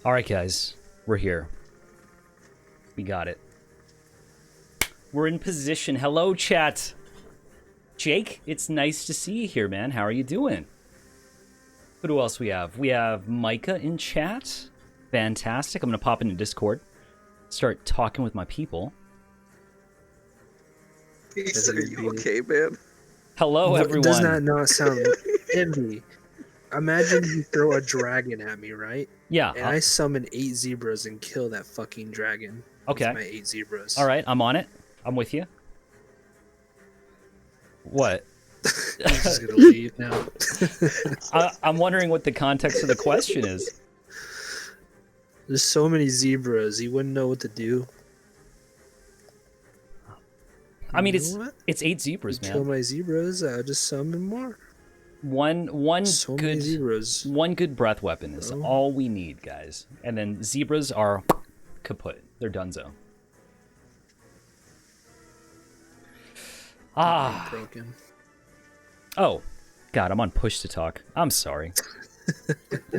All right, guys, we're here. We got it. We're in position. Hello, chat. Jake, it's nice to see you here, man. How are you doing? Who else we have? We have Micah in chat. Fantastic. I'm going to pop into Discord, start talking with my people. Are you okay, man? Hello, everyone. Does that not sound envy? Imagine you throw a dragon at me, right? Yeah. And I summon 8 zebras and kill that fucking dragon. Okay. With my 8 zebras. All right, I'm on it. I'm with you. What? I'm just gonna leave now. I'm wondering what the context of the question is. There's so many zebras, you wouldn't know what to do. I mean, You know what? it's 8 zebras, man. Kill my zebras, I'll just summon more. One So many good zebras. one good breath weapon is all we need, guys. And then zebras are kaput. They're donezo. Ah. Broken. Oh, God, I'm on push to talk. I'm sorry.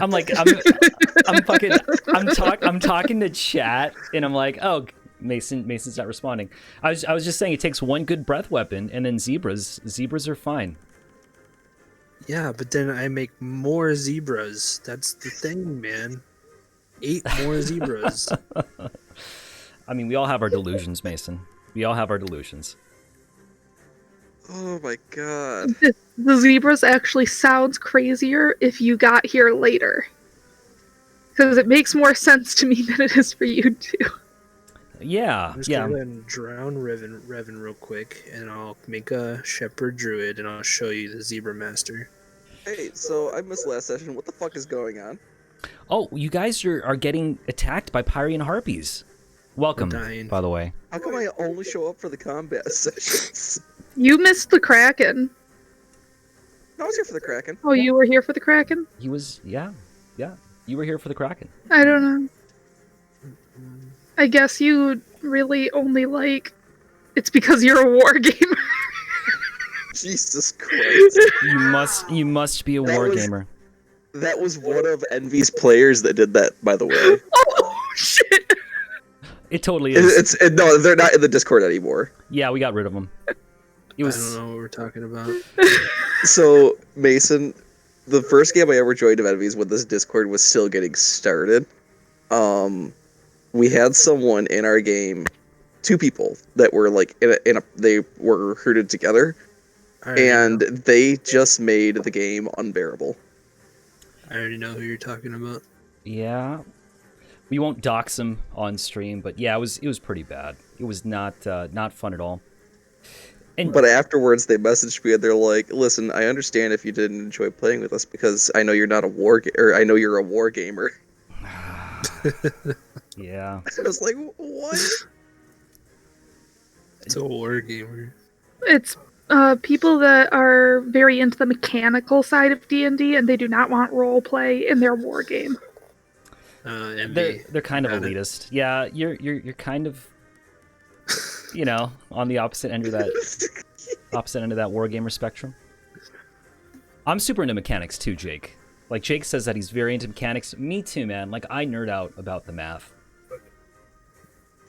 I'm talking to chat, and I'm like, oh, Mason's not responding. I was just saying it takes one good breath weapon, and then zebras are fine. Yeah, but then I make more zebras. That's the thing, man. 8 more zebras. I mean, we all have our delusions, Mason. We all have our delusions. Oh my god. The zebras actually sounds crazier if you got here later. Because it makes more sense to me than it is for you to. Yeah, I'm just yeah. gonna go ahead and drown Revan real quick, and I'll make a shepherd druid, and I'll show you the zebra master. Hey, so I missed last session. What the fuck is going on? Oh, you guys are getting attacked by Pyrian harpies. Welcome, by the way. How come I only show up for the combat sessions? You missed the Kraken. I was here for the Kraken. Oh, you were here for the Kraken? He was, yeah. You were here for the Kraken. I don't know. I guess you really only like... It's because you're a war gamer. Jesus Christ. You must be a war gamer. That was one of Envy's players that did that, by the way. Oh, shit! It totally is. No, they're not in the Discord anymore. Yeah, we got rid of them. I don't know what we're talking about. So, Mason, the first game I ever joined of Envy's when this Discord was still getting started, we had someone in our game, 2 people that were like they were recruited together, and they just made the game unbearable. I already know who you're talking about. Yeah, we won't dox him on stream, but yeah, it was pretty bad. It was not fun at all. But afterwards, they messaged me and they're like, "Listen, I understand if you didn't enjoy playing with us because I know you're not I know you're a war gamer." Yeah. I was like, "What?" It's a war gamer. It's people that are very into the mechanical side of D&D, and they do not want role play in their war game. They're kind of elitist. Yeah, you're kind of, you know, on the opposite end of that wargamer spectrum. I'm super into mechanics too, Jake. Like, Jake says that he's very into mechanics. Me too, man. Like, I nerd out about the math.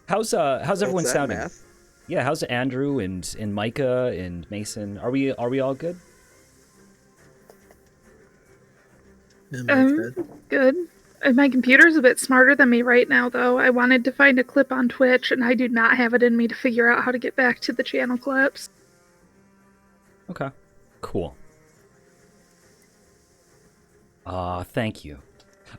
How's everyone sounding? Math? Yeah, how's Andrew and Micah and Mason? Are we all good? Good. My computer's a bit smarter than me right now, though. I wanted to find a clip on Twitch, and I do not have it in me to figure out how to get back to the channel clips. Okay, cool. Thank you.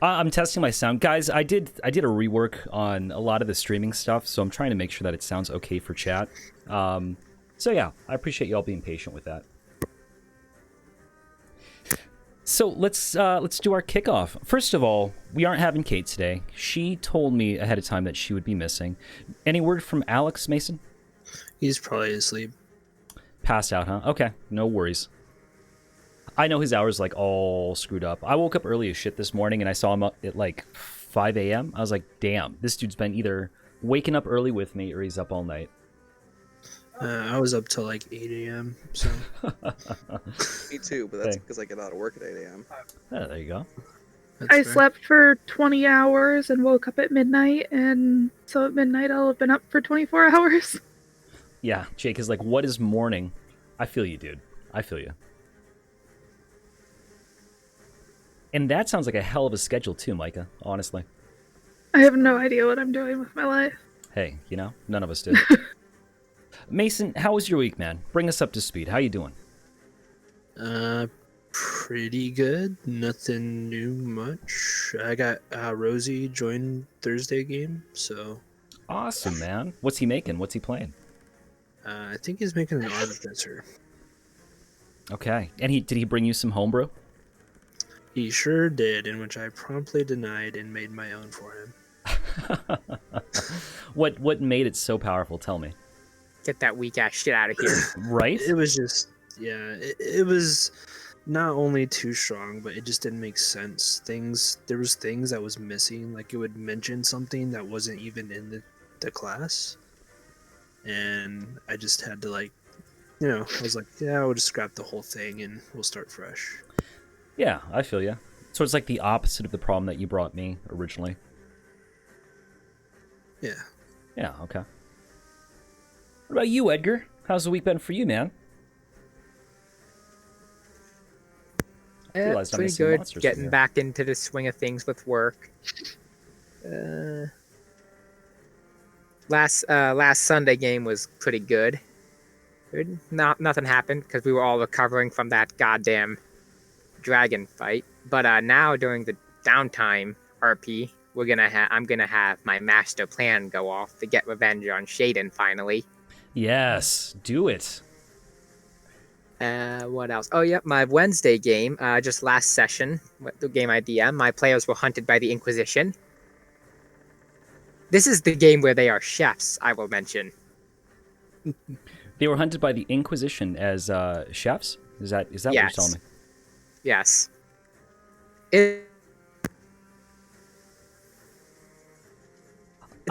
I'm testing my sound, guys. I did a rework on a lot of the streaming stuff, so I'm trying to make sure that it sounds okay for chat. So yeah, I appreciate y'all being patient with that. So let's do our kickoff. First of all, we aren't having Kate today. She told me ahead of time that she would be missing. Any word from Alex, Mason? He's probably asleep. Passed out, huh? Okay, no worries. I know his hours like all screwed up. I woke up early as shit this morning and I saw him up at like 5 a.m. I was like, damn, this dude's been either waking up early with me or he's up all night. I was up till like 8 a.m. So. Me too, but that's because I get out of work at 8 a.m. Yeah, there you go. That's I fair. slept for 20 hours and woke up at midnight, and so at midnight I'll have been up for 24 hours. Yeah, Jake is like, what is morning? I feel you, dude. I feel you. And that sounds like a hell of a schedule too, Micah, honestly. I have no idea what I'm doing with my life. Hey, you know, none of us did. Mason, how was your week, man? Bring us up to speed. How you doing? Pretty good. Nothing new much. I got Rosie joined Thursday game, so Awesome, man. What's he making? What's he playing? I think he's making an artificer. Okay. And did he bring you some homebrew? He sure did, in which I promptly denied and made my own for him. What made it so powerful? Tell me. Get that weak ass shit out of here. Right? It was just, yeah, it was not only too strong, but it just didn't make sense. There was things that was missing, like it would mention something that wasn't even in the class, and I just had to I was like, yeah, we'll just scrap the whole thing and we'll start fresh. Yeah, I feel you. So it's like the opposite of the problem that you brought me originally. Yeah. Yeah, okay. What about you, Edgar? How's the week been for you, man? Realized I'm Pretty missing good. monsters from Getting here. back into the swing of things with work. Last Sunday game was pretty good. Nothing happened because we were all recovering from that goddamn dragon fight. But now during the downtime RP, I'm gonna have my master plan go off to get revenge on Shaden finally. Yes, do it. What else? Oh, yeah, my Wednesday game, just last session, the game I DM, my players were hunted by the Inquisition. This is the game where they are chefs, I will mention. They were hunted by the Inquisition as chefs? Is that what you're telling me? Yes. I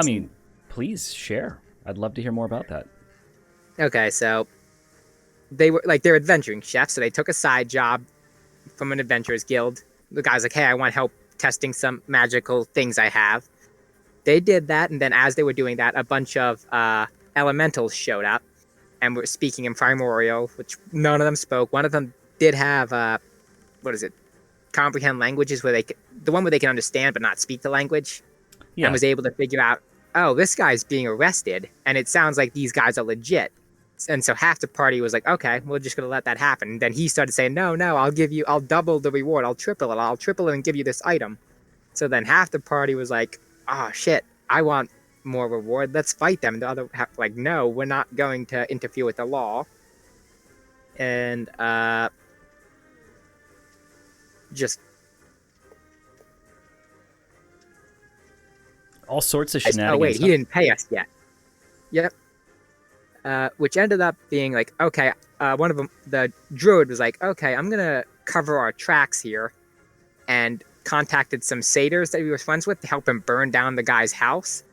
mean, please share. I'd love to hear more about that. Okay, so they're adventuring chefs, so they took a side job from an adventurers guild. The guy's like, hey, I want help testing some magical things I have. They did that, and then as they were doing that, a bunch of elementals showed up and were speaking in Primordial, which none of them spoke. One of them did have, comprehend languages, the one where they can understand but not speak the language, Yeah. and was able to figure out, oh, this guy's being arrested, and it sounds like these guys are legit. And so half the party was like, okay, we're just going to let that happen. And then he started saying, no, I'll double the reward. I'll triple it and give you this item. So then half the party was like, oh, shit, I want more reward. Let's fight them. The other half, like, no, we're not going to interfere with the law. And just all sorts of shenanigans. oh, wait, huh? he didn't pay us yet. Yep. Which ended up being like, okay, one of them, the druid was like, okay, I'm going to cover our tracks here, and contacted some satyrs that he was friends with to help him burn down the guy's house,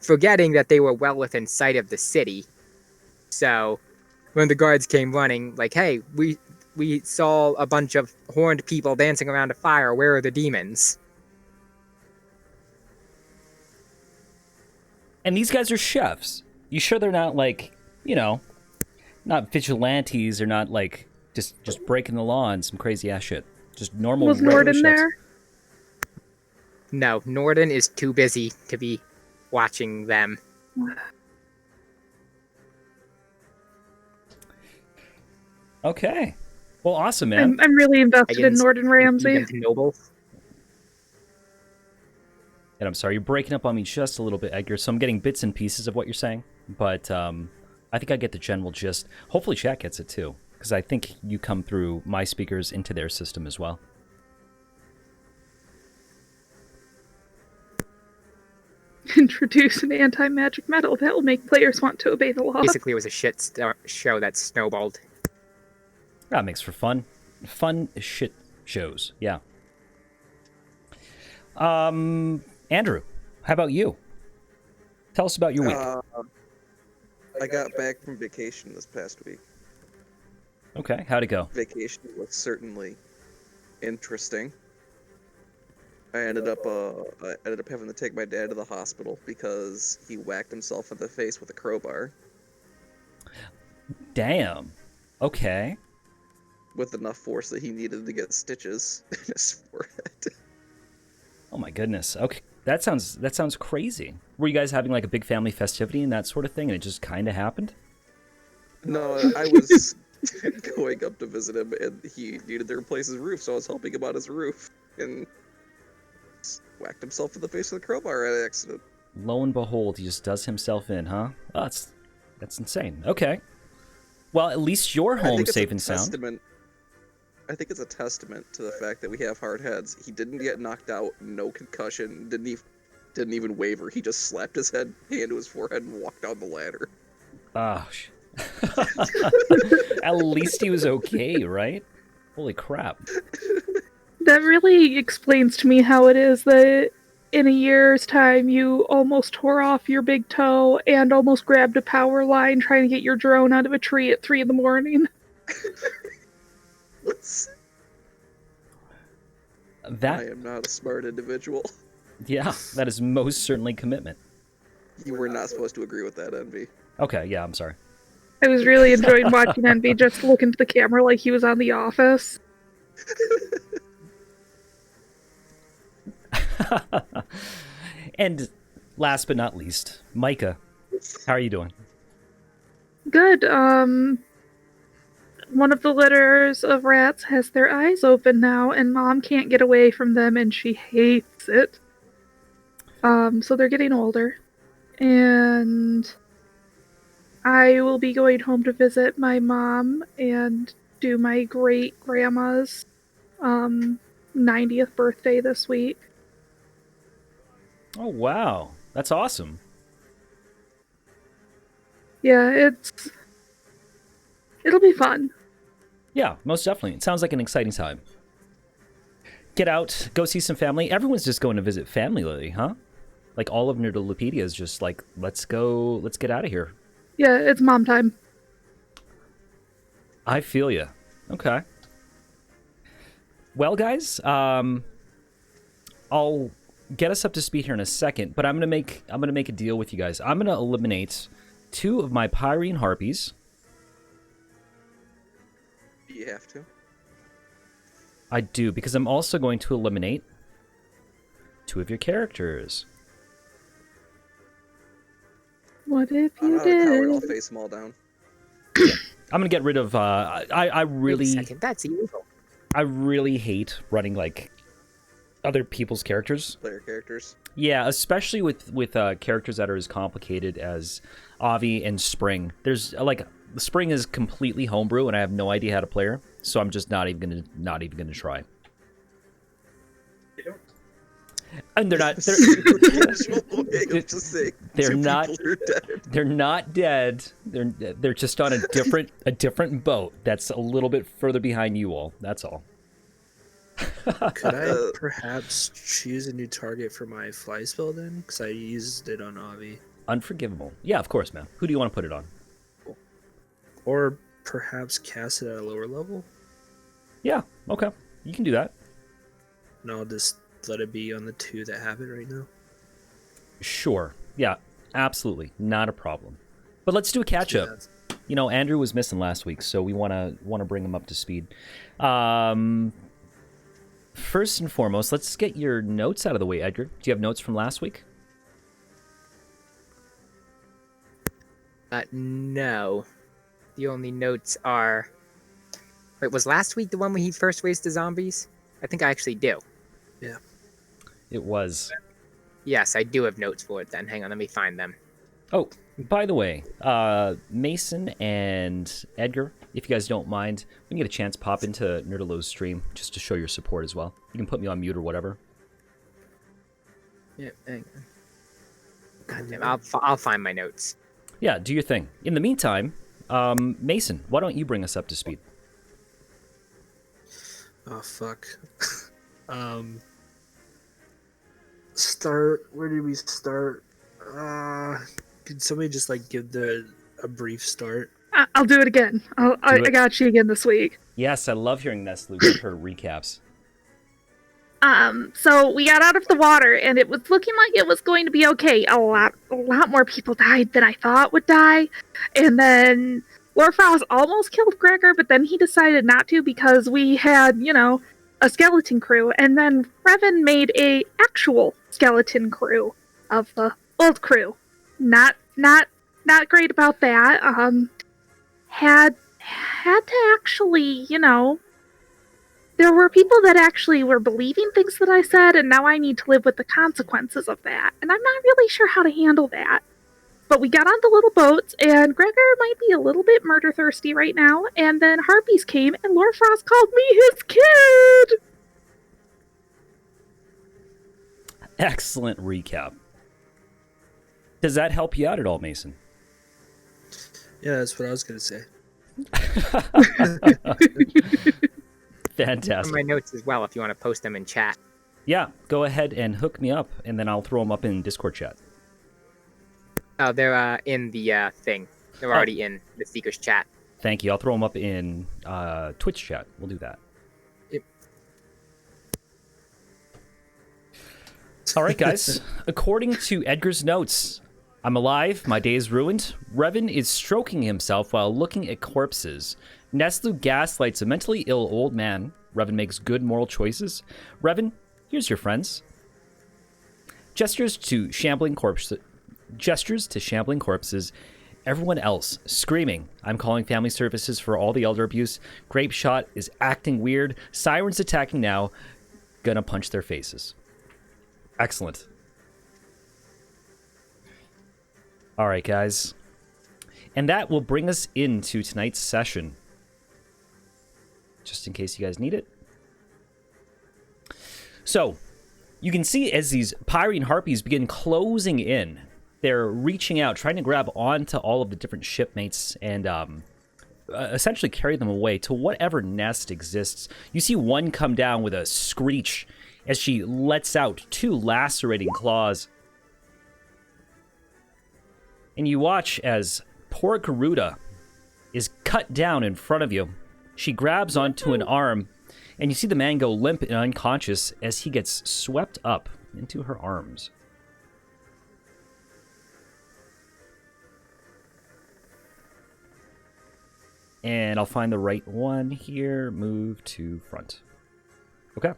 forgetting that they were well within sight of the city. So when the guards came running, like, hey, we saw a bunch of horned people dancing around a fire. Where are the demons? And these guys are chefs. You sure they're not not vigilantes or not like just breaking the law and some crazy ass shit? Just normal. Was regular Norden chefs. there? No, Norden is too busy to be watching them. Okay. Well, awesome, man. I'm really invested in Dragons, Norden Ramsey. even noble. And I'm sorry, you're breaking up on me just a little bit, Edgar. So I'm getting bits and pieces of what you're saying, but I think I get the general gist. Hopefully, chat gets it too, because I think you come through my speakers into their system as well. Introduce an anti-magic metal that will make players want to obey the law. Basically, it was a show that snowballed. That makes for fun shit shows. Yeah. Andrew, how about you? Tell us about your week. I got back from vacation this past week. Okay, how'd it go? Vacation was certainly interesting. I ended up having to take my dad to the hospital because he whacked himself in the face with a crowbar Damn. Okay. with enough force that he needed to get stitches in his forehead. Oh my goodness. Okay. That sounds crazy. Were you guys having like a big family festivity and that sort of thing, and it just kind of happened? No, I was going up to visit him, and he needed to replace his roof, so I was helping him on his roof, and whacked himself in the face with a crowbar at accident. Lo and behold, he just does himself in, huh? Oh, that's insane. Okay. Well, at least you're I home think it's safe a and sound. testament. I think it's a testament to the fact that we have hard heads. He didn't get knocked out, no concussion, didn't even waver. He just slapped his hand to his forehead and walked down the ladder. Oh, at least he was okay, right? Holy crap. That really explains to me how it is that in a year's time you almost tore off your big toe and almost grabbed a power line trying to get your drone out of a tree at 3 a.m. That, I am not a smart individual. yeah, that is most certainly commitment. You were not supposed to agree with that, Envy. Okay, yeah, I'm sorry. I was really enjoying watching Envy just look into the camera like he was on The Office. And last but not least, Micah, how are you doing? Good. One of the litters of rats has their eyes open now, and Mom can't get away from them, and she hates it. So they're getting older. And I will be going home to visit my mom and do my great-grandma's 90th birthday this week. Oh, wow. That's awesome. Yeah, it'll be fun. Yeah, most definitely. It sounds like an exciting time. Get out, go see some family. Everyone's just going to visit family lately, huh? Like all of Nerdolopedia is just like, let's get out of here. Yeah, it's mom time. I feel you. Okay. Well, guys, I'll get us up to speed here in a second, but I'm gonna make a deal with you guys. I'm gonna eliminate 2 of my Pyrian harpies. You have to. I do, because I'm also going to eliminate 2 of your characters. What if I'm you not a coward. I'll did? face them all down. I'm gonna get rid of. I Wait a really second, that's illegal. I really hate running like other people's characters. Player characters. Yeah, especially with characters that are as complicated as Avi and Spring. There's like Spring is completely homebrew, and I have no idea how to play her, so I'm just not even gonna try. And they're not. They're not. They're not dead. They're just on a different boat. That's a little bit further behind you all. That's all. Could I perhaps choose a new target for my fly spell then? Because I used it on Avi. Unforgivable. Yeah, of course, man. Who do you want to put it on? Or perhaps cast it at a lower level? Yeah. Okay. You can do that. And I'll just let it be on the 2 that have it right now. Sure. Yeah. Absolutely. Not a problem. But let's do a catch up. Yeah. You know, Andrew was missing last week, so we want to bring him up to speed. First and foremost, let's get your notes out of the way, Edgar. Do you have notes from last week? No. The only notes are... Wait, was last week the one when he first raised the zombies? I think I actually do. Yeah. It was. Yes, I do have notes for it then. Hang on, let me find them. Oh, by the way, Mason and Edgar, if you guys don't mind, when you get a chance, pop into Nerdalo's stream just to show your support as well. You can put me on mute or whatever. Yeah, hang on. God damn, I'll find my notes. Yeah, do your thing. In the meantime, Mason, why don't you bring us up to speed? Oh, fuck. Where did we start? Could somebody just, like, give a brief start? I'll do it again. I got you again this week. Yes, I love hearing Nestle give her recaps. So we got out of the water, and it was looking like it was going to be okay. A lot more people died than I thought would die. And then Lord Frost almost killed Gregor, but then he decided not to because we had, a skeleton crew. And then Revan made a actual skeleton crew of the old crew. Not great about that. Had to actually, there were people that actually were believing things that I said, and now I need to live with the consequences of that. And I'm not really sure how to handle that. But we got on the little boats, and Gregor might be a little bit murder thirsty right now. And then Harpies came, and Lord Frost called me his kid! Excellent recap. Does that help you out at all, Mason? Yeah, that's what I was gonna say. Fantastic. My notes as well, if you want to post them in chat. Yeah, go ahead and hook me up, and then I'll throw them up in Discord chat. Oh, they're in the thing. They're already in the Seeker's chat. Thank you. I'll throw them up in Twitch chat. We'll do that. Yep. All right, guys. According to Edgar's notes, I'm alive. My day is ruined. Revan is stroking himself while looking at corpses. Neslu gaslights a mentally ill old man. Revan makes good moral choices. Revan, here's your friends. Gestures to shambling corpses. Everyone else screaming. I'm calling family services for all the elder abuse. Grape Shot is acting weird. Sirens attacking now. Gonna punch their faces. Excellent. All right, guys. And that will bring us into tonight's session. Just in case you guys need it. So, you can see as these Pyrian harpies begin closing in, they're reaching out, trying to grab onto all of the different shipmates and essentially carry them away to whatever nest exists. You see one come down with a screech as she lets out 2 lacerating claws. And you watch as poor Garuda is cut down in front of you. She grabs onto an arm, and you see the man go limp and unconscious as he gets swept up into her arms. And I'll find the right one here. Move to front. Okay.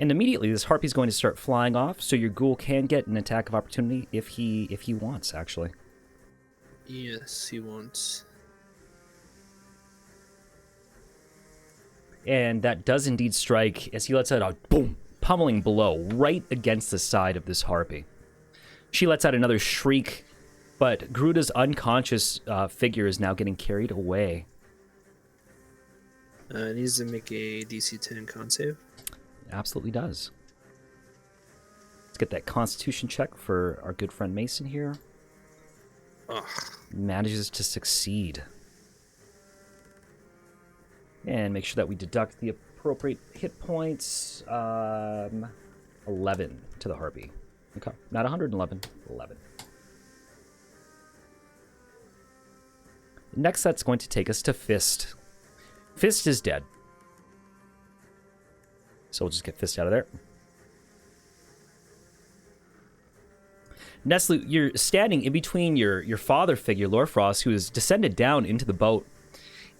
And immediately, this harpy's going to start flying off, so your ghoul can get an attack of opportunity if he wants, actually. Yes, he wants. And that does indeed strike as he lets out a boom, pummeling blow right against the side of this harpy. She lets out another shriek, but Garuda's unconscious figure is now getting carried away. It needs to make a DC 10 con save. Absolutely does. Let's get that Constitution check for our good friend Mason here. Ugh. Manages to succeed. And make sure that we deduct the appropriate hit points. 11 to the harpy. Okay, not 111, 11. Next, that's going to take us to Fist. Fist is dead. So we'll just get Fist out of there. Nestle, you're standing in between your father figure, Lorfrost, who has descended down into the boat.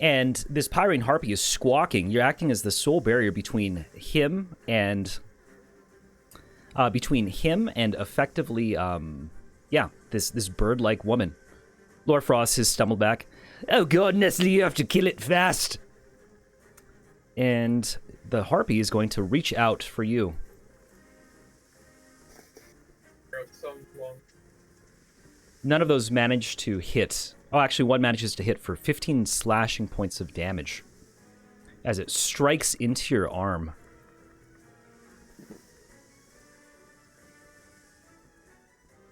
And this Pyrian harpy is squawking. You're acting as the sole barrier between him and effectively, this bird-like woman. Lorfrost has stumbled back. Oh god, Nestle, you have to kill it fast. And the harpy is going to reach out for you. None of those manage to hit. Oh, actually, one manages to hit for 15 slashing points of damage as it strikes into your arm.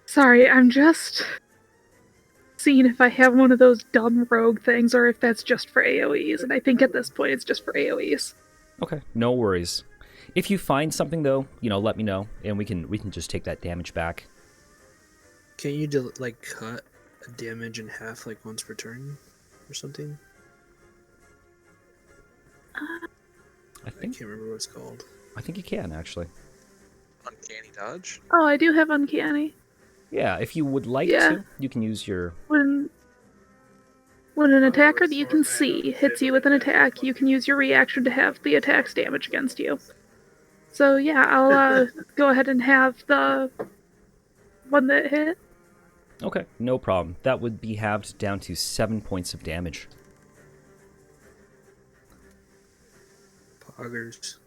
Sorry, I'm just seeing if I have one of those dumb rogue things or if that's just for AoEs, and I think at this point it's just for AoEs. Okay, no worries. If you find something, though, let me know, and we can just take that damage back. Can you cut a damage in half once per turn or something? I can't remember what it's called. I think you can, actually. Uncanny dodge. Oh, I do have uncanny. Yeah, if you would like Yeah. to, you can use your... When an attacker that you can see hits you with an attack, you can use your reaction to have the attack's damage against you. So yeah, I'll go ahead and have the one that hit. Okay, no problem. That would be halved down to 7 points of damage. Poggers.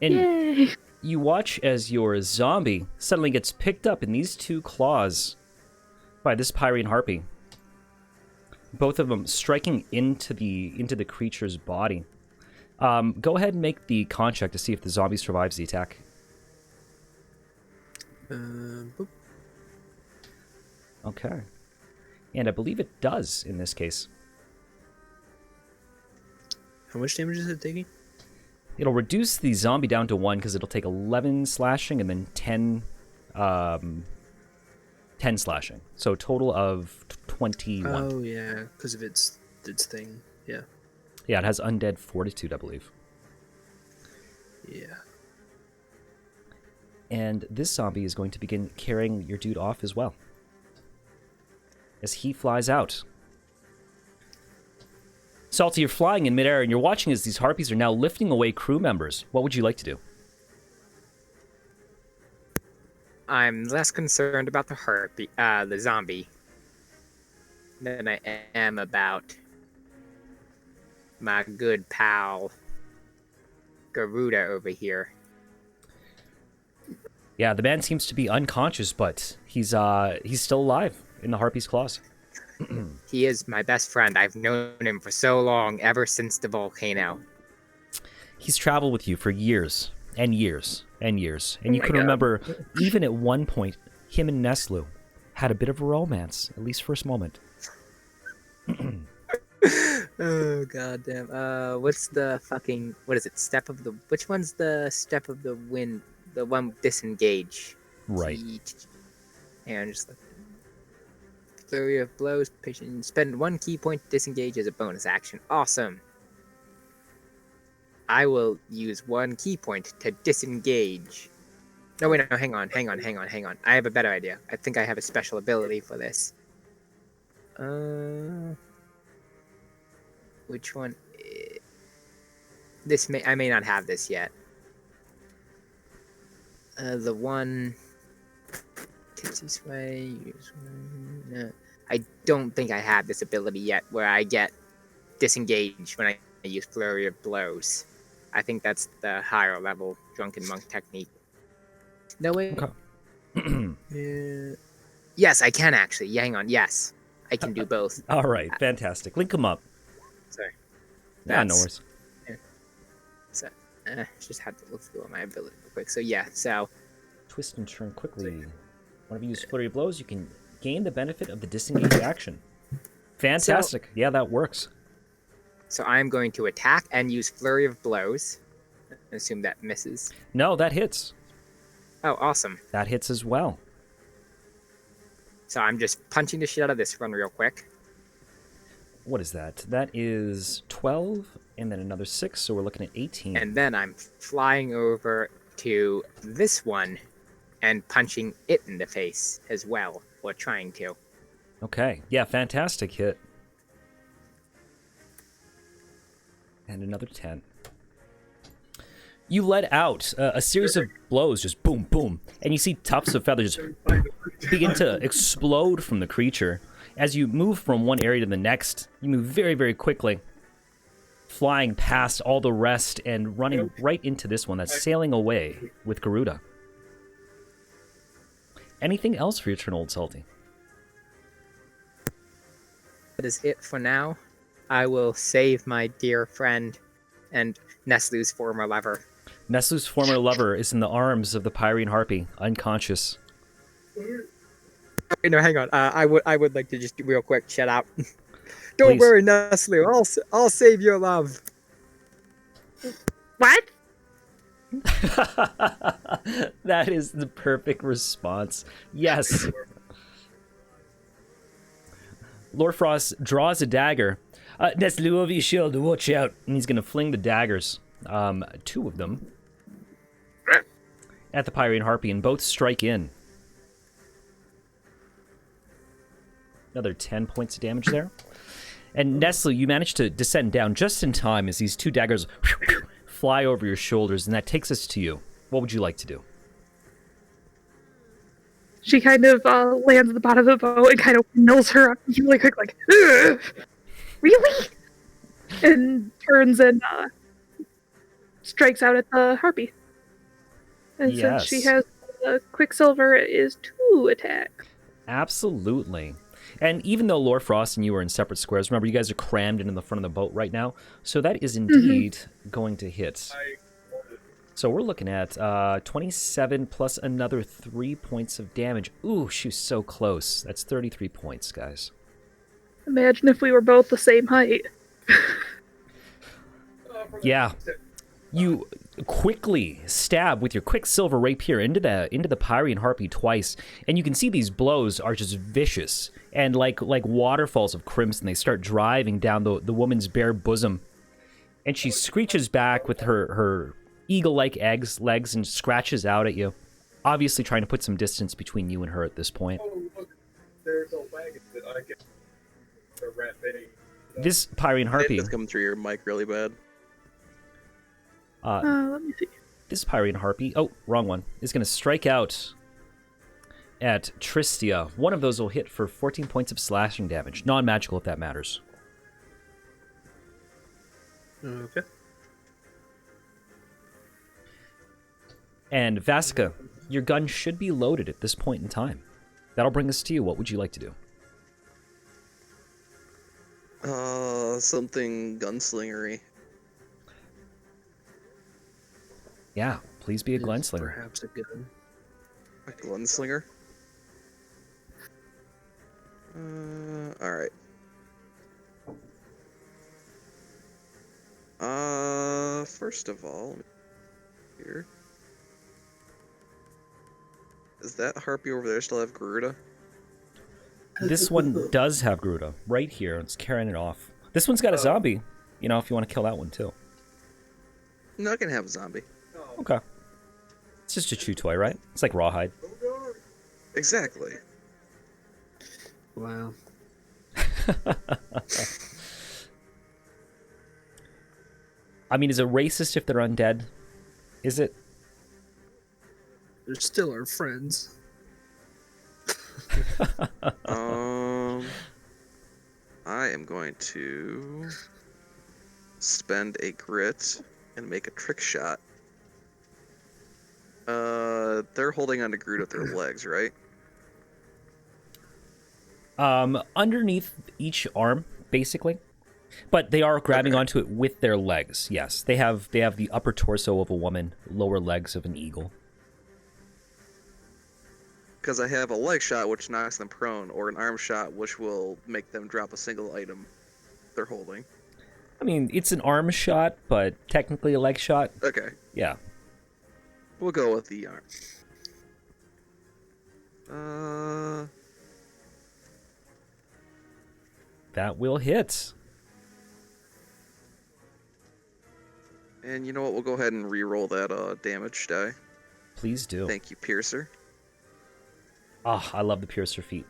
And Yay! you watch as your zombie suddenly gets picked up in these two claws by this Pyrian harpy. Both of them striking into the creature's body. Go ahead and make the con check to see if the zombie survives the attack. Boop. Okay. And I believe it does in this case. How much damage is it taking? It'll reduce the zombie down to 1 because it'll take 11 slashing and then 10 slashing. So a total of 21. Oh yeah, because of its thing. Yeah. Yeah, it has undead fortitude, I believe. Yeah. And this zombie is going to begin carrying your dude off as well, as he flies out. Salty, you're flying in midair, and you're watching as these harpies are now lifting away crew members. What would you like to do? I'm less concerned about the zombie, than I am about my good pal Garuda over here. Yeah, the man seems to be unconscious, but he's still alive in the harpy's claws. He is my best friend. I've known him for so long, ever since the volcano. He's traveled with you for years and years and years, and you my can God. remember even at one point, him and Neslu had a bit of a romance, at least for a moment. Oh goddamn! What's the fucking? What is it? Step of the? Which one's the step of the wind? The one with disengage. Right. And just like flurry of blows. Patient. Spend 1 key point to disengage as a bonus action. Awesome. I will use 1 key point to disengage. No, wait, no, hang on. I have a better idea. I think I have a special ability for this. Which one? I may not have this yet. The one takes this way. No, I don't think I have this ability yet, where I get disengaged when I use flurry of blows. I think that's the higher level drunken monk technique. No way. Okay. Yes, I can actually. Yeah, hang on. Yes, I can do both. All right, fantastic. Link them up. Sorry. Yeah, no worries. So, just had to look through my ability real quick. So yeah, so Twist and turn quickly. Whenever you use flurry of blows, you can gain the benefit of the disengage action. Fantastic. Yeah, that works. So I'm going to attack and use flurry of blows. I assume that misses. No, that hits. Oh, awesome. That hits as well. So I'm just punching the shit out of this one real quick. What is that? That is 12, and then another 6, so we're looking at 18. And then I'm flying over to this one and punching it in the face as well, or trying to. Okay, yeah, fantastic hit. And another 10. You let out a series of blows, just boom, boom, and you see tufts of feathers begin to explode from the creature. As you move from one area to the next, you move very, very quickly, flying past all the rest and running right into this one that's sailing away with Garuda. Anything else for your turn, Old Salty? That is it for now. I will save my dear friend and Nestlu's former lover. Nestlu's former lover is in the arms of the Pyrian harpy, unconscious. No, hang on. I would like to just real quick shout out. Don't Please. worry, Nestlu. I'll save your love. What? That is the perfect response. Yes. Lord Frost draws a dagger. Nestlu, over your shield, watch out. And he's going to fling the daggers two of them at the Pyrian Harpy, and both strike in. Another 10 points of damage there. And Nestle, you manage to descend down just in time as these two daggers fly over your shoulders, and that takes us to you. What would you like to do? She kind of lands at the bottom of the boat and kind of mills her up really quick, like, "Ugh, really?" And turns and strikes out at the harpy. And since she Yes. has Quicksilver, it is 2 attacks. Absolutely. And even though Lord Frost and you are in separate squares, remember, you guys are crammed into the front of the boat right now. So that is indeed going to hit. So we're looking at 27 plus another 3 points of damage. Ooh, she was so close. That's 33 points, guys. Imagine if we were both the same height. Yeah. You quickly stab with your Quicksilver rapier into the Pyrian Harpy twice, and you can see these blows are just vicious and like waterfalls of crimson. They start driving down the woman's bare bosom, and she screeches back with her eagle-like legs and scratches out at you, obviously trying to put some distance between you and her at this point. There's a wagon that I get a rat bait. This Pyrian Harpy, It's coming through your mic really bad. Let me see. this Pyrian Harpy, oh, wrong one, is going to strike out at Tristia. One of those will hit for 14 points of slashing damage. Non-magical, if that matters. Okay. And Vasica, your gun should be loaded at this point in time. That'll bring us to you. What would you like to do? Something gunslingery. Yeah, please be a Glenslinger. Perhaps a gun. A gunslinger? Alright. First of all, here. Does that harpy over there still have Garuda? This one does have Garuda right here. It's carrying it off. This one's got a zombie. You know, if you want to kill that one too. No, I can have a zombie. Okay. It's just a chew toy, right? It's like rawhide. Exactly. Wow. I mean, is it racist if they're undead? Is it? They're still our friends. I am going to spend a grit and make a trick shot. They're holding on to Groot with their legs, right? Underneath each arm, basically. But they are grabbing onto it with their legs. Yes, they have the upper torso of a woman, lower legs of an eagle. Because I have a leg shot which knocks them prone, or an arm shot which will make them drop a single item they're holding. I mean, it's an arm shot, but technically a leg shot. Okay, Yeah. we'll go with the arm. That will hit. And you know what? We'll go ahead and re-roll that damage die. Please do. Thank you, Piercer. Ah, I love the Piercer feat.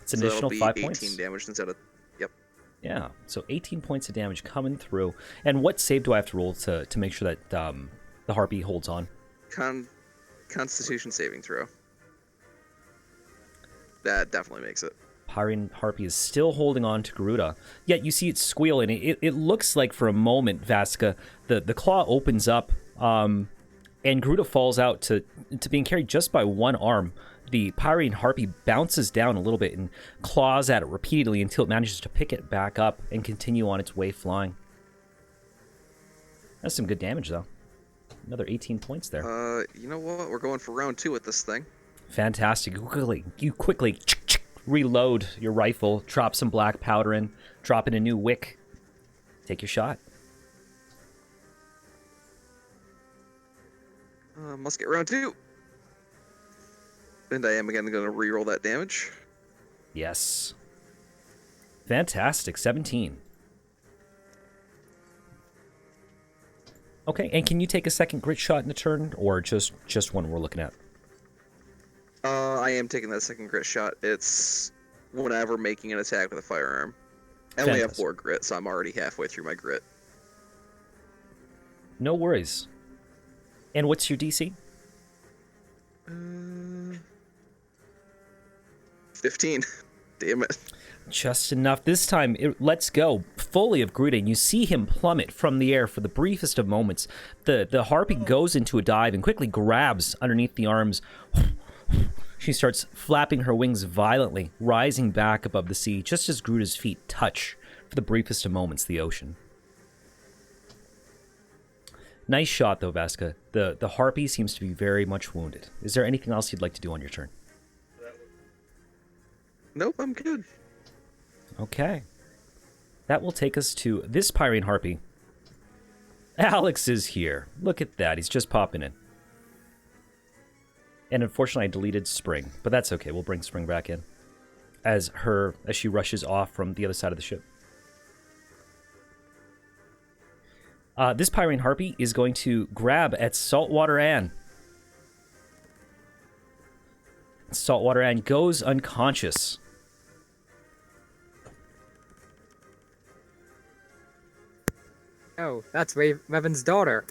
It's an So additional that'll be 5 18 points. damage instead of... Yep. Yeah, so 18 points of damage coming through. And what save do I have to roll to make sure that the Harpy holds on? Constitution saving throw. That definitely makes it. Pyrian Harpy is still holding on to Garuda. Yet you see it squeal, and it looks like for a moment, Vasica, the claw opens up, and Garuda falls out to being carried just by one arm. The Pyrian Harpy bounces down a little bit and claws at it repeatedly until it manages to pick it back up and continue on its way flying. That's some good damage, though. Another 18 points there. You know what? We're going for round 2 with this thing. Fantastic. You quickly reload your rifle, drop some black powder in, drop in a new wick. Take your shot. Musket round 2. And I am again going to reroll that damage. Yes. Fantastic. 17. Okay, and can you take a second grit shot in a turn, or just one we're looking at? I am taking that second grit shot. It's whenever making an attack with a firearm. I only have Fantastic. 4 grit, so I'm already halfway through my grit. No worries. And what's your DC? 15. Damn it. Just enough. This time, it lets go fully of Gruta, and you see him plummet from the air for the briefest of moments. The harpy goes into a dive and quickly grabs underneath the arms. She starts flapping her wings violently, rising back above the sea, just as Gruta's feet touch, for the briefest of moments, the ocean. Nice shot, though, Vasca. The harpy seems to be very much wounded. Is there anything else you'd like to do on your turn? Nope, I'm good. Okay. That will take us to this Pyrian harpy. Alex is here. Look at that. He's just popping in. And unfortunately, I deleted Spring, but that's okay. We'll bring Spring back in as she rushes off from the other side of the ship. This Pyrian harpy is going to grab at Saltwater Ann. Saltwater Ann goes unconscious. Oh, that's Revan's daughter.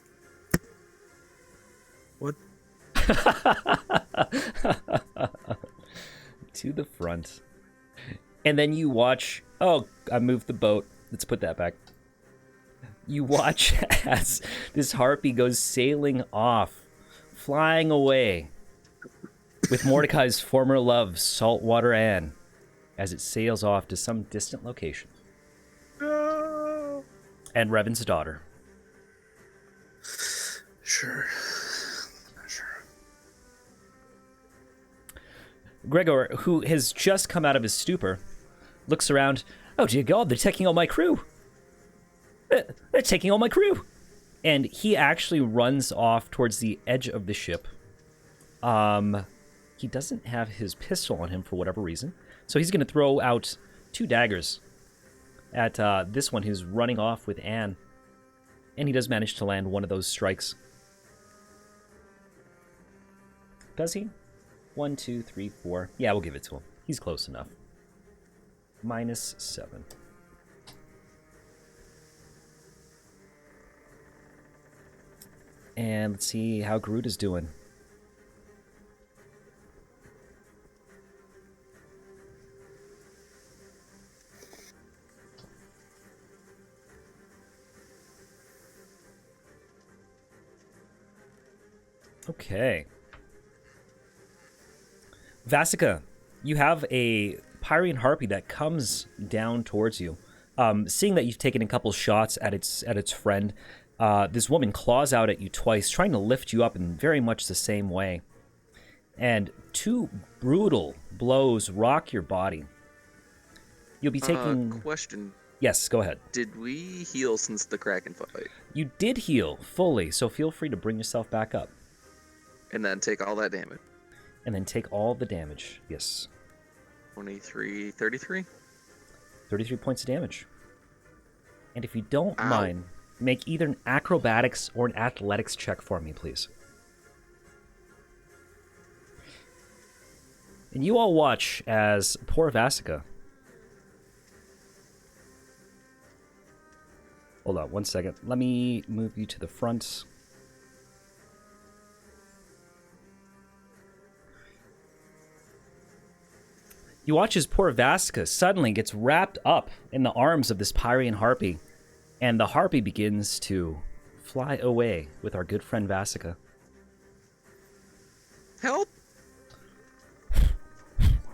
What? To the front. And then you watch... Oh, I moved the boat. Let's put that back. You watch as this harpy goes sailing off, flying away, with Mordecai's former love, Saltwater Ann, as it sails off to some distant location. No. And Revan's daughter. Sure. Gregor, who has just come out of his stupor, looks around. Oh, dear God, they're taking all my crew. They're taking all my crew. And he actually runs off towards the edge of the ship. He doesn't have his pistol on him for whatever reason. So he's going to throw out 2 daggers at this one who's running off with Anne. And he does manage to land one of those strikes. Does he? 1, 2, 3, 4. Yeah, we'll give it to him. He's close enough. -7. And let's see how Groot is doing. Okay. Vasica, you have a Pyrian harpy that comes down towards you. Seeing that you've taken a couple shots at its friend, this woman claws out at you twice, trying to lift you up in very much the same way. And 2 brutal blows rock your body. You'll be taking... Question. Yes, go ahead. Did we heal since the Kraken fight? You did heal fully, so feel free to bring yourself back up. And then take all that damage. And then take all the damage. Yes. 23, 33? 33 points of damage. And if you don't Ow. mind, make either an acrobatics or an athletics check for me, please. And you all watch as poor Vasica... Hold on, 1 second. Let me move you to the front. You watch as poor Vasica suddenly gets wrapped up in the arms of this Pyrian harpy, and the harpy begins to fly away with our good friend Vasica. Help!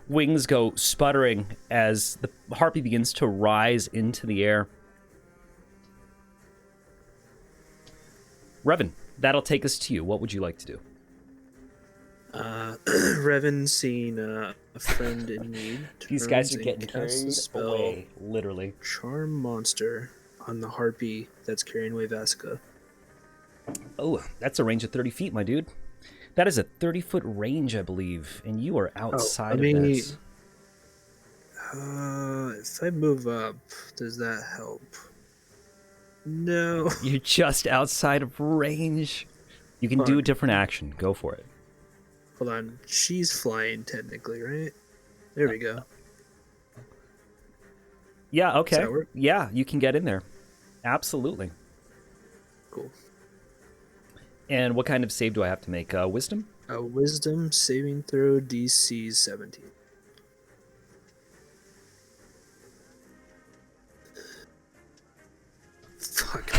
Wings go sputtering as the harpy begins to rise into the air. Revan, that'll take us to you. What would you like to do? Revan, seeing a friend in need, These guys turns are and getting casts the carried spell away, literally. Charm Monster on the harpy that's carrying away Vasica. Oh, that's a range of 30 feet, my dude. That is a 30-foot range, I believe, and you are outside of this. If I move up, does that help? No. You're just outside of range. You can do a Fuck. different action. Go for it. Hold on. She's flying technically, right? There we go. Yeah, okay. that work? Yeah, you can get in there. Absolutely. Cool. And what kind of save do I have to make? Wisdom? A wisdom saving throw DC 17. Fuck.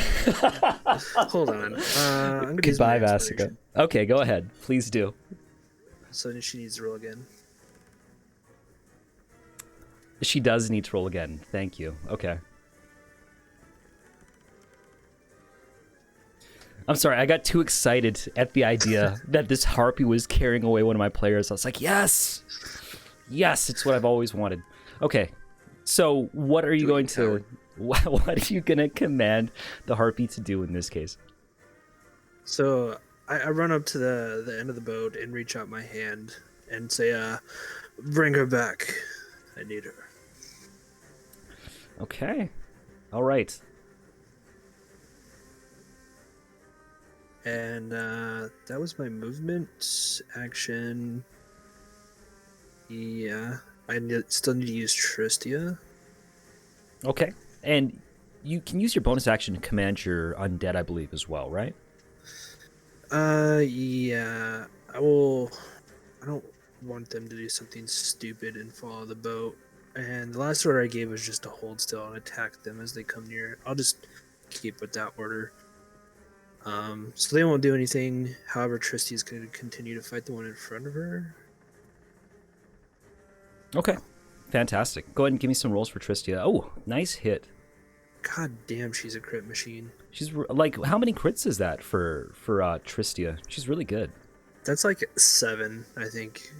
Hold on. I'm gonna use my Goodbye, Vasica. inspiration. Okay, go ahead. Please do. So she needs to roll again. She does need to roll again. Thank you. Okay. I'm sorry, I got too excited at the idea that this harpy was carrying away one of my players. I was like, yes! Yes, it's what I've always wanted. Okay, so what are you going to... What are you going to command the harpy to do in this case? So I run up to the end of the boat and reach out my hand and say, bring her back. I need her. Okay. All right. And that was my movement action. Yeah. Still need to use Tristia. Okay. And you can use your bonus action to command your undead, I believe, as well, right? Yeah. I don't want them to do something stupid and follow the boat. And the last order I gave was just to hold still and attack them as they come near. I'll just keep with that order. So they won't do anything. However, Tristia's going to continue to fight the one in front of her. Okay. Fantastic. Go ahead and give me some rolls for Tristia. Oh, nice hit. God damn, she's a crit machine. She's like, how many crits is that for Tristia? She's really good, That's like 7, I think.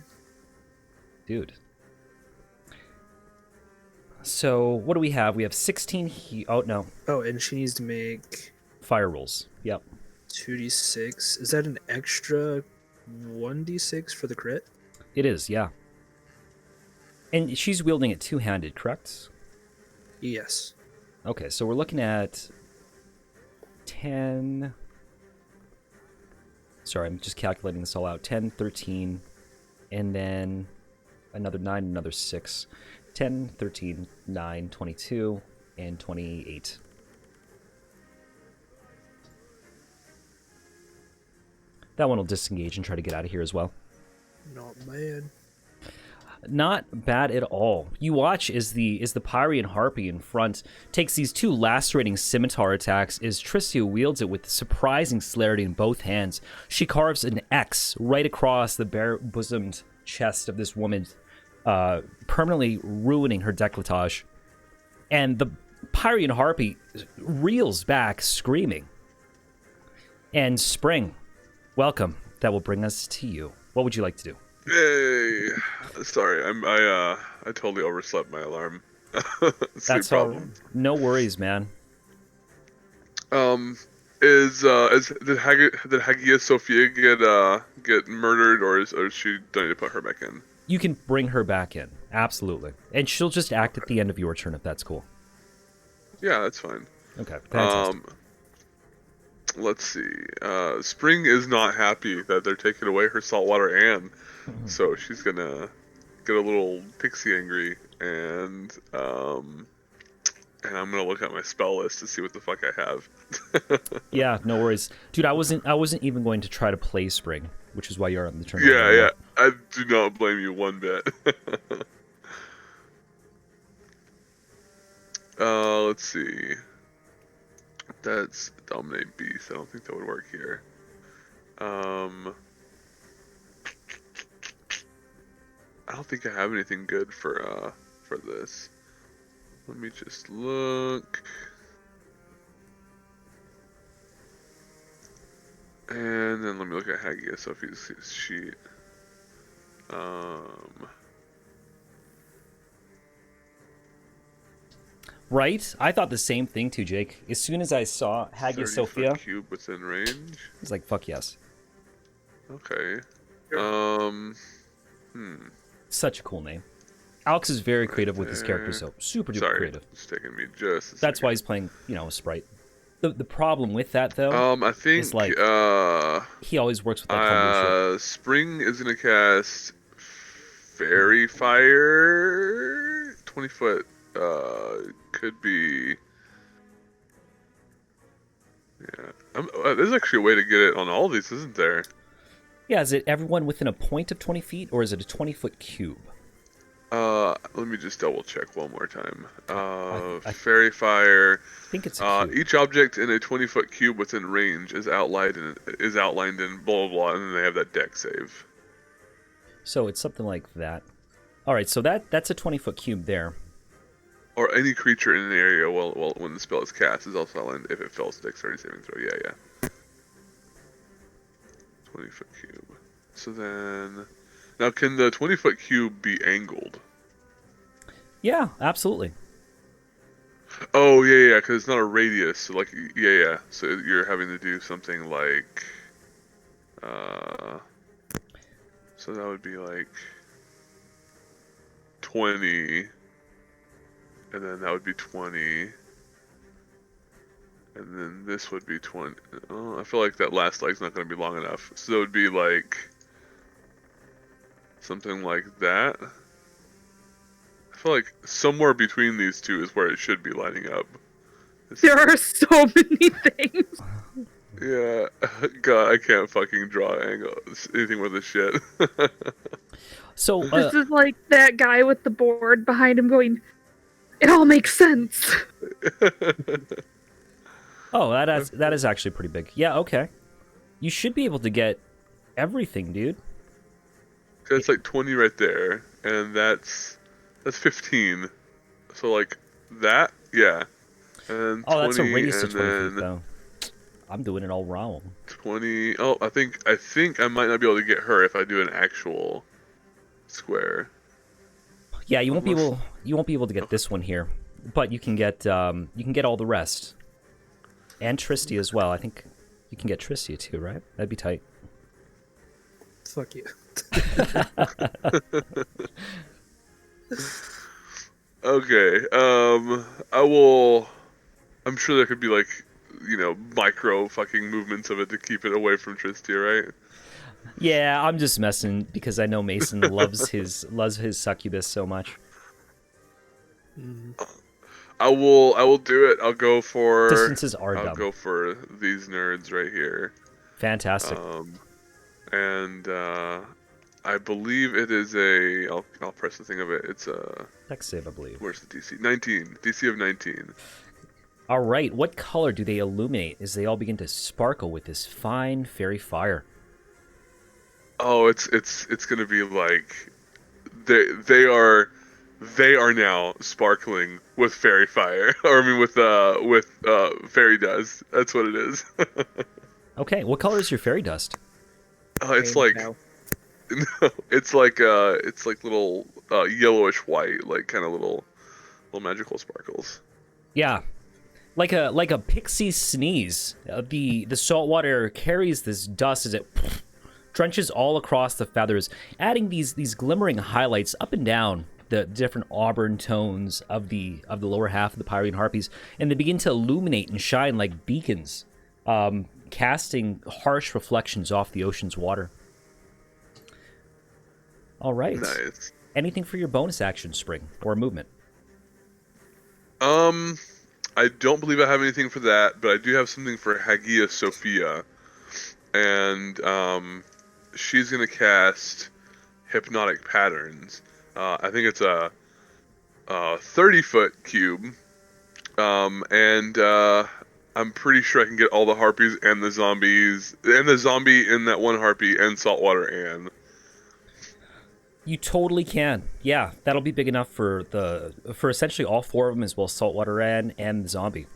dude. So what do we have? We have 16. Oh no, Oh, and she needs to make fire rolls. Yep. 2d6. Is that an extra 1d6 for the crit? It is. Yeah. And she's wielding it two-handed, correct? Yes. Okay, so we're looking at 10. Sorry, I'm just calculating this all out. 10, 13, and then another 9, another 6. 10, 13, 9, 22, and 28. That one will disengage and try to get out of here as well. Not bad. Not bad at all. You watch as the Pyrian harpy in front takes these two lacerating scimitar attacks as Tristia wields it with surprising celerity in both hands. She carves an X right across the bare-bosomed chest of this woman, permanently ruining her décolletage. And the Pyrian harpy reels back, screaming. And Spring, welcome. That will bring us to you. What would you like to do? Hey, sorry, I totally overslept my alarm. That's all. No worries, man. Did Hagia Sophia get murdered, or is she do I need to put her back in? You can bring her back in, absolutely, and she'll just act at the end of your turn if that's cool. Yeah, that's fine. Okay, fantastic. Let's see. Spring is not happy that they're taking away her saltwater Anne, so she's gonna get a little pixie angry, and I'm gonna look at my spell list to see what the fuck I have. Yeah, no worries, dude. I wasn't even going to try to play Spring, which is why you're on the turn. Yeah, I do not blame you one bit. Let's see. That's Dominate Beast. I don't think that would work here. I don't think I have anything good for this. Let me just look. And then let me look at Hagia Sophie's sheet. Right? I thought the same thing too, Jake. As soon as I saw Hagia 30-foot Sophia, cube within range. I was like, "Fuck yes!" Okay. Such a cool name. Alex is very Right creative with his character, there. so super duper Sorry, creative. it's taking me just a That's second. why he's playing, a sprite. The problem with that though, I think it's like he always works with like kombucha. Spring is gonna cast Fairy Fire. 20 foot. Could be. Yeah. There's actually a way to get it on all these, isn't there? Yeah, is it everyone within a point of 20 feet, or is it a 20-foot cube? Let me just double check one more time. I Fairy Fire. think it's a cube. Each object in a 20-foot cube within range is outlined in blah blah blah, and then they have that deck save. So it's something like that. All right, so that's a 20-foot cube there. Or any creature in an area when the spell is cast is also outlined if it fails a dexterity saving throw. Yeah. 20-foot cube. So then, now can the 20-foot cube be angled? Yeah, absolutely. Oh yeah, because it's not a radius. So like yeah. So you're having to do something like, so that would be like 20, and then that would be 20, and then this would be 20. Oh, I feel like that last leg's not going to be long enough. So it would be like something like that. I feel like somewhere between these two is where it should be lining up. There are so many things. Yeah, God, I can't fucking draw anything with this shit. So This is like that guy with the board behind him going, "It all makes sense." oh, that is actually pretty big. Yeah, okay. You should be able to get everything, dude. That's like 20 right there, and that's 15. So like that, yeah. And Oh, that's a 20, radius of and 20 then feet, though. I'm doing it all wrong. 20. Oh, I think I might not be able to get her if I do an actual square. Yeah, you won't be able to get this one here, but you can get all the rest, and Tristia as well. I think you can get Tristia too, right? That'd be tight. Fuck you. Okay. I will. I'm sure there could be like, micro fucking movements of it to keep it away from Tristia, right? Yeah, I'm just messing because I know Mason loves his succubus so much. I will do it. I'll go for Distances are I'll dumb. go for these nerds right here. Fantastic. And I believe it is a. I'll press the thing of it. It's a. Dex save, I believe. Where's the DC? 19. DC of 19. All right, what color do they illuminate as they all begin to sparkle with this fine fairy fire? Oh, it's gonna be like they are now sparkling with fairy fire, or I mean with fairy dust. That's what it is. Okay, what color is your fairy dust? It's like No. no, it's like little yellowish white, like kind of little magical sparkles. Yeah, like a pixie sneeze. The saltwater carries this dust as it drenches all across the feathers, adding these glimmering highlights up and down the different auburn tones of the lower half of the Pyrian harpies, and they begin to illuminate and shine like beacons, casting harsh reflections off the ocean's water. All right. Nice. Anything for your bonus action, Spring, or movement? I don't believe I have anything for that, but I do have something for Hagia Sophia, and she's gonna cast Hypnotic Patterns. I think it's a 30-foot cube, and I'm pretty sure I can get all the harpies and the zombies, and the zombie in that one harpy, and Saltwater Anne. You totally can. Yeah, that'll be big enough for essentially all four of them, as well as Saltwater Anne and the zombie.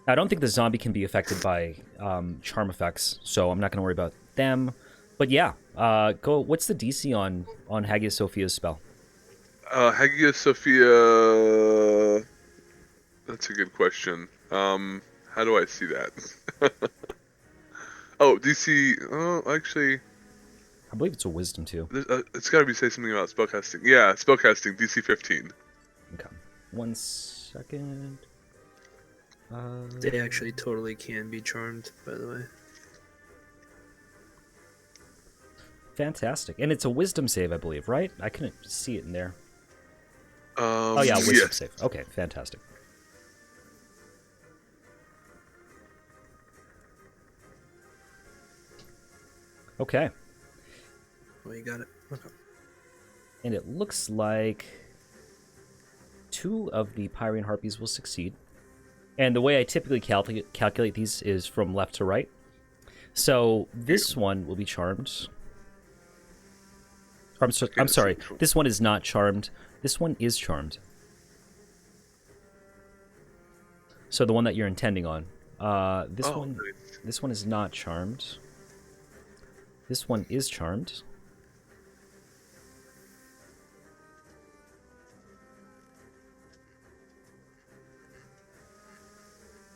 I don't think the zombie can be affected by charm effects, so I'm not going to worry about them. But yeah, go. What's the DC on Hagia Sophia's spell? Hagia Sophia. That's a good question. How do I see that? Oh, DC. Oh, actually. I believe it's a wisdom too. It's got to be say something about spellcasting. Yeah, spellcasting DC 15. Okay, 1 second. They actually totally can be charmed, by the way. Fantastic. And it's a wisdom save, I believe, right? I couldn't see it in there. Oh Oh, yeah, wisdom save. Okay, fantastic. Okay. Oh, you got it. Okay. And it looks like 2 of the Pyrian Harpies will succeed. And the way I typically calculate these is from left to right. So this one will be charmed. I'm sorry. This one is not charmed. This one is charmed. So the one that you're intending on. This one is not charmed. This one is charmed.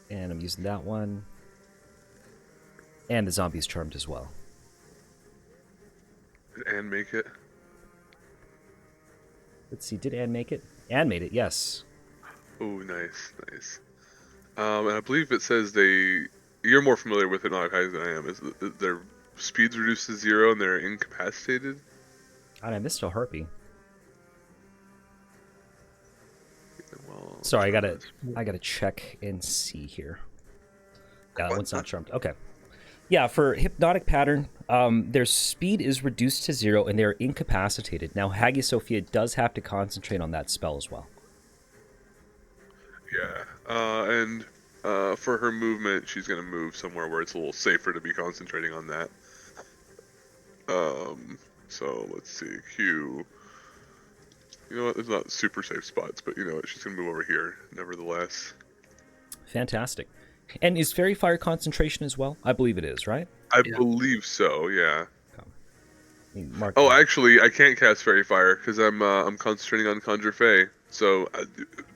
And I'm using that one. And the zombie is charmed as well. Did Anne make it? Let's see, did Anne make it? Anne made it, yes. Oh, nice, nice. And I believe it says you're more familiar with Hypnotic than I am. Is their speed's reduced to 0 and they're incapacitated? And I missed a harpy. Well, Sorry, I gotta check and see here. Yeah, that one's not charmed. Okay. Yeah, for Hypnotic Pattern, their speed is reduced to 0 and they're incapacitated. Now, Hagia Sophia does have to concentrate on that spell as well. Yeah, and for her movement, she's gonna move somewhere where it's a little safer to be concentrating on that. So let's see, Q. You know what? There's not super safe spots, but you know what? She's gonna move over here, nevertheless. Fantastic. And is Fairy Fire concentration as well? I believe it is, right? I believe so. Yeah. Mark Oh, that. actually, I can't cast Fairy Fire because I'm concentrating on Conjure Fey. So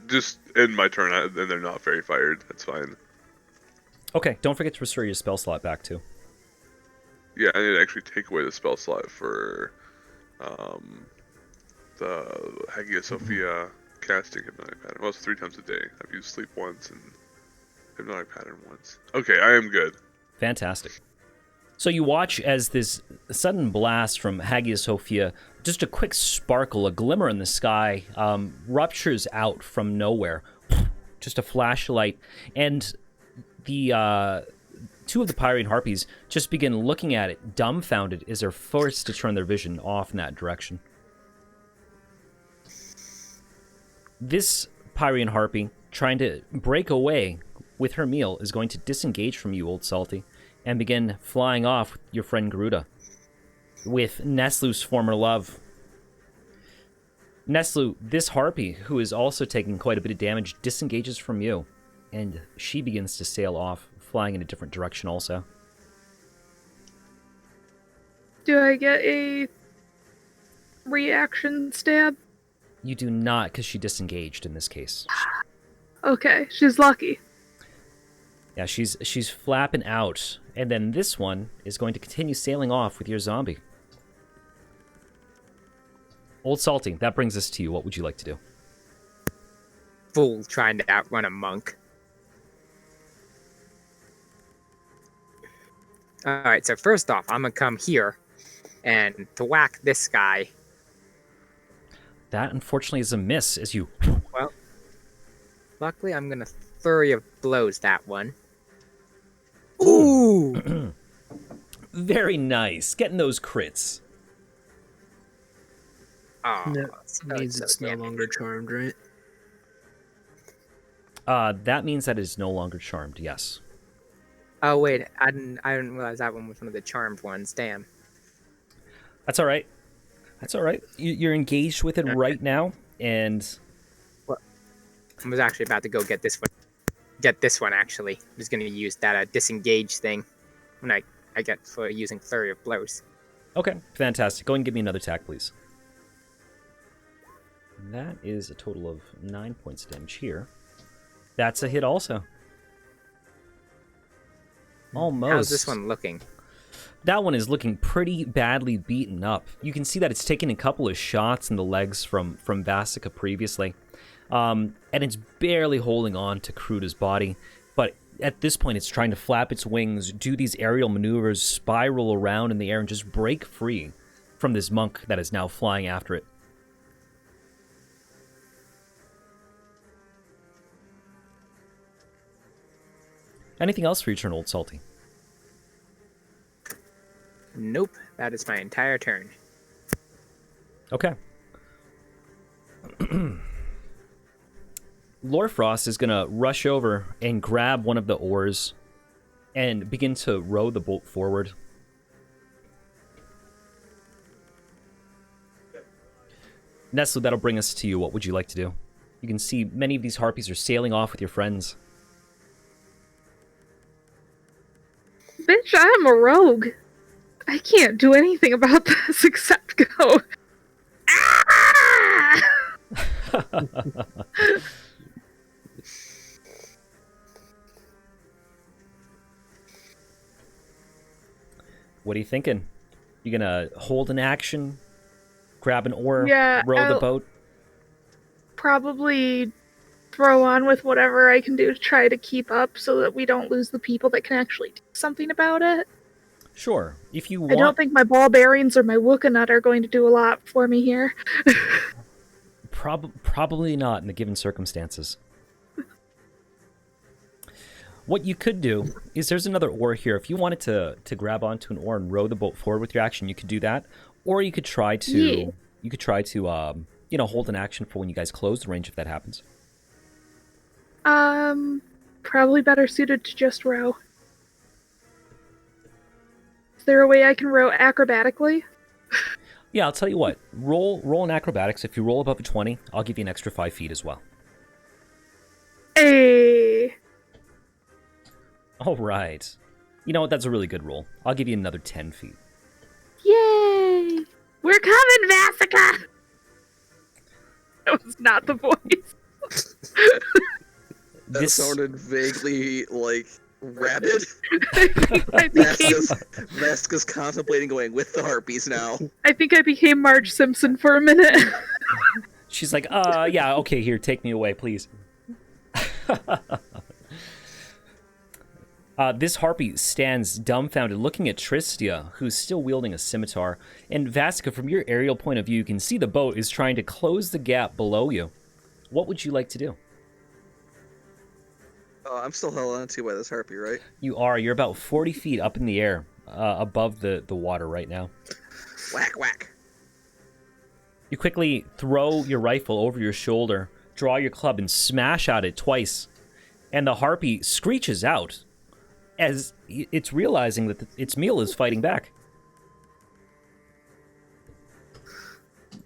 just end my turn, and they're not Fairy Fired. That's fine. Okay, don't forget to restore your spell slot back too. Yeah, I need to actually take away the spell slot for the Hagia Sophia casting Hypnotic Pattern. Well, it's 3 times a day. I've used Sleep once and Hypnotic Pattern once. Okay, I am good. Fantastic. So you watch as this sudden blast from Hagia Sophia, just a quick sparkle, a glimmer in the sky, ruptures out from nowhere. Just a flashlight. And the 2 of the Pyrian Harpies just begin looking at it, dumbfounded, as they're forced to turn their vision off in that direction. This Pyrian Harpy, trying to break away with her meal, is going to disengage from you, Old Salty, and begin flying off with your friend Garuda, with Neslu's former love. Neslu, this harpy, who is also taking quite a bit of damage, disengages from you, and she begins to sail off, flying in a different direction also. Do I get a reaction stab? You do not, because she disengaged in this case. Okay, she's lucky. Yeah, she's flapping out, and then this one is going to continue sailing off with your zombie. Old Salty, that brings us to you. What would you like to do? Fool trying to outrun a monk. Alright, so first off, I'm gonna come here and thwack this guy. That, unfortunately, is a miss, as you... Well, luckily I'm gonna flurry of blows that one. Ooh! Very nice. Getting those crits. Oh, That means it's no longer charmed, right? That means that it is no longer charmed, yes. Oh wait, I didn't realize that one was one of the charmed ones. Damn. That's all right. That's all right. You're engaged with it right now, and... I was actually about to go get this one. Get this one, actually. I'm just going to use that disengage thing when I get for using Flurry of Blows. Okay, fantastic. Go and give me another attack, please. That is a total of 9 points of damage here. That's a hit also. Almost. How's this one looking? That one is looking pretty badly beaten up. You can see that it's taken a couple of shots in the legs from Vasica previously. And it's barely holding on to Kruda's body. But at this point, it's trying to flap its wings, do these aerial maneuvers, spiral around in the air, and just break free from this monk that is now flying after it. Anything else for your turn, Old Salty? Nope, that is my entire turn. Okay. Lorfrost is going to rush over and grab one of the oars and begin to row the boat forward. Nestle, that'll bring us to you. What would you like to do? You can see many of these harpies are sailing off with your friends. Bitch, I'm a rogue. I can't do anything about this except go. Ah! What are you thinking? You gonna hold an action, grab an oar, Yeah, row the I'll boat? probably throw on with whatever I can do to try to keep up so that we don't lose the people that can actually do something about it. Sure. If you want. I don't think my ball bearings or my Wookanut are going to do a lot for me here. Probably not in the given circumstances. What you could do is there's another oar here. If you wanted to grab onto an oar and row the boat forward with your action, you could do that. Or you could try to Yeah. hold an action for when you guys close the range if that happens. Probably better suited to just row. Is there a way I can row acrobatically? Yeah, I'll tell you what. Roll in acrobatics. If you roll above a 20, I'll give you an extra 5 feet as well. Hey. All right. You know what? That's a really good roll. I'll give you another 10 feet. Yay! We're coming, Vasica! That was not the voice. That sounded vaguely like rabid. I became, Vasica's contemplating going with the harpies now. I think I became Marge Simpson for a minute. She's like, yeah, okay, here, take me away, please. This harpy stands dumbfounded, looking at Tristia, who's still wielding a scimitar. And Vasica, from your aerial point of view, you can see the boat is trying to close the gap below you. What would you like to do? I'm still held on to by this harpy, right? You are. You're about 40 feet up in the air, above the water right now. Whack, whack. You quickly throw your rifle over your shoulder, draw your club, and smash at it twice. And the harpy screeches out as it's realizing that its meal is fighting back.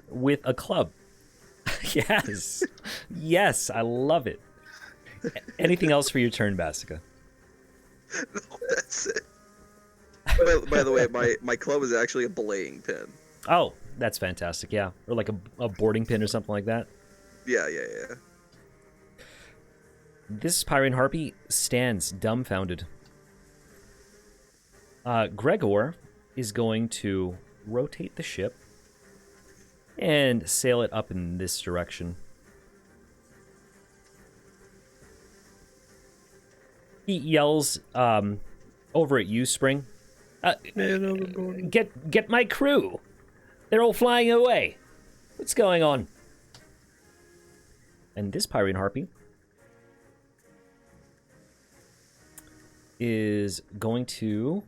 With a club. Yes. Yes, I love it. Anything else for your turn, Vasica? No, that's it. By the way, my club is actually a belaying pin. Oh, that's fantastic, yeah. Or like a boarding pin or something like that. Yeah. This Pyrian harpy stands dumbfounded. Gregor is going to rotate the ship and sail it up in this direction. He yells over at you, Spring. Get my crew. They're all flying away. What's going on? And this Pyrian harpy is going to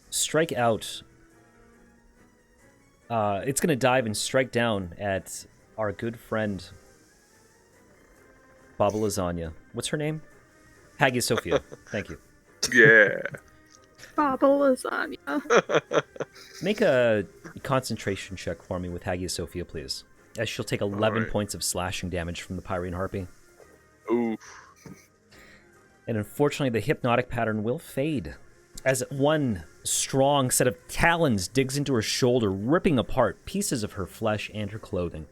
strike out. It's going to dive and strike down at our good friend Baba Lasagna. What's her name? Hagia Sophia. Thank you. Yeah. Baba Lasagna. Make a concentration check for me with Hagia Sophia, please. As she'll take 11 right. points of slashing damage from the Pyrian harpy. Oof. And unfortunately, the hypnotic pattern will fade as one strong set of talons digs into her shoulder, ripping apart pieces of her flesh and her clothing.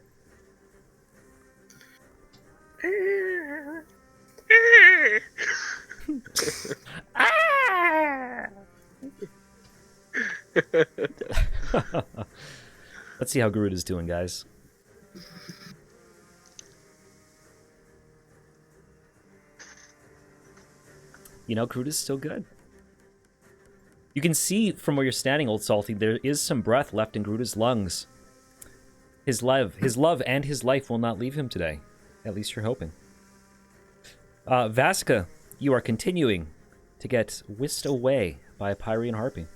Let's see how Garuda's doing, guys. You know, Groot is still good. You can see from where you're standing, Old Salty, there is some breath left in Groot's lungs. His love and his life will not leave him today. At least you're hoping. Vasca, you are continuing to get whisked away by a Pyrian harpy.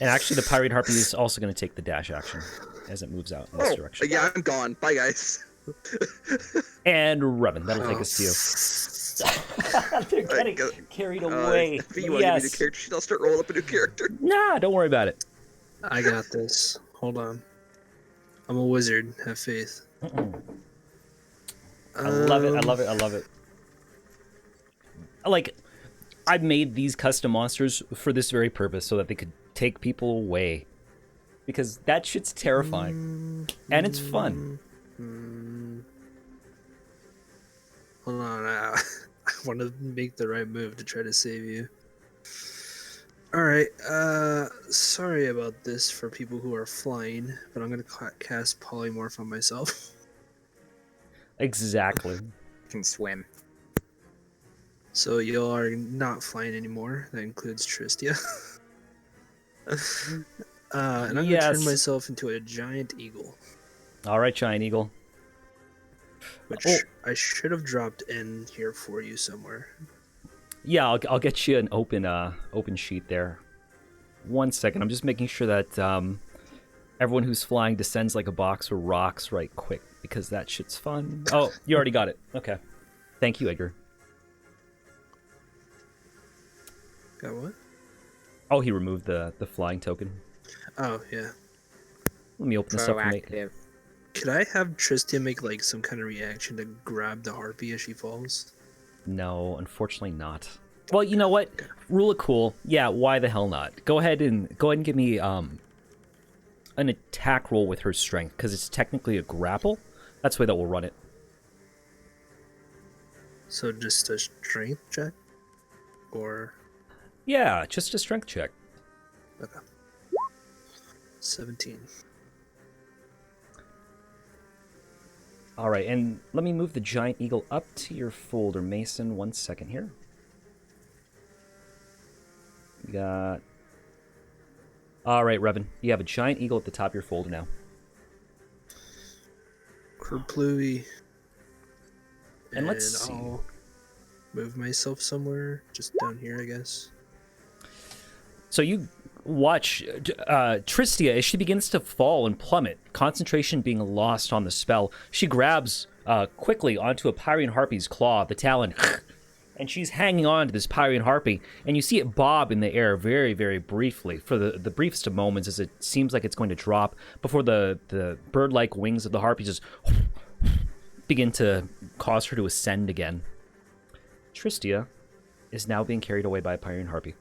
And actually, the Pyrian harpy is also going to take the dash action as it moves out in this direction. Yeah, I'm gone. Bye, guys. And Revan, that'll take us to you. They're getting carried away. If you want to give me a new character, I'll start rolling up a new character. Nah, don't worry about it. I got this. Hold on. I'm a wizard. Have faith. I love it. I love it. I love it. Like, I made these custom monsters for this very purpose, so that they could take people away. Because that shit's terrifying. And it's fun. Hold on. I want to make the right move to try to save you. Alright, sorry about this for people who are flying, but I'm going to cast Polymorph on myself. Exactly. Can swim. So y'all are not flying anymore. That includes Tristia. And I'm going to turn myself into a giant eagle. Alright, giant eagle. Which I should have dropped in here for you somewhere. Yeah, I'll get you an open sheet there. 1 second, I'm just making sure that everyone who's flying descends like a box of rocks right quick, because that shit's fun. Oh, you already got it. Okay. Thank you, Edgar. Got what? Oh, he removed the flying token. Oh, yeah. Let me open this up for me. Proactive. Could I have Tristia make like some kind of reaction to grab the harpy as she falls? No, unfortunately not. Well, you know what? Rule of cool. Yeah, why the hell not? Go ahead and give me an attack roll with her strength, because it's technically a grapple. That's the way that we'll run it. So just a strength check? Or... Yeah, just a strength check. Okay. 17. Alright, and let me move the giant eagle up to your folder, Mason. 1 second here. We got... Alright, Revan. You have a giant eagle at the top of your folder now. Kerplooey. And let's see. I'll move myself somewhere, just down here, I guess. So you watch Tristia as she begins to fall and plummet, concentration being lost on the spell. She grabs quickly onto a Pyrian harpy's claw, the talon, and she's hanging on to this Pyrian harpy, and you see it bob in the air very, very briefly, for the briefest of moments, as it seems like it's going to drop, before the bird-like wings of the harpy just begin to cause her to ascend again. Tristia is now being carried away by a Pyrian harpy.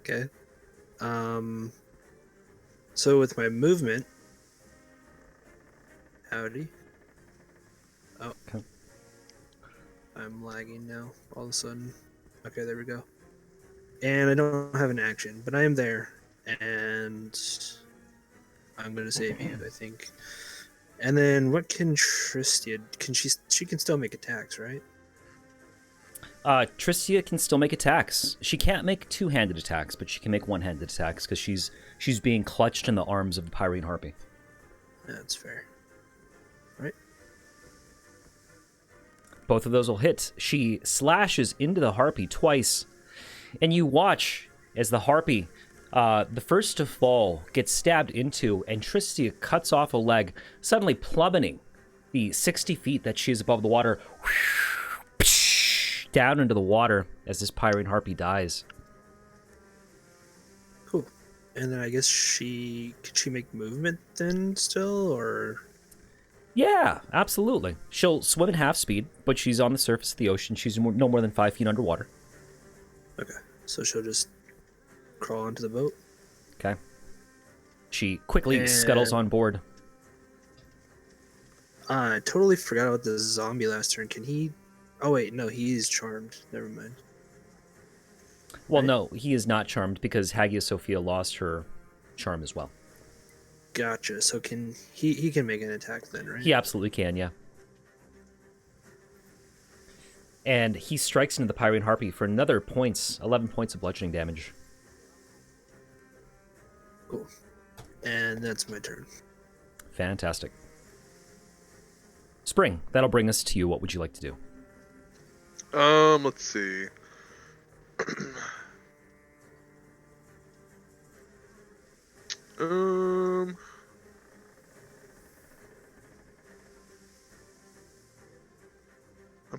Okay. So with my movement... Howdy. Oh. Okay. I'm lagging now, all of a sudden. Okay, there we go. And I don't have an action, but I am there. And I'm going to save you, I think. And then what can Tristia... She can still make attacks, right? Tristia can still make attacks. She can't make two-handed attacks, but she can make one-handed attacks, because she's being clutched in the arms of the Pyrian harpy. That's fair. Right? Both of those will hit. She slashes into the harpy twice, and you watch as the harpy, the first to fall, gets stabbed into, and Tristia cuts off a leg, suddenly plummeting the 60 feet that she is above the water, down into the water as this Pyrian harpy dies. Cool. And then I guess could she make movement then still, or... Yeah, absolutely. She'll swim at half speed, but she's on the surface of the ocean. She's no more than 5 feet underwater. Okay, so she'll just crawl onto the boat. Okay. She quickly scuttles on board. I totally forgot about the zombie last turn. Can he... Oh wait, no, he is charmed. Never mind. Well, no, he is not charmed, because Hagia Sophia lost her charm as well. Gotcha. So can he can make an attack then, right? He absolutely can, yeah. And he strikes into the Pyrian Harpy for another 11 points of bludgeoning damage. Cool. And that's my turn. Fantastic. Spring, that'll bring us to you. What would you like to do? Let's see. I'm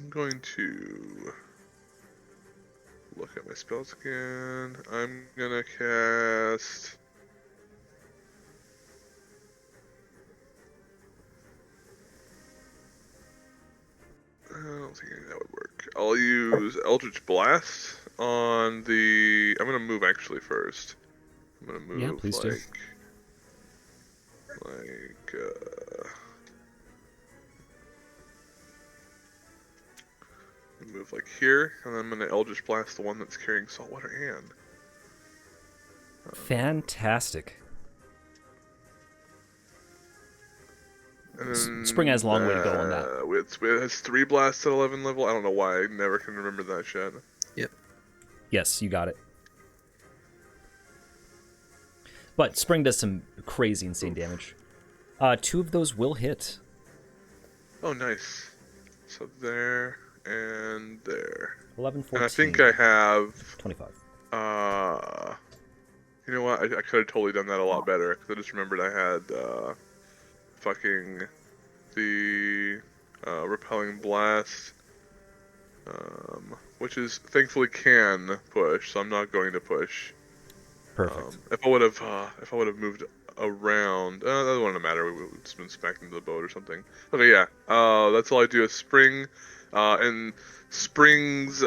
going to look at my spells again. I'm gonna cast. I don't think that would work. I'll use Eldritch Blast on the. I'm gonna move actually first. I'm gonna move Yeah, please do. Move like here, and then I'm gonna Eldritch Blast the one that's carrying Saltwater Ann. Fantastic. And then Spring has a long way to go on that. It has 3 blasts at 11 level. I don't know why. I never can remember that shit. Yep. Yes, you got it. But Spring does some crazy, insane damage. 2 of those will hit. Oh, nice. So there and there. 11, 14. And I think I have... 25. You know what? I could have totally done that a lot better. Because I just remembered I had fucking the Repelling Blast. Which is thankfully can push, so I'm not going to push. Perfect. If I would have moved around, that wouldn't matter. We would have just been smacked into the boat or something. Okay, yeah. That's all I do is Spring, and Spring's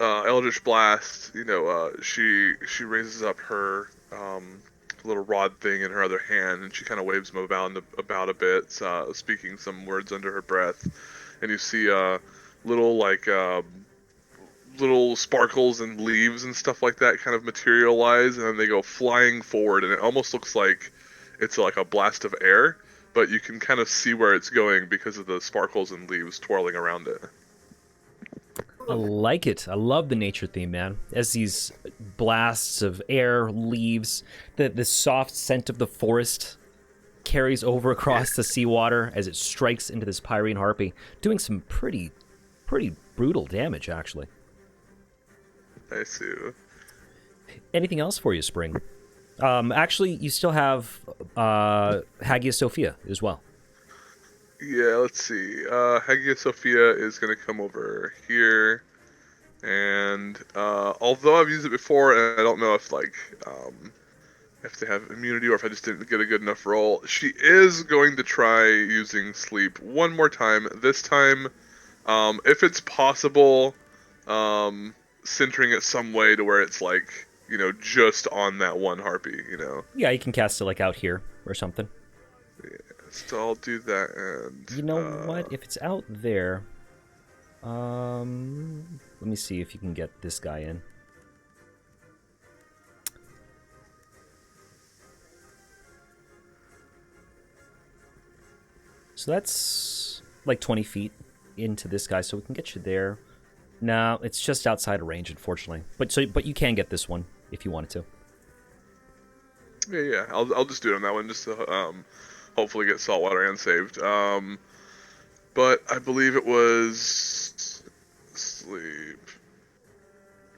Eldritch Blast. You know, she raises up her little rod thing in her other hand, and she kind of waves them about a bit, speaking some words under her breath, and you see little little sparkles and leaves and stuff like that kind of materialize, and then they go flying forward, and it almost looks like it's like a blast of air, but you can kind of see where it's going because of the sparkles and leaves twirling around it. I like it. I love the nature theme, man. As these blasts of air, leaves, the soft scent of the forest carries over across the seawater as it strikes into this Pyrian Harpy, doing some pretty brutal damage, actually. I see. Anything else for you, Spring? Actually, you still have Hagia Sophia as well. Yeah, let's see. Hagia Sophia is going to come over here, and although I've used it before, and I don't know if if they have immunity or if I just didn't get a good enough roll, she is going to try using Sleep one more time. This time, if it's possible, centering it some way to where it's like, you know, just on that one harpy, you know. Yeah, you can cast it like out here or something. Yeah, so I'll do that, and you know what? If it's out there, let me see if you can get this guy in. So that's like 20 feet into this guy, so we can get you there. No, it's just outside of range, unfortunately. But you can get this one if you wanted to. Yeah. I'll just do it on that one, just to hopefully get Saltwater Ann saved. But I believe it was Sleep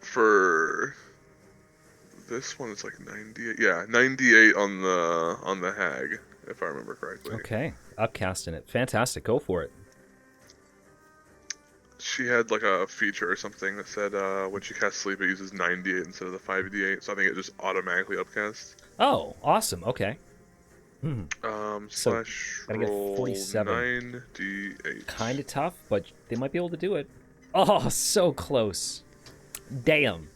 for this one. It's like 98. Yeah, 98 on the hag, if I remember correctly. Okay, upcasting it. Fantastic. Go for it. She had like a feature or something that said when she casts Sleep, it uses 98 instead of the 5d8, so I think it just automatically upcasts. Oh, awesome. Okay. Slash gotta get roll 47. 9d8. Kind of tough, but they might be able to do it. Oh, so close. Damn.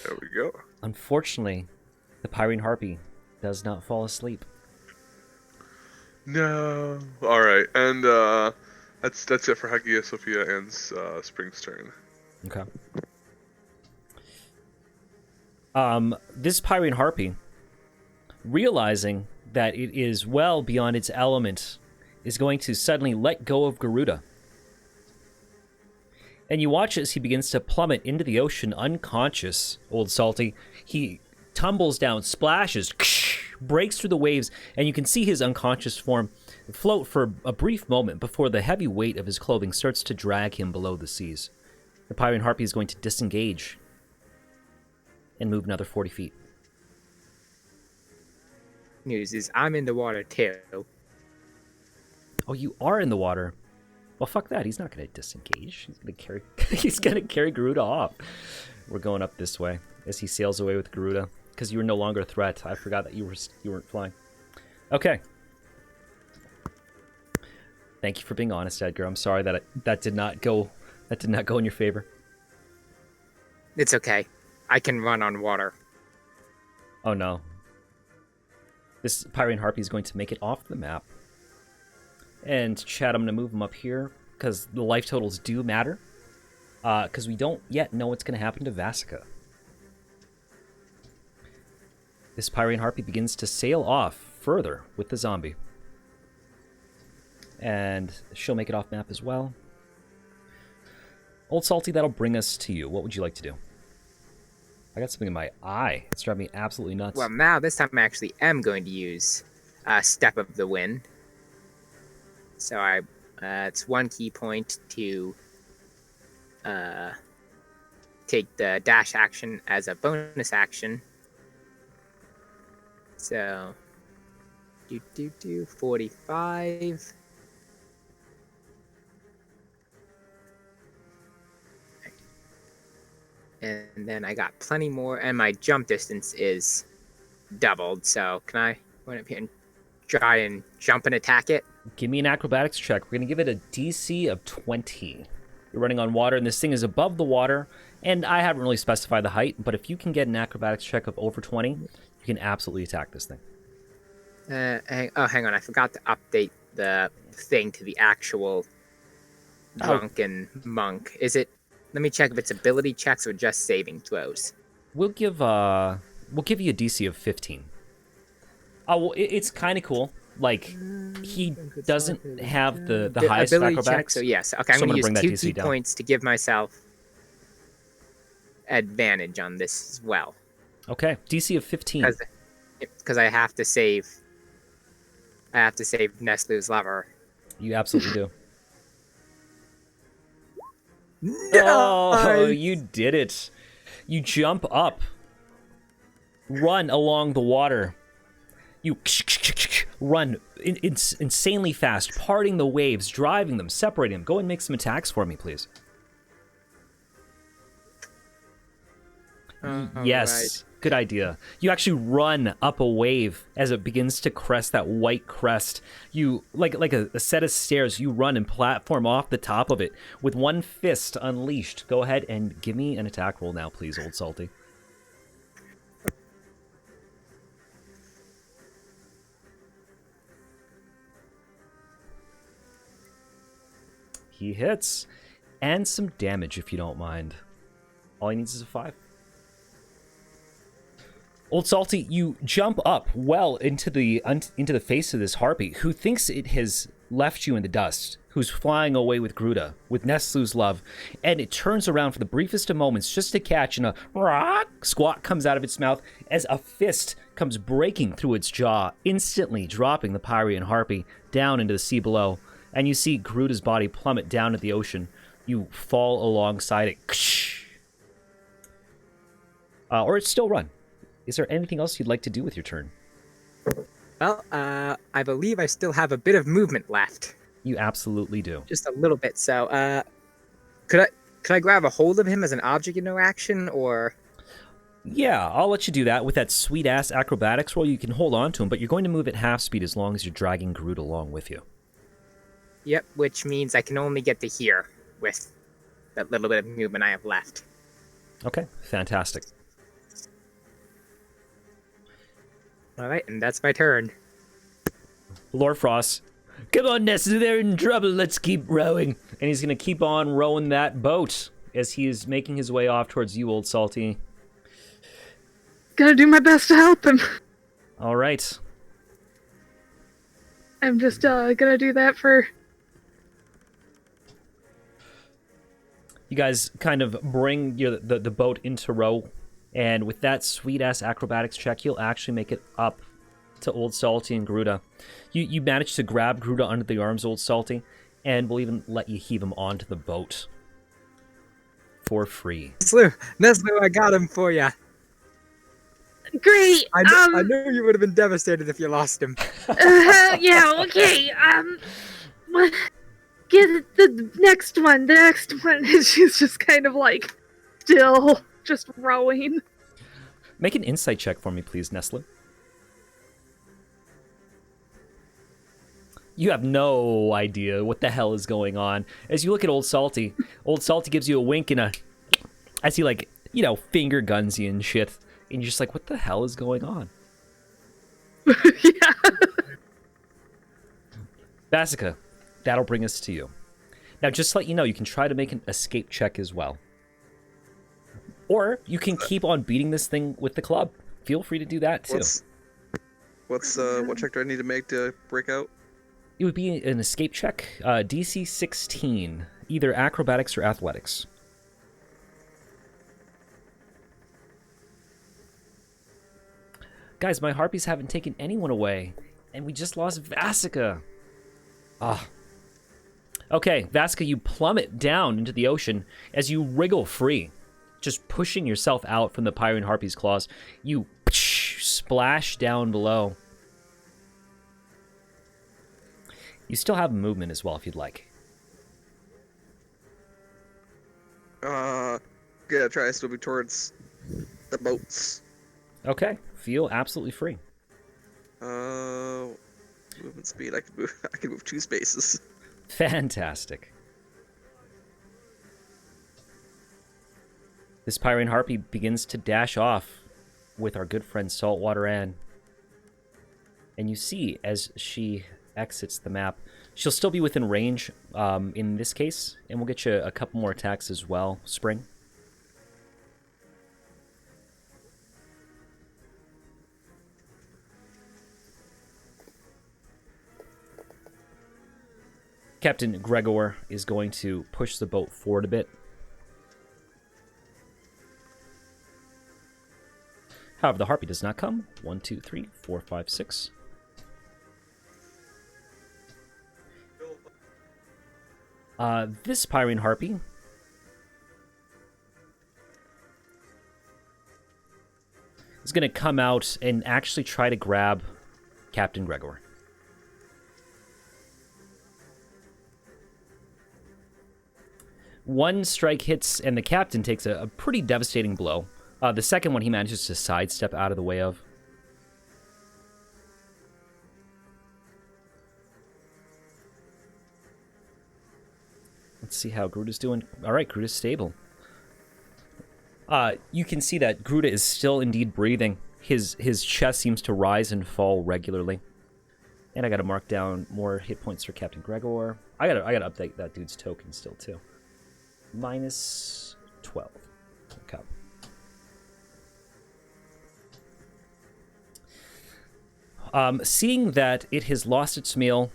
There we go. Unfortunately, the Pyrian Harpy does not fall asleep. No. All right, and that's it for Hagia Sophia and Spring's turn. Okay. This Pyrian Harpy realizing that it is well beyond its element, is going to suddenly let go of Garuda. And you watch as he begins to plummet into the ocean unconscious, Old Salty. He tumbles down, splashes, breaks through the waves, and you can see his unconscious form float for a brief moment before the heavy weight of his clothing starts to drag him below the seas. The Pyrian Harpy is going to disengage and move another 40 feet. News is I'm in the water too. Oh, you are in the water. Well, fuck that. He's not going to disengage. He's going to carry Garuda off. We're going up this way as he sails away with Garuda because you were no longer a threat. I forgot that you weren't flying. Okay. Thank you for being honest, Edgar. I'm sorry that that did not go in your favor. It's okay. I can run on water. Oh no. This Pyrian Harpy is going to make it off the map. And Chad, I'm going to move him up here because the life totals do matter. Because we don't yet know what's going to happen to Vasica. This Pyrian Harpy begins to sail off further with the zombie. And she'll make it off map as well. Old Salty, that'll bring us to you. What would you like to do? I got something in my eye. It's driving me absolutely nuts. Well, now this time I actually am going to use Step of the Wind. So it's one key point to take the dash action as a bonus action. So 45. And then I got plenty more, and my jump distance is doubled. So can I run up here and try and jump and attack it? Give me an acrobatics check. We're going to give it a DC of 20. You're running on water, and this thing is above the water. And I haven't really specified the height, but if you can get an acrobatics check of over 20, you can absolutely attack this thing. Hang on. I forgot to update the thing to the actual drunken monk. Is it? Let me check if it's ability checks or just saving throws. We'll give you a DC of 15. Oh, well, it's kind of cool. Like, he doesn't have the highest ability acrobatics. Check, so yes. Okay, I'm so going to bring use that 2 DC key down. points to give myself advantage on this as well. Okay, DC of 15. Because I have to save. I have to save Nestlu's lover. You absolutely do. No! Oh, you did it. You jump up. Run along the water. You run insanely fast, parting the waves, driving them, separating them. Go and make some attacks for me, please. Yes, right. Good idea. You actually run up a wave as it begins to crest that white crest. You, like a set of stairs, you run and platform off the top of it with one fist unleashed. Go ahead and give me an attack roll now, please, Old Salty. He hits. And some damage, if you don't mind. All he needs is a 5. Old Salty, you jump up well into the face of this harpy, who thinks it has left you in the dust, who's flying away with Gruda, with Nestlu's love, and it turns around for the briefest of moments just to catch, and a rock squawk comes out of its mouth as a fist comes breaking through its jaw, instantly dropping the Pyrian harpy down into the sea below, and you see Gruda's body plummet down to the ocean. You fall alongside it. Or it's still run. Is there anything else you'd like to do with your turn? Well, I believe I still have a bit of movement left. You absolutely do. Just a little bit. So, could I grab a hold of him as an object interaction, or? Yeah, I'll let you do that with that sweet-ass acrobatics roll. You can hold on to him, but you're going to move at half speed as long as you're dragging Groot along with you. Yep, which means I can only get to here with that little bit of movement I have left. Okay, fantastic. All right, and that's my turn. Lord Frost, come on, Nessa, they're in trouble. Let's keep rowing. And he's going to keep on rowing that boat as he is making his way off towards you, Old Salty. Gotta do my best to help him. All right. I'm just gonna do that for. You guys kind of bring the boat into row, and with that sweet-ass acrobatics check, you'll actually make it up to Old Salty and Gruda. You manage to grab Gruda under the arms, Old Salty, and we'll even let you heave him onto the boat for free. Neslu, I got him for you. Great. I knew you would have been devastated if you lost him. Yeah. Okay. Get the next one. The next one. She's just kind of like still just rowing. Make an insight check for me, please, Nestle. You have no idea what the hell is going on. As you look at Old Salty gives you a wink and as he, like, you know, finger guns you and shit. And you're just like, what the hell is going on? Yeah. Vasica, that'll bring us to you. Now, just to let you know, you can try to make an escape check as well. Or you can keep on beating this thing with the club. Feel free to do that, too. What check do I need to make to break out? It would be an escape check, DC 16, either acrobatics or athletics. Guys, my harpies haven't taken anyone away, and we just lost Vasica. Ah. Okay, Vasica, you plummet down into the ocean as you wriggle free, just pushing yourself out from the Pyrian harpy's claws. You splash down below. You still have movement as well, if you'd like. Yeah, try swimming towards the boats. Okay, feel absolutely free. Movement speed. I can move 2 spaces. Fantastic. This Pyrian harpy begins to dash off with our good friend Saltwater Ann. And you see, as she exits the map, she'll still be within range in this case, and we'll get you a couple more attacks as well, Spring. Captain Gregor is going to push the boat forward a bit. However, the harpy does not come. 1, 2, 3, 4, 5, 6. This Pyrian harpy is going to come out and actually try to grab Captain Gregor. One strike hits, and the captain takes a pretty devastating blow. The second one he manages to sidestep out of the way of. Let's see how Gruda's doing. All right, Gruda's stable. You can see that Gruda is still indeed breathing. His chest seems to rise and fall regularly. And I got to mark down more hit points for Captain Gregor. I got to update that dude's token still too. -12. Okay. Seeing that it has lost its meal,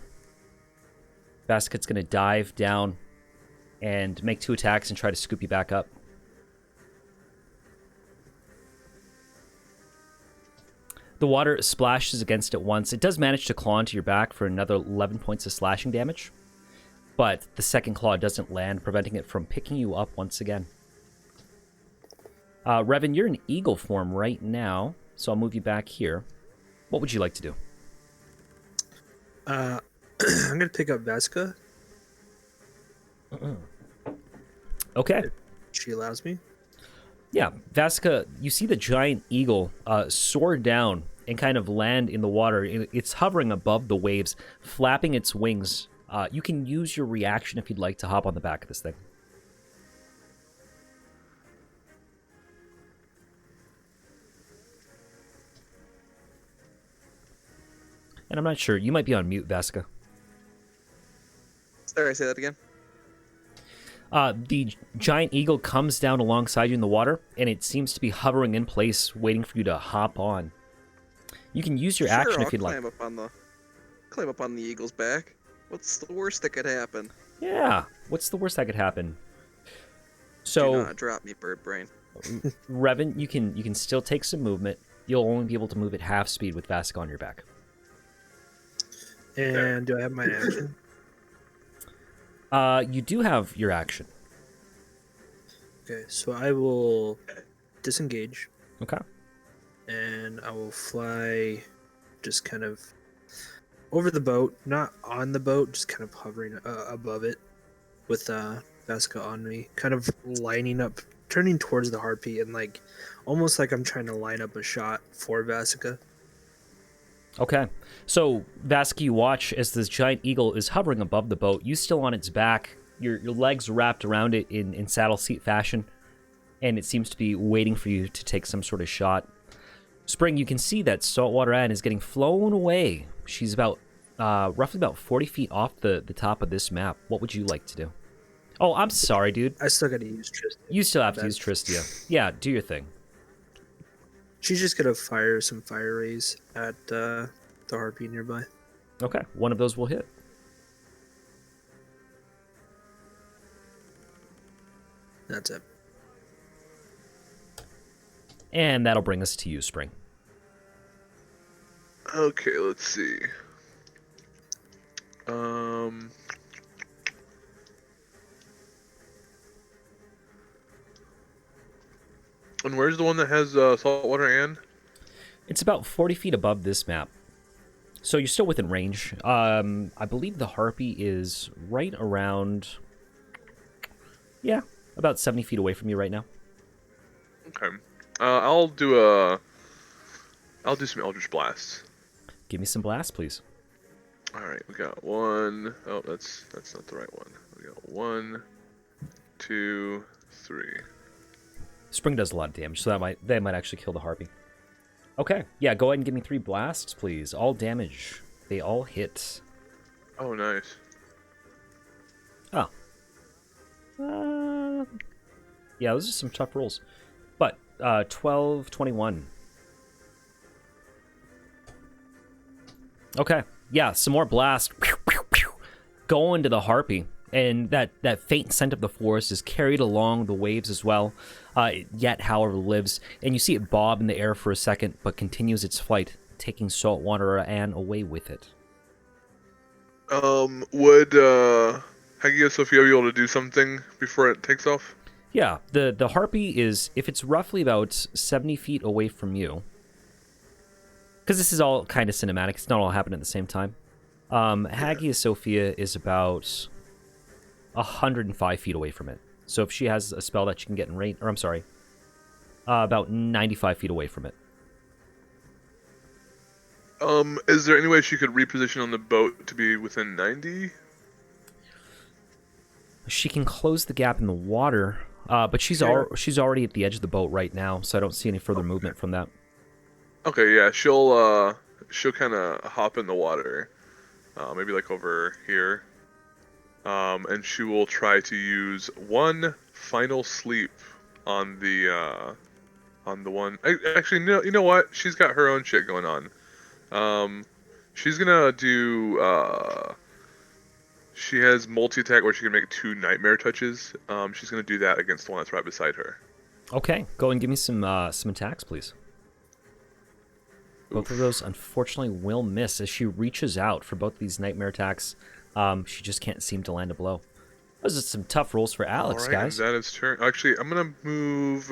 Basket's going to dive down and make 2 attacks and try to scoop you back up. The water splashes against it once. It does manage to claw into your back for another 11 points of slashing damage, but the second claw doesn't land, preventing it from picking you up once again. Revan, you're in eagle form right now, so I'll move you back here. What would you like to do? I'm going to pick up Vesca. Okay. If she allows me. Yeah, Vasica, you see the giant eagle soar down and kind of land in the water. It's hovering above the waves, flapping its wings. You can use your reaction if you'd like to hop on the back of this thing. And I'm not sure. You might be on mute, Vasica. Sorry, say that again. The giant eagle comes down alongside you in the water, and it seems to be hovering in place, waiting for you to hop on. You can use your Sure, action I'll if you'd like. climb up on the eagle's back. What's the worst that could happen? Yeah. What's the worst that could happen? Do So, not drop me, bird brain. Revan, you can still take some movement. You'll only be able to move at half speed with Vasca on your back. And do I have my action? You do have your action. Okay, so I will disengage Okay. and I will fly just kind of over the boat, not on the boat, just kind of hovering above it with Vasca on me, kind of lining up, turning towards the harpy and like almost like I'm trying to line up a shot for Vasca. Okay. So, Vasca, you watch as this giant eagle is hovering above the boat. You still on its back. Your legs wrapped around it in saddle seat fashion. And it seems to be waiting for you to take some sort of shot. Spring, you can see that Saltwater Ann is getting flown away. She's about, roughly about 40 feet off the top of this map. What would you like to do? Oh, I'm sorry, dude. I still gotta use Tristan. You still have to use Tristia. Yeah, do your thing. She's just gonna fire some fire rays at the harpy nearby. Okay, one of those will hit. That's it. And that'll bring us to you, Spring. Okay, let's see. And where's the one that has Saltwater Ann? It's about 40 feet above this map. So you're still within range. I believe the harpy is right around... Yeah, about 70 feet away from you right now. Okay. I'll do some Eldritch Blasts. Give me some blasts, please. Alright, we got one. Oh, that's not the right one. We got 1, 2, 3. Spring does a lot of damage, so that might actually kill the harpy. Okay, yeah, go ahead and give me 3 blasts, please. All damage. They all hit. Oh, nice. Oh. Yeah, those are some tough rolls. But, 12, 21. Okay, yeah, some more blast. Go into the harpy. And that faint scent of the forest is carried along the waves as well. Yet, however, lives. And you see it bob in the air for a second, but continues its flight, taking Saltwater Ann away with it. Would Hagia Sophia be able to do something before it takes off? Yeah, the harpy is, if it's roughly about 70 feet away from you, because this is all kind of cinematic, it's not all happening at the same time. Hagia Sophia is about 105 feet away from it. So if she has a spell that she can get in range, or I'm sorry, about 95 feet away from it. Is there any way she could reposition on the boat to be within 90? She can close the gap in the water, but she's already at the edge of the boat right now, so I don't see any further movement from that. Okay, yeah, she'll kind of hop in the water, maybe like over here, and she will try to use one final sleep on the one. Actually, no, you know what? She's got her own shit going on. She's gonna do. She has multi-attack where she can make 2 nightmare touches. She's gonna do that against the one that's right beside her. Okay, go and give me some attacks, please. Both of those, unfortunately, will miss as she reaches out for both these nightmare attacks. She just can't seem to land a blow. Those are some tough rolls for Alex, All right, guys. and that is turn. Actually, I'm gonna move.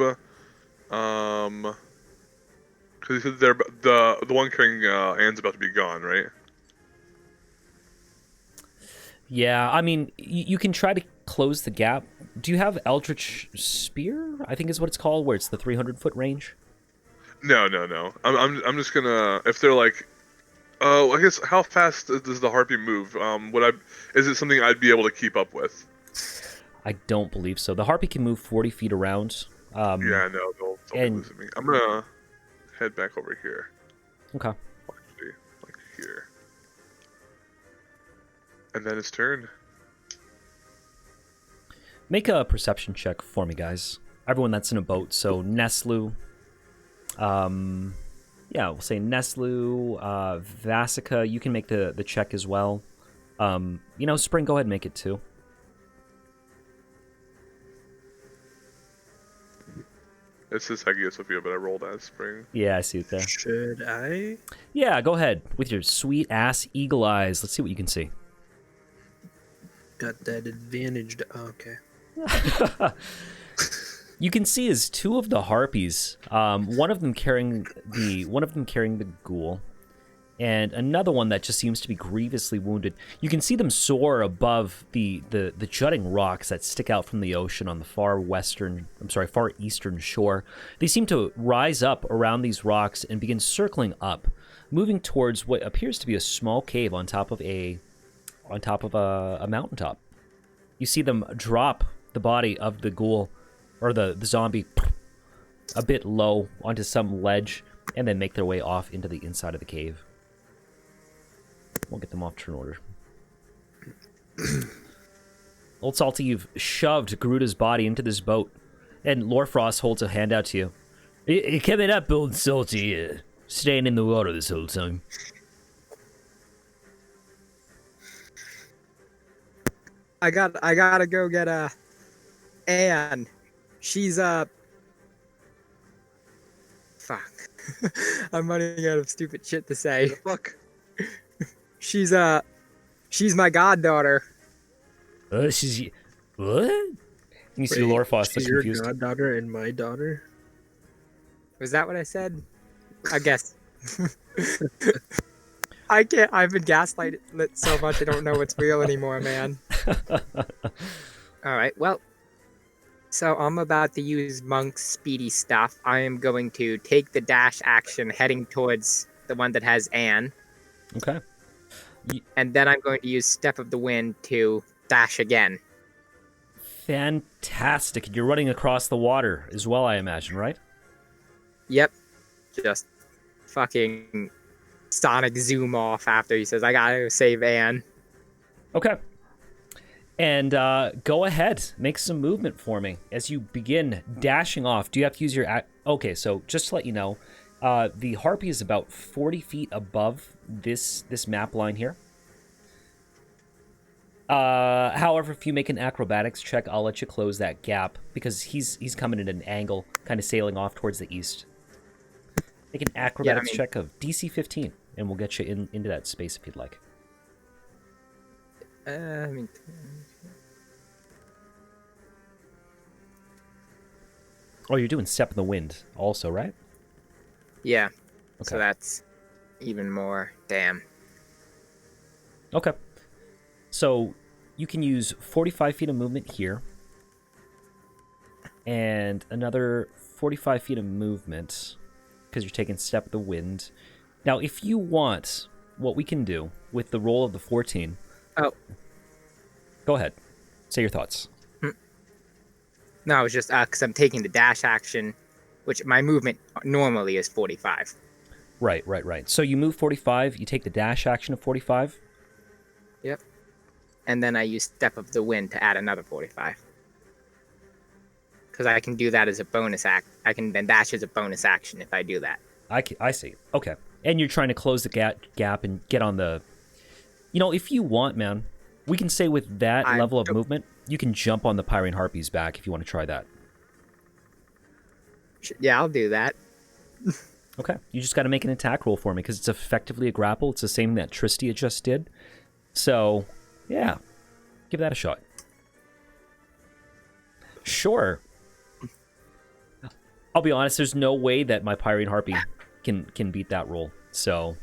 Because you said the one carrying Anne's about to be gone, right? Yeah, I mean, you can try to close the gap. Do you have Eldritch Spear? I think is what it's called, where it's the 300-foot range. No. I'm just gonna, if they're like, I guess how fast does the harpy move? Is it something I'd be able to keep up with? I don't believe so. The harpy can move 40 feet around. Yeah, no, they'll be losing me. I'm gonna head back over here. Okay. Actually, like here. And then it's turn. Make a perception check for me, guys. Everyone that's in a boat. So Neslu. Yeah, yeah, we'll say Neslu, Vasica. You can make the check as well. Spring, go ahead and make it too. It says Hagia Sophia, but I rolled as Spring. Yeah, I see it there. Should I? Yeah, go ahead with your sweet ass eagle eyes. Let's see what you can see. Got that advantage. Okay. You can see is two of the harpies. One of them carrying the ghoul, and another one that just seems to be grievously wounded. You can see them soar above the jutting rocks that stick out from the ocean on the far eastern shore. They seem to rise up around these rocks and begin circling up, moving towards what appears to be a small cave on top of a mountaintop. You see them drop the body of the ghoul, or the zombie, a bit low onto some ledge, and then make their way off into the inside of the cave. We'll get them off turn order. Old Salty, you've shoved Garuda's body into this boat, and Lorefrost holds a hand out to you. You coming up, Old Salty? Staying in the water this whole time. I gotta go get Anne. She's fuck. I'm running out of stupid shit to say. The fuck? She's my goddaughter. She's what? And you see Lorefrost She's looks your confused. goddaughter and my daughter. Was that what I said? I guess. I can't. I've been gaslighted so much I don't know what's real anymore, man. All right. Well, so I'm about to use Monk's speedy stuff. I am going to take the dash action, heading towards the one that has Anne. Okay. And then I'm going to use Step of the Wind to dash again. Fantastic. You're running across the water as well, I imagine, right? Yep. Just fucking sonic zoom off after he says, I gotta go save Anne. Okay. And go ahead. Make some movement for me as you begin dashing off. Do you have to use your... Okay, so just to let you know, the Harpy is about 40 feet above this map line here. However, if you make an acrobatics check, I'll let you close that gap because he's coming at an angle, kind of sailing off towards the east. Make an acrobatics check of DC 15, and we'll get you into that space if you'd like. Oh, you're doing Step in the Wind also, right? Yeah. Okay. So that's even more. Damn. Okay. So you can use 45 feet of movement here. And another 45 feet of movement because you're taking Step of the Wind. Now, if you want, what we can do with the roll of the 14... Oh. Go ahead. Say your thoughts. No, it's just because I'm taking the dash action, which my movement normally is 45. Right. So you move 45, you take the dash action of 45. Yep. And then I use Step of the Wind to add another 45. Because I can do that as a bonus act. I can then dash as a bonus action if I do that. I see. Okay. And you're trying to close the gap and get on the... You know, if you want, man, we can say with that level of movement, you can jump on the Pyrian Harpy's back if you want to try that. Yeah, I'll do that. Okay. You just got to make an attack roll for me because it's effectively a grapple. It's the same that Tristia just did. So, yeah. Give that a shot. Sure. I'll be honest, there's no way that my Pyrian Harpy can beat that roll. So,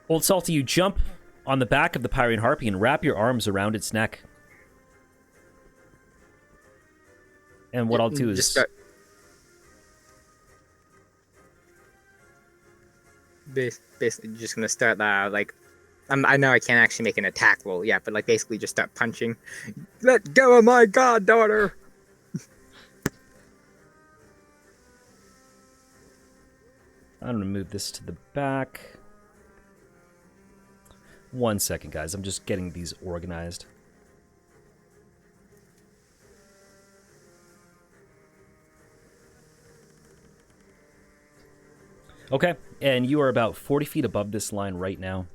Old Salty, you jump on the back of the Pyrian Harpy and wrap your arms around its neck. And what I'll do is... Basically just going to start, I know I can't actually make an attack roll yet, but, basically just start punching. Let go of my goddaughter! I'm going to move this to the back. 1 second, guys. I'm just getting these organized. Okay, and you are about 40 feet above this line right now.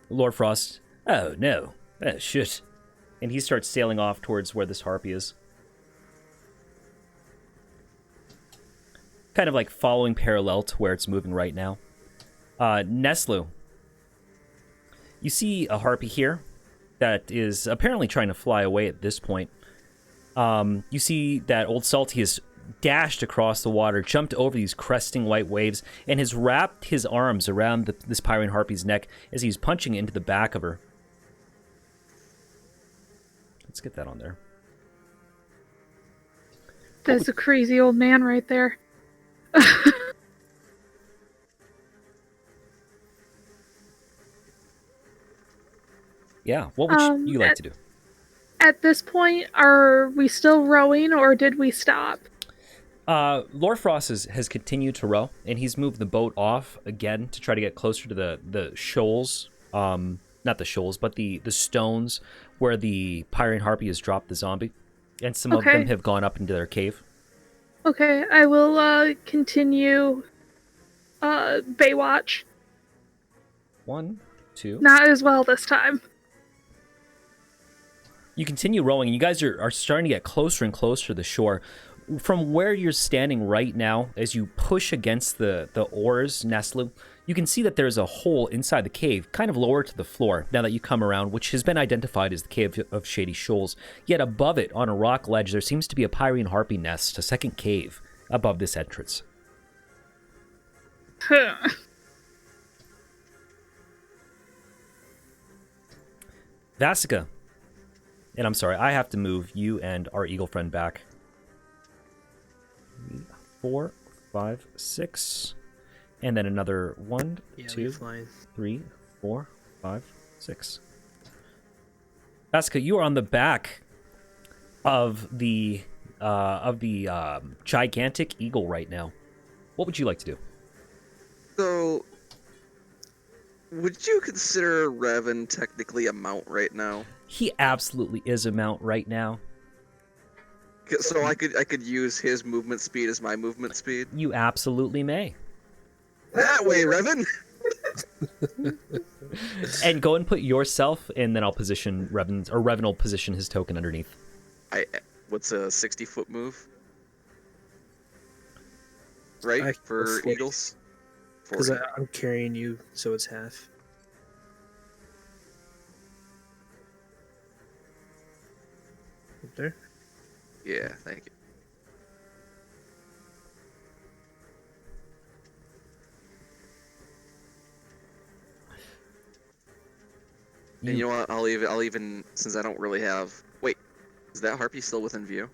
Lord Frost, oh no, shit. And he starts sailing off towards where this harpy is. Kind of like following parallel to where it's moving right now. Neslu, you see a harpy here that is apparently trying to fly away at this point. You see that Old Salty has dashed across the water, jumped over these cresting white waves, and has wrapped his arms around this Pyrian harpy's neck as he's punching into the back of her. Let's get that on there. That's a crazy old man right there. Yeah, what would you like to do? At this point, are we still rowing or did we stop? Lord Frost has continued to row, and he's moved the boat off again to try to get closer to the shoals. Not the shoals, but the stones where the Pyrian harpy has dropped the zombie. And some of them have gone up into their cave. Okay, I will continue Baywatch. 1, 2. Not as well this time. You continue rowing, and you guys are starting to get closer and closer to the shore. From where you're standing right now, as you push against the oars, Neslu, you can see that there's a hole inside the cave, kind of lower to the floor, now that you come around, which has been identified as the Cave of Shady Shoals. Yet above it, on a rock ledge, there seems to be a Pyrian harpy nest, a second cave, above this entrance. Vasica. And I'm sorry, I have to move you and our eagle friend back. 3, 4, 5, 6. And then another 1, 2, 3, 4, 5, 6. Vasica, you are on the back of the gigantic eagle right now. What would you like to do? So, would you consider Revan technically a mount right now? He absolutely is a mount right now. So I could use his movement speed as my movement speed? You absolutely may. That way, Revan! And go and put yourself, and then I'll position Revan, or Revan will position his token underneath. What's a 60-foot move? Right, for Eagles? Because I'm carrying you, so it's half. Up there? Yeah, thank you. And you know what? I'll even since I don't really have. Wait, is that harpy still within view?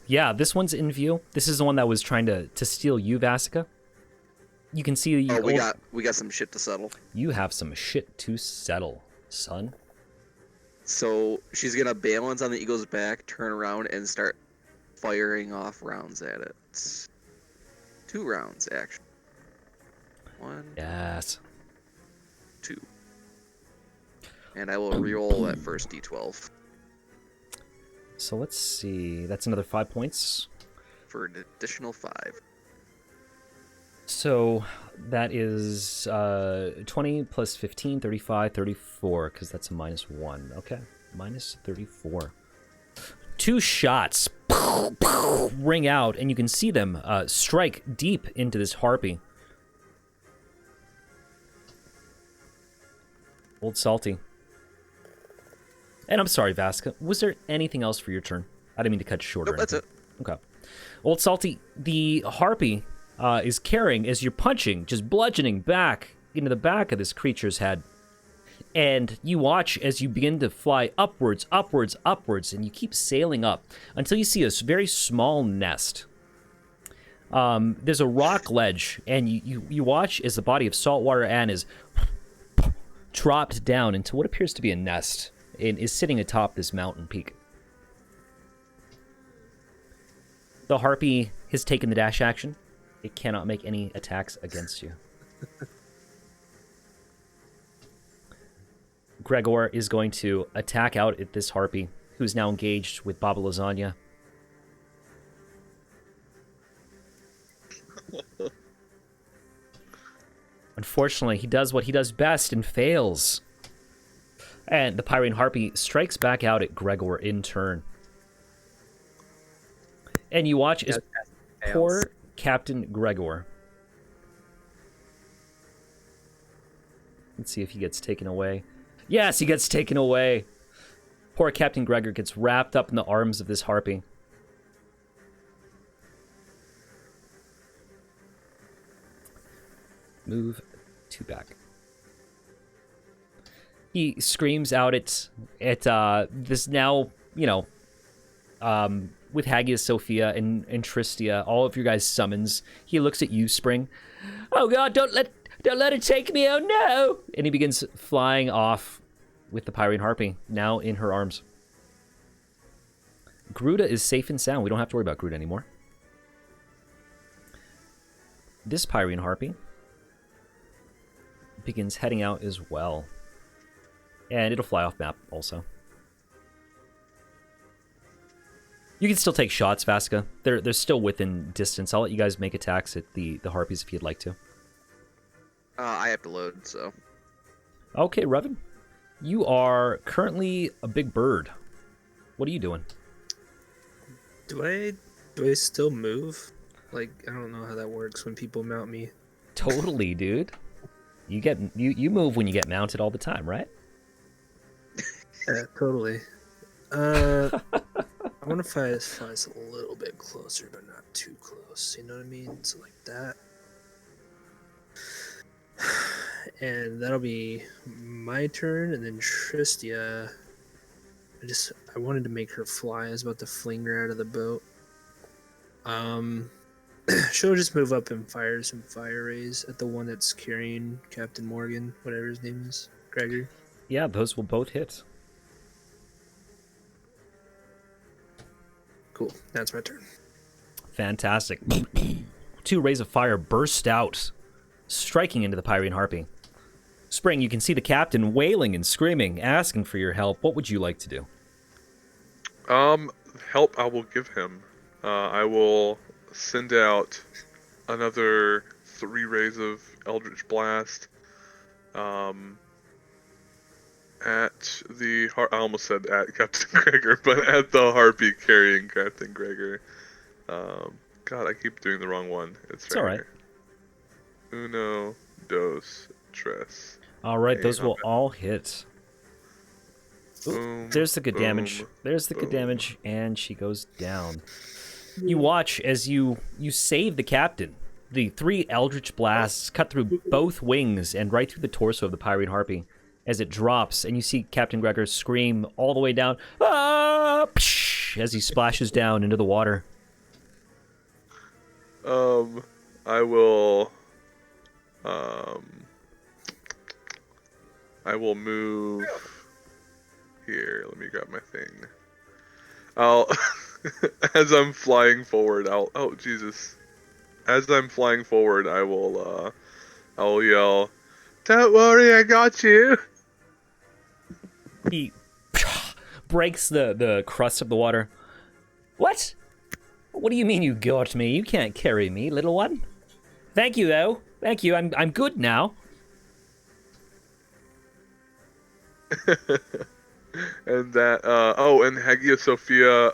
Yeah, this one's in view. This is the one that was trying to steal you, Vasica. You can see. We got some shit to settle. You have some shit to settle, son. So she's gonna balance on the eagle's back, turn around, and start firing off rounds at it. 2 rounds, actually. 1. Yes. 2. And I will re-roll that first d12. So let's see. That's another 5 points. For an additional 5. So that is 20 plus 15, 35, 34, because that's a -1. Okay, minus 34. 2 shots ring out, and you can see them strike deep into this harpy. Old Salty. And I'm sorry, Vasica. Was there anything else for your turn? I didn't mean to cut you short. Nope, that's it. Okay. Old Salty, the harpy is carrying, as you're punching, just bludgeoning back into the back of this creature's head. And you watch as you begin to fly upwards, upwards, upwards, and you keep sailing up until you see a very small nest. There's a rock ledge, and you watch as the body of Saltwater Ann is dropped down into what appears to be a nest and is sitting atop this mountain peak. The harpy has taken the dash action. It cannot make any attacks against you. Gregor is going to attack out at this harpy, who's now engaged with Baba Lasagna. Unfortunately, he does what he does best and fails. And the Pyrian Harpy strikes back out at Gregor in turn. And you watch as poor Captain Gregor. Let's see if he gets taken away. Yes, he gets taken away. Poor Captain Gregor gets wrapped up in the arms of this harpy. Move 2 back. He screams out at this now, with Hagia Sophia and Tristia, all of your guys' summons. He looks at you, Spring. Oh God, don't let it take me, oh no! And he begins flying off with the Pyrian Harpy, now in her arms. Gruda is safe and sound. We don't have to worry about Gruda anymore. This Pyrian Harpy begins heading out as well. And it'll fly off map also. You can still take shots, Vasca. They're still within distance. I'll let you guys make attacks at the harpies if you'd like to. I have to load, so. Okay, Revan. You are currently a big bird. What are you doing? Do I still move? Like, I don't know how that works when people mount me. Totally, dude. You move when you get mounted all the time, right? Yeah, totally. I want to fly us a little bit closer, but not too close. You know what I mean? So like that. And that'll be my turn, and then Tristia. I wanted to make her fly. I was about to fling her out of the boat. She'll just move up and fire some fire rays at the one that's carrying Captain Morgan, whatever his name is, Gregor. Yeah, those will both hit. Cool, that's my turn. Fantastic. 2 rays of fire burst out, striking into the Pyrian Harpy. Spring, you can see the captain wailing and screaming, asking for your help. What would you like to do? Help I will give him. I will send out another 3 rays of Eldritch Blast. At the I almost said at Captain Gregor, but at the harpy carrying Captain Gregor. God, I keep doing the wrong one. It's all right. Here. Uno, dos, tres. All right, those will all hit. Boom, There's the good boom, damage. There's the good boom. damage, and she goes down. You watch as you save the captain. The 3 Eldritch Blasts cut through both wings and right through the torso of the Pyrian Harpy as it drops, and you see Captain Gregor scream all the way down, ah! Psh, as he splashes down into the water. I will move here. Let me grab my thing. I'll as I'm flying forward, oh Jesus. As I'm flying forward, I'll yell, "Don't worry, I got you." He breaks the crust of the water. What? What do you mean you got me? You can't carry me, little one. Thank you, though. Thank you. I'm good now. And that and Hagia Sophia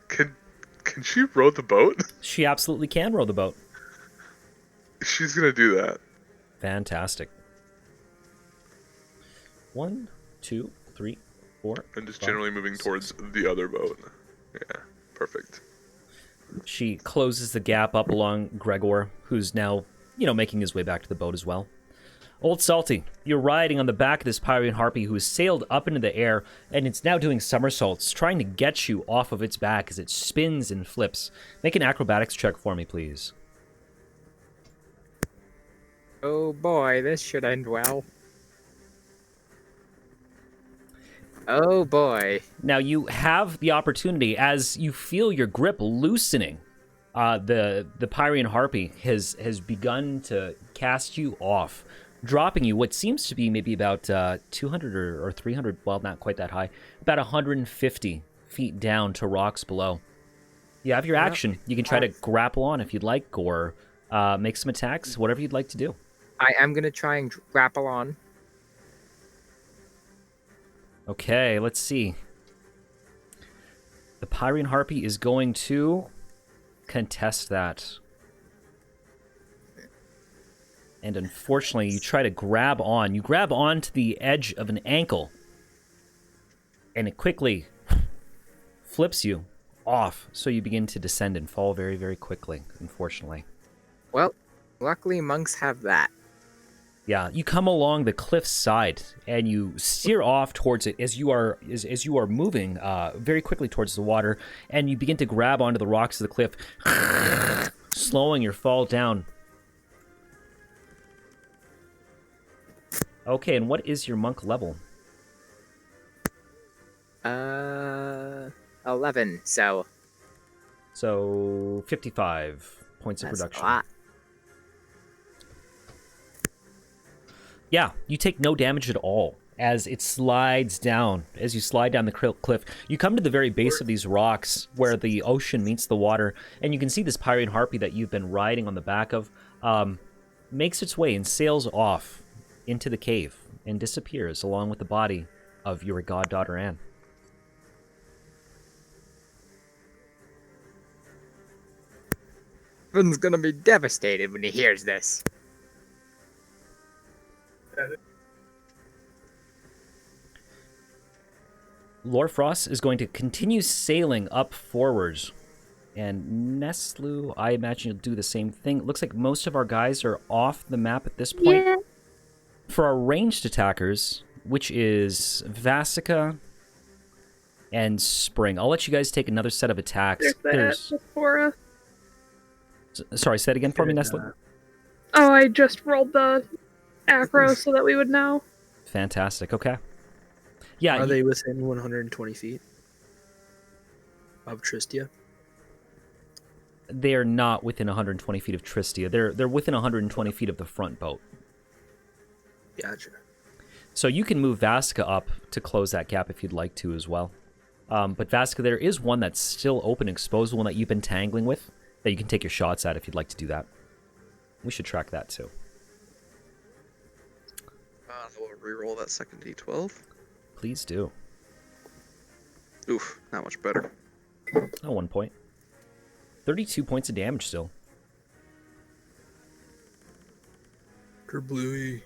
can she row the boat? She absolutely can row the boat. She's gonna do that. Fantastic. 1, 2, 3, 4. And just 5, generally moving 6. towards the other boat. Yeah, perfect. She closes the gap up along Gregor, who's now, making his way back to the boat as well. Old Salty, you're riding on the back of this Pyrian Harpy who has sailed up into the air, and it's now doing somersaults, trying to get you off of its back as it spins and flips. Make an acrobatics check for me, please. Oh boy, this should end well. Oh boy. Now you have the opportunity, as you feel your grip loosening, the Pyrian Harpy has begun to cast you off, dropping you what seems to be maybe about 200 or 300, well, not quite that high, about 150 feet down to rocks below. You have your Yeah. action. You can try to grapple on if you'd like, or make some attacks, whatever you'd like to do. I am gonna try and grapple on. Okay, let's see. The Pyrian Harpy is going to contest that. And unfortunately, you try to grab on. You grab onto the edge of an ankle. And it quickly flips you off. So you begin to descend and fall very, very quickly, unfortunately. Well, luckily monks have that. Yeah, you come along the cliff's side and you steer off towards it as you are moving very quickly towards the water, and you begin to grab onto the rocks of the cliff, slowing your fall down. Okay, and what is your monk level? 11. So So 55 points of that's production. a lot. Yeah, you take no damage at all as it slides down. As you slide down the cliff, you come to the very base of these rocks where the ocean meets the water, and you can see this Pyrian Harpy that you've been riding on the back of makes its way and sails off into the cave and disappears along with the body of your goddaughter Anne. Finn's gonna be devastated when he hears this. Lorfrost is going to continue sailing up forwards. And Nestlu, I imagine you'll do the same thing. It looks like most of our guys are off the map at this point. Yeah. For our ranged attackers, which is Vasica and Spring, I'll let you guys take another set of attacks. There's that before us. Sorry, say it again for me, Nestlu. Oh, I just rolled the acro so that we would know. Fantastic, okay. Yeah, Are they within 120 feet of Tristia? they are not within 120 feet of Tristia. They're within 120 feet of the front boat. Gotcha. So you can move Vasica up to close that gap if you'd like to as well. But Vasica, there is one that's still open, exposed, one that you've been tangling with, that you can take your shots at if you'd like to do that. We should track that too. We'll reroll that second D12. Please do. Oof, not much better. Oh, 1 point. 32 points of damage still. Kerbluey.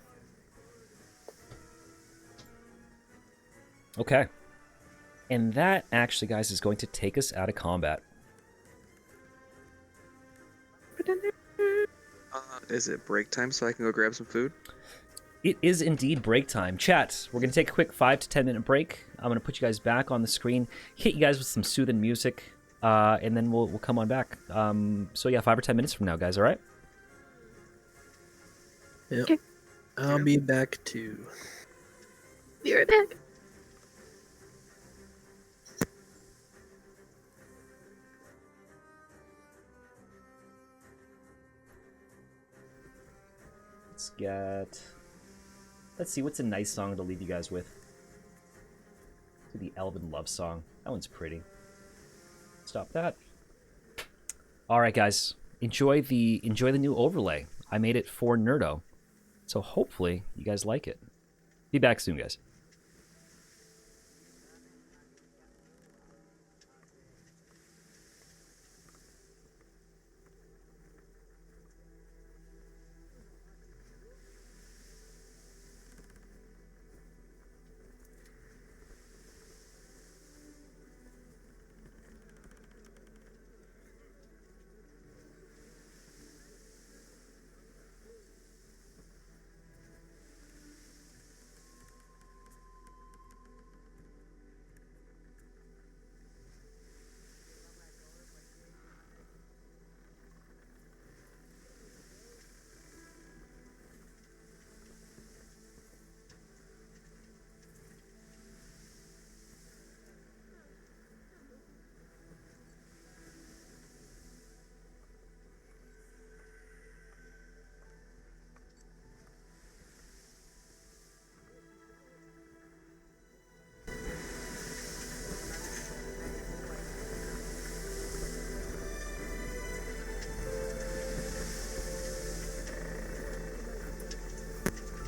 Okay. And that, actually, guys, is going to take us out of combat. Is it break time so I can go grab some food? It is indeed break time. Chat, we're going to take a quick 5 to 10 minute break. I'm going to put you guys back on the screen, hit you guys with some soothing music, and then we'll come on back. So yeah, 5 or 10 minutes from now, guys, all right? Yep. Okay. I'll be back too. Be right back. Let's see, what's a nice song to leave you guys with? The Elven Love Song. That one's pretty. Stop that. All right, guys. Enjoy the new overlay. I made it for Nerdo. So hopefully you guys like it. Be back soon, guys.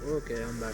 Okay, I'm back.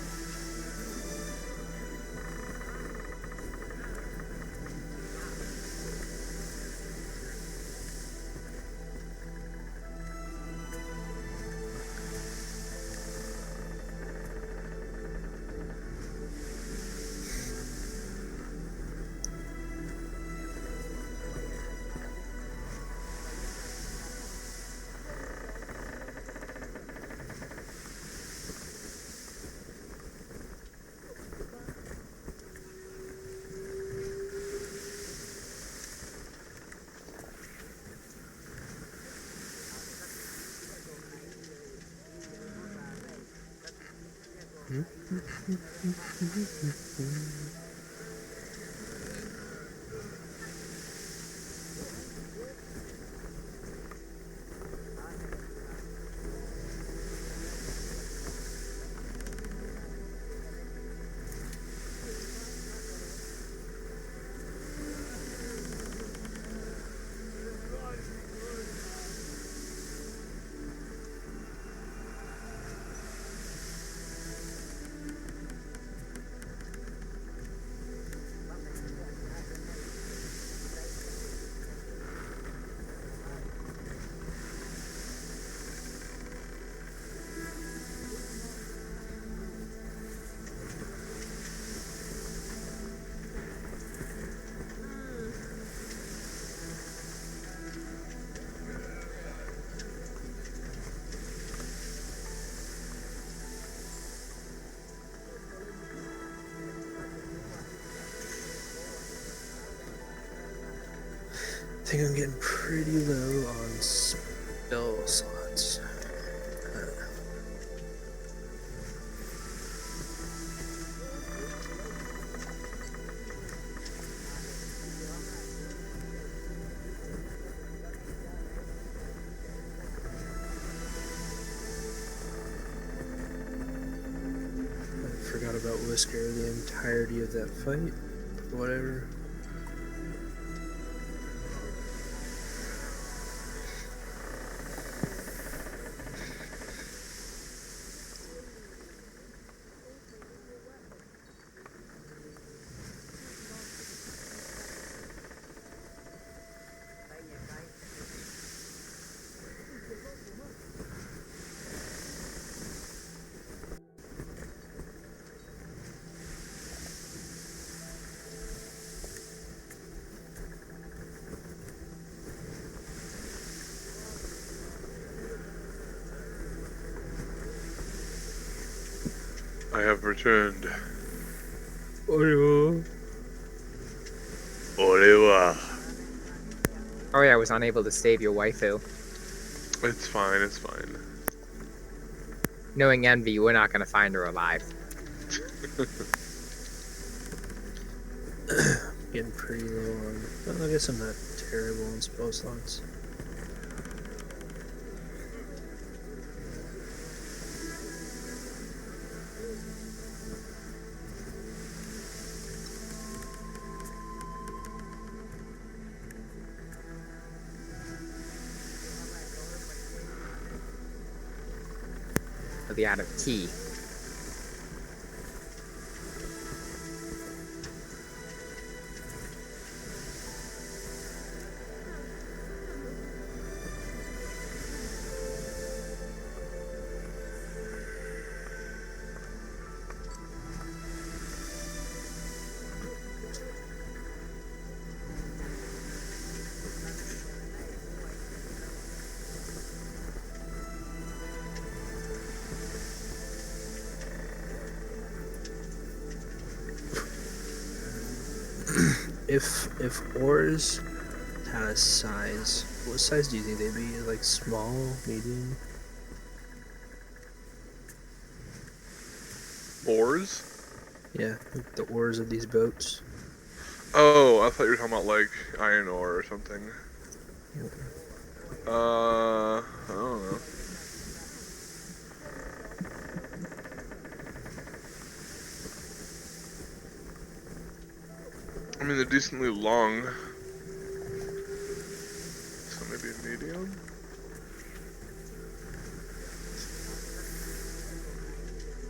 I think I'm getting pretty low on spell slots. I forgot about Whisker the entirety of that fight. Whatever. I have returned. Oyo. Orewa. Oh yeah, I was unable to save your waifu. It's fine, it's fine. Knowing Envy, we're not gonna find her alive. Getting pretty low on. Well, I guess I'm not terrible on spell slots. I'll be out of tea. If ores had a size, what size do you think they'd be? Like small, medium? Oars? Yeah, like the oars of these boats. Oh, I thought you were talking about like iron ore or something. I don't know. I mean, they're decently long. So maybe medium?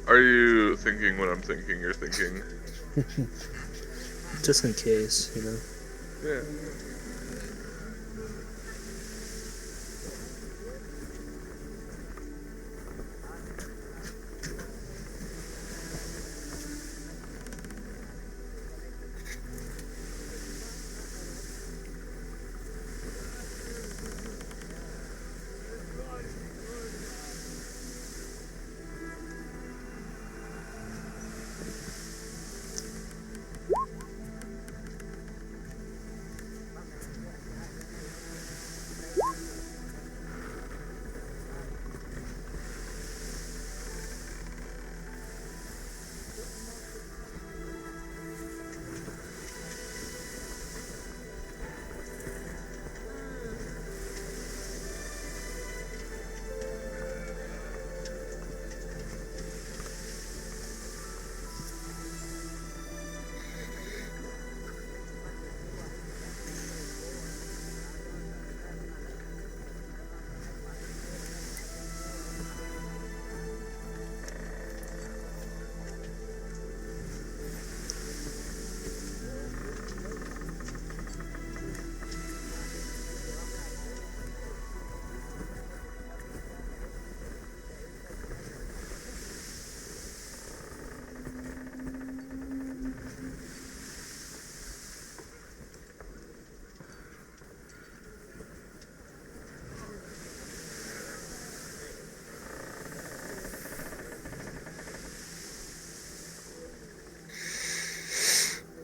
Are you thinking what I'm thinking you're thinking? Just in case, you know. Yeah.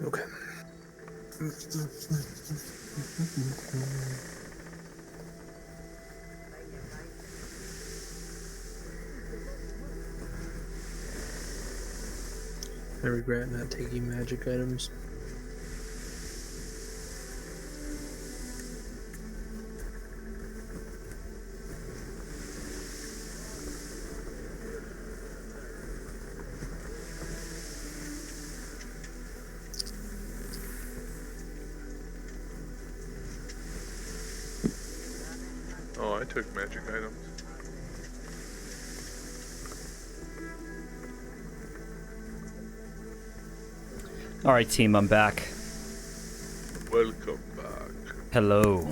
Okay. I regret not taking magic items. Oh, I took magic items. All right, team, I'm back. Welcome back. Hello.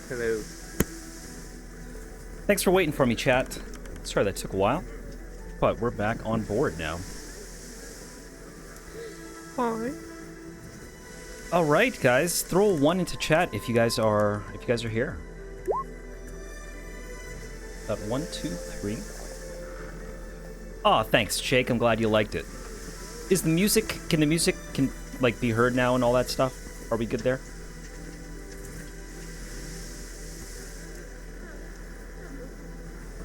Hello. Thanks for waiting for me, chat. Sorry that took a while, but we're back on board now. Hi. All right, guys, throw a 1 into chat if you guys are here. 1, 2, 3. Aw, thanks, Jake. I'm glad you liked it. Is the music? Can the music like be heard now and all that stuff? Are we good there?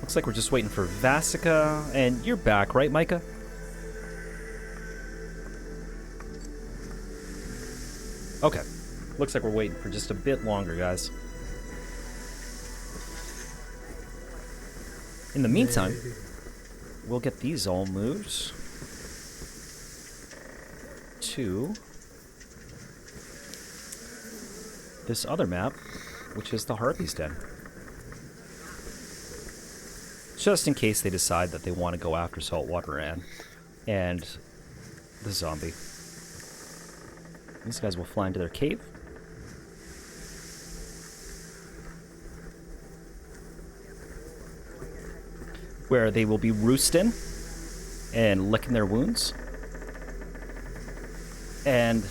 Looks like we're just waiting for Vasica, and you're back, right, Micah? Okay. Looks like we're waiting for just a bit longer, guys. In the meantime, we'll get these all moved to this other map, which is the Harpy's Den. Just in case they decide that they want to go after Saltwater Ann and the zombie. These guys will fly into their cave. Where they will be roosting and licking their wounds. And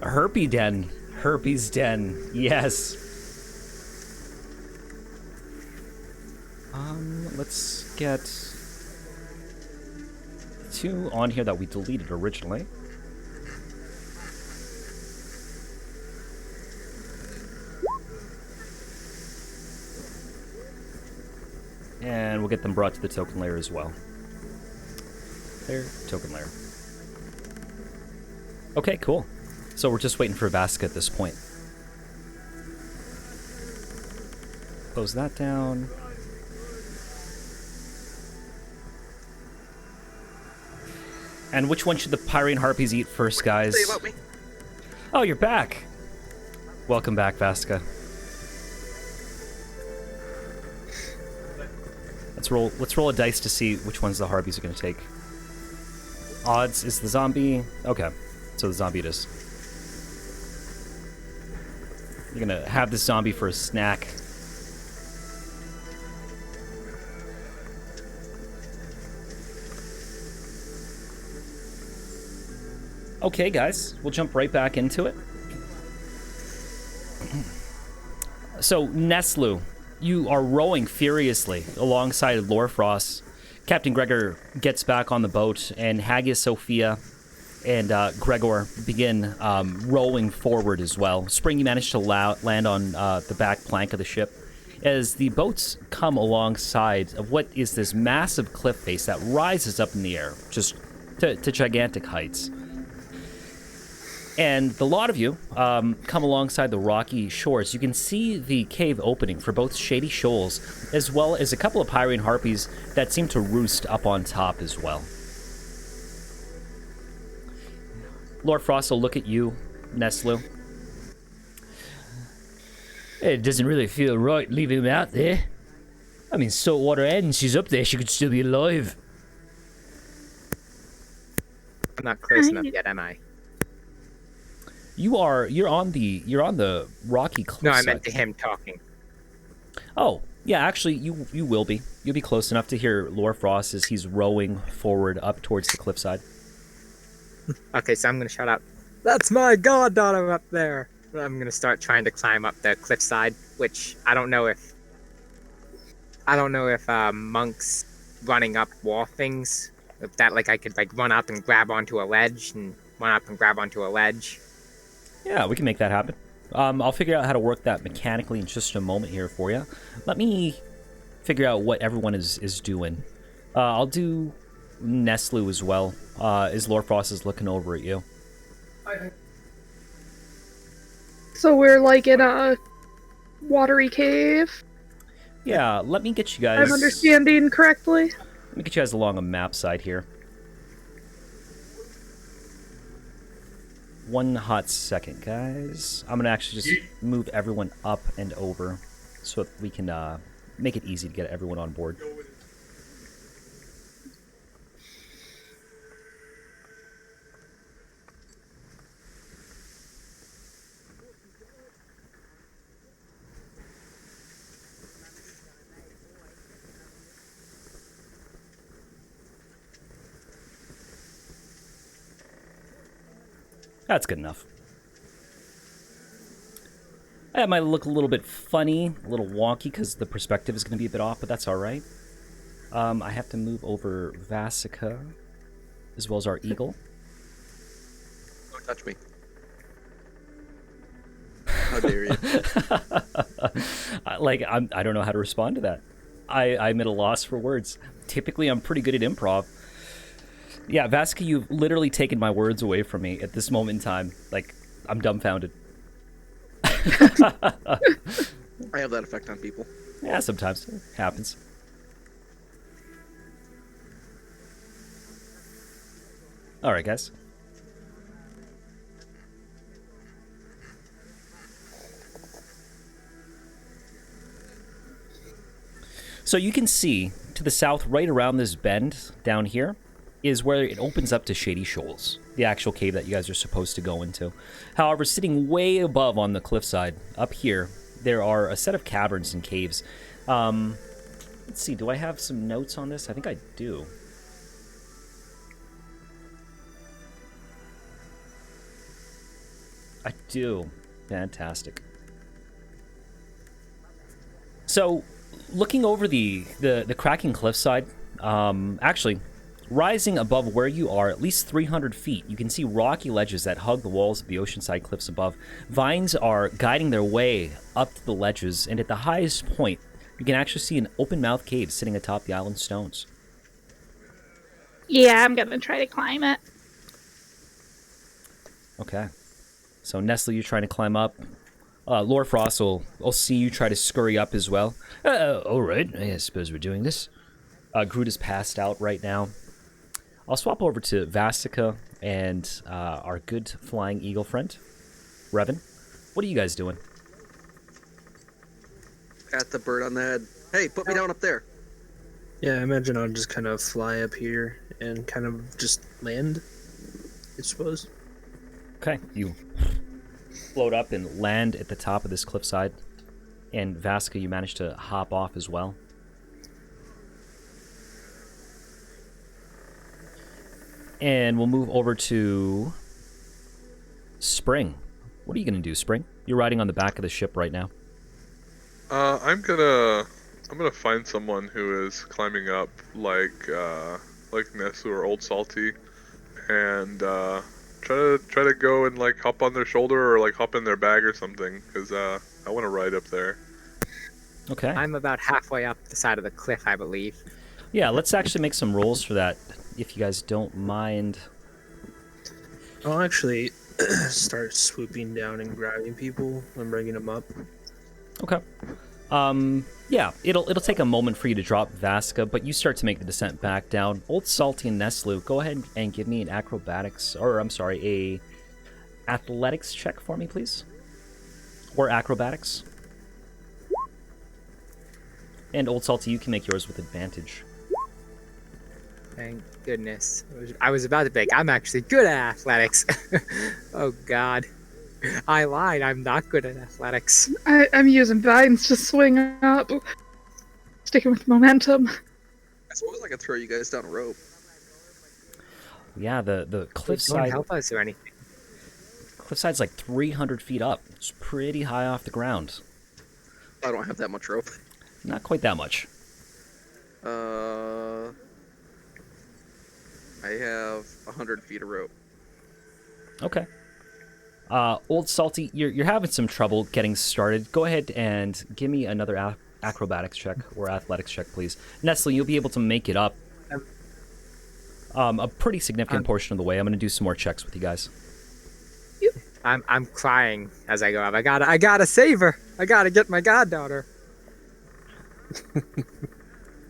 Herpy Den. Herpy's Den. Yes. Let's get 2 on here that we deleted originally. And we'll get them brought to the token layer as well. There, token layer. Okay, cool. So we're just waiting for Vasica at this point. Close that down. And which one should the Pyrian Harpies eat first, guys? Say about me. Oh, you're back. Welcome back, Vasica. Let's roll a dice to see which ones the harpies are going to take. Odds is the zombie. Okay, so the zombie it is. You're going to have this zombie for a snack. Okay, guys, we'll jump right back into it. So, Neslu, you are rowing furiously alongside Lorfrost. Captain Gregor gets back on the boat, and Hagia Sophia and Gregor begin rowing forward as well. Spring, you manage to land on the back plank of the ship as the boats come alongside of what is this massive cliff face that rises up in the air, just to gigantic heights. And the lot of you come alongside the rocky shores. You can see the cave opening for both Shady Shoals, as well as a couple of Pyrian harpies that seem to roost up on top as well. Lord Frost will look at you, Neslu. It doesn't really feel right leaving him out there. I mean, saltwater ends, she's up there, she could still be alive. I'm not close enough yet, am I? You're on the rocky cliff. No, I meant to him talking. Oh, yeah, actually you will be. You'll be close enough to hear Lord Frost as he's rowing forward up towards the cliffside. Okay, so I'm gonna shout out, "That's my goddaughter up there!" I'm gonna start trying to climb up the cliffside, which I don't know if monks running up wall things, if that I could run up and grab onto a ledge and run up and grab onto a ledge. Yeah, we can make that happen. I'll figure out how to work that mechanically in just a moment here for you. Let me figure out what everyone is doing. I'll do Neslu as well, as Lord Frost is looking over at you. So we're in a watery cave? Yeah, let me get you guys... I'm understanding correctly? Let me get you guys along a map side here. One hot second, guys. I'm going to actually just move everyone up and over so that we can make it easy to get everyone on board. That's good enough. That might look a little bit funny, a little wonky, because the perspective is going to be a bit off, but that's all right. I have to move over Vasica, as well as our eagle. Don't touch me. How dare you? I don't know how to respond to that. I'm at a loss for words. Typically, I'm pretty good at improv. Yeah, Vasica, you've literally taken my words away from me at this moment in time. I'm dumbfounded. I have that effect on people. Yeah, sometimes. It happens. Alright, guys. So you can see to the south, right around this bend down here, is where it opens up to Shady Shoals, the actual cave that you guys are supposed to go into. However, sitting way above on the cliffside, up here, there are a set of caverns and caves. Let's see, do I have some notes on this? I think I do. I do. Fantastic. So, looking over the cracking cliffside, actually, rising above where you are, at least 300 feet, you can see rocky ledges that hug the walls of the oceanside cliffs above. Vines are guiding their way up to the ledges, and at the highest point, you can actually see an open-mouthed cave sitting atop the island stones. Yeah, I'm gonna try to climb it. Okay. So, Nestle, you're trying to climb up. Lord Frost will see you try to scurry up as well. All right, I suppose we're doing this. Groot is passed out right now. I'll swap over to Vasica and our good flying eagle friend, Revan. What are you guys doing? Pat the bird on the head. Hey, put me down up there. Yeah, I imagine I'll just kind of fly up here and kind of just land, I suppose. Okay, you float up and land at the top of this cliffside. And Vasca, you manage to hop off as well. And we'll move over to Spring. What are you going to do, Spring? You're riding on the back of the ship right now. I'm gonna find someone who is climbing up like Nessu or Old Salty, and try to go and like hop on their shoulder or like hop in their bag or something, because I want to ride up there. Okay. I'm about halfway up the side of the cliff, I believe. Yeah, let's actually make some rolls for that, if you guys don't mind. I'll actually start swooping down and grabbing people and bringing them up. Okay. Yeah, it'll take a moment for you to drop Vasca, but you start to make the descent back down. Old Salty and Neslu, go ahead and give me an acrobatics, or I'm sorry, a athletics check for me, please. Or acrobatics. And Old Salty, you can make yours with advantage. Thank goodness. I was about to be like, I'm actually good at athletics. Oh, God. I lied. I'm not good at athletics. I'm using vines to swing up. Sticking with momentum. I suppose I could throw you guys down a rope. Yeah, the Don't cliffside. help us or anything. Cliffside's like 300 feet up. It's pretty high off the ground. I don't have that much rope. Not quite that much. I have 100 feet of rope. Okay. Old Salty, you're having some trouble getting started. Go ahead and give me another acrobatics check or athletics check, please. Nestle, you'll be able to make it up. A pretty significant portion of the way. I'm going to do some more checks with you guys. I'm crying as I go up. I gotta save her. I gotta get my goddaughter.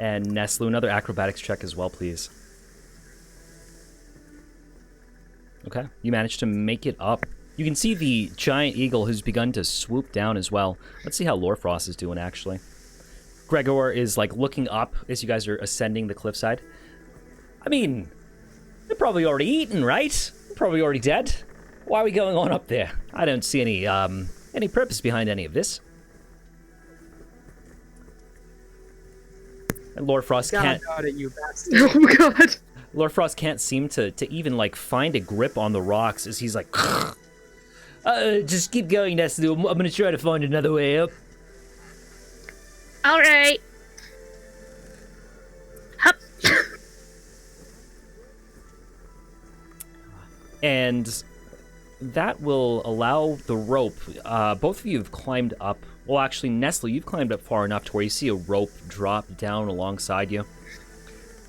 And Nestle, another acrobatics check as well, please. Okay, you managed to make it up. You can see the giant eagle who's begun to swoop down as well. Let's see how Lorefrost is doing, actually. Gregor is, like, looking up as you guys are ascending the cliffside. I mean, they're probably already eaten, right? They're probably already dead. Why are we going on up there? I don't see any purpose behind any of this. And Lorefrost can't... Goddaughter, you bastard. Oh god. Lorefrost can't seem to even, like, find a grip on the rocks as he's like... just keep going, Nestle. I'm gonna try to find another way up. Alright. Hup. And that will allow the rope. Both of you have climbed up. Well, actually, Nestle, you've climbed up far enough to where you see a rope drop down alongside you.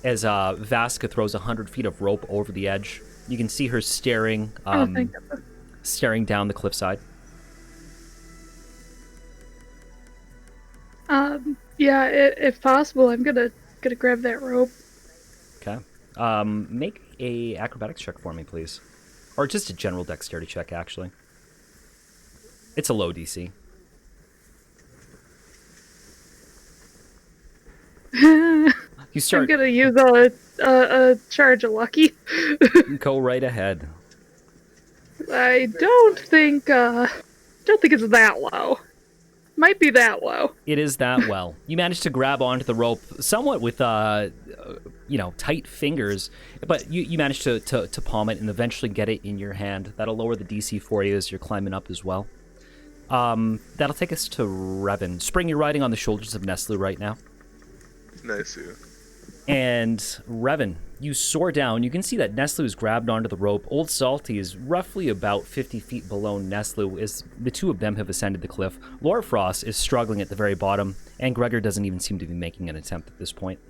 As Vasca throws 100 feet of rope over the edge. You can see her staring, Thank God. staring down the cliffside. Yeah, if possible, I'm gonna grab that rope. Okay. Make a acrobatics check for me, please. Or just a general dexterity check, actually. It's a low DC. You start. I'm gonna use a charge of lucky. Go right ahead. I don't think it's that low. Might be that low. It is that well. You managed to grab onto the rope somewhat with, tight fingers, but you managed to palm it and eventually get it in your hand. That'll lower the DC for you as you're climbing up as well. That'll take us to Revan. Spring, you're riding on the shoulders of Nestle right now. Nice. And Revan, you soar down. You can see that Nestle is grabbed onto the rope. Old Salty is roughly about 50 feet below Nestle as the two of them have ascended the cliff. Lorefrost is struggling at the very bottom, and Gregor doesn't even seem to be making an attempt at this point.